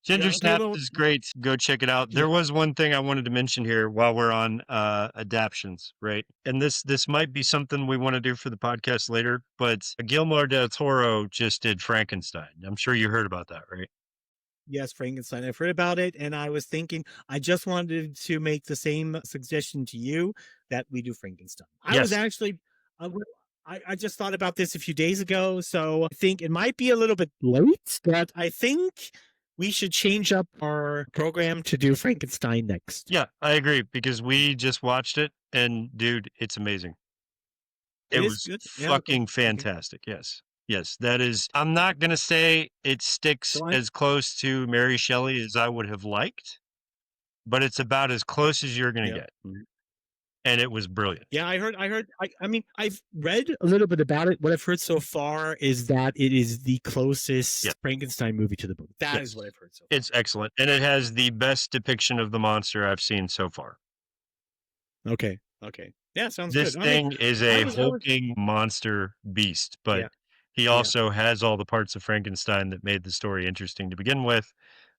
Ginger Yeah, okay, Snaps well, is great. Go check it out. There Yeah. was one thing I wanted to mention here while we're on adaptions, right? And this might be something we want to do for the podcast later, but Guillermo del Toro just did Frankenstein. I'm sure you heard about that, right? Yes, Frankenstein. I've heard about it, and I was thinking I just wanted to make the same suggestion to you that we do Frankenstein. I was Yes. actually, I just thought about this a few days ago, so I think it might be a little bit late, but I think we should change up our program to do Frankenstein next. Yeah, I agree because we just watched it and dude, it's amazing. It It is was good. Yeah, fucking okay. fantastic. Yes. Yes, that is. I'm not going to say it sticks So I- as close to Mary Shelley as I would have liked, but it's about as close as you're going to Yeah. get. And it was brilliant. Yeah, I mean, I've read a little bit about it. What I've heard so far is that it is the closest Yeah. Frankenstein movie to the book. That Yes. is what I've heard so far. It's excellent. And it has the best depiction of the monster I've seen so far. Okay. Yeah, sounds This good. I mean, thing is I a was- hulking monster beast, but Yeah. he also has all the parts of Frankenstein that made the story interesting to begin with.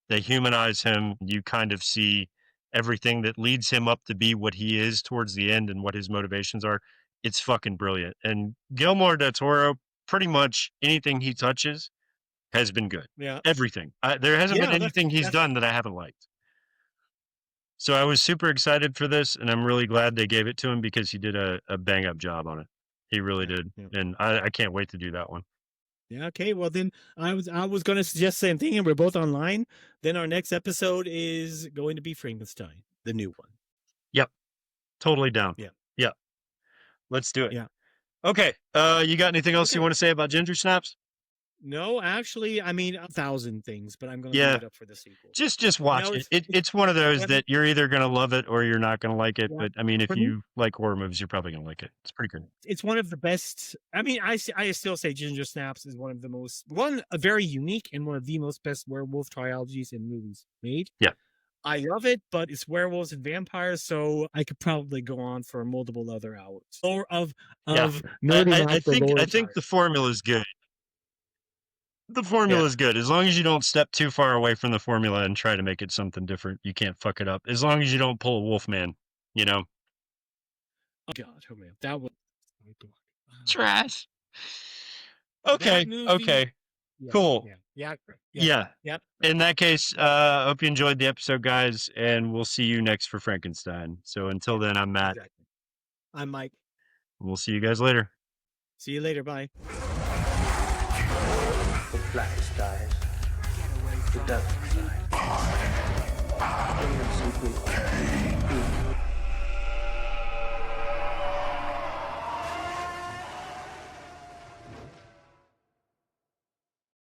They humanize him. You kind of see everything that leads him up to be what he is towards the end and what his motivations are. it's fucking brilliant. And Guillermo del Toro, pretty much anything he touches has been good. Yeah. Everything. There hasn't Yeah, been that's- anything he's done that I haven't liked. So I was super excited for this, and I'm really glad they gave it to him because he did a bang up job on it. He really did, yeah. and I can't wait to do that one. Yeah, okay. Well, then I was going to suggest the same thing, and we're both online. Then our next episode is going to be Frankenstein, the new one. Totally down. Yeah. Let's do it. Yeah. Okay. You got anything else you want to say about Ginger Snaps? No, actually, I mean 1,000 things, but I'm going to Yeah. leave it up for the sequel. Just watch No, it. It's one of those Yeah. that you're either gonna love it or you're not gonna like it. Yeah. But I mean, if For me- you like horror movies, you're probably gonna like it. It's pretty good. It's one of the best. I mean, I still say Ginger Snaps is one of the most a very unique and one of the most best werewolf trilogies in movies made. Yeah. I love it, but it's werewolves and vampires, so I could probably go on for multiple other hours. Or of Yeah. nerding I out the think lore the formula is good. The formula is good as long as you don't step too far away from the formula and try to make it something different. You can't fuck it up. As long as you don't pull a Wolfman, you know. Oh God, oh man, that was Trash. That Okay. movie- Okay. yeah, Cool. Yeah. Yeah. Yep. In that case, hope you enjoyed the episode, guys, and we'll see you next for Frankenstein. So until then, I'm Matt. Exactly. I'm Mike. We'll see you guys later. See you later. Bye. The blackest dies. The darkest dies.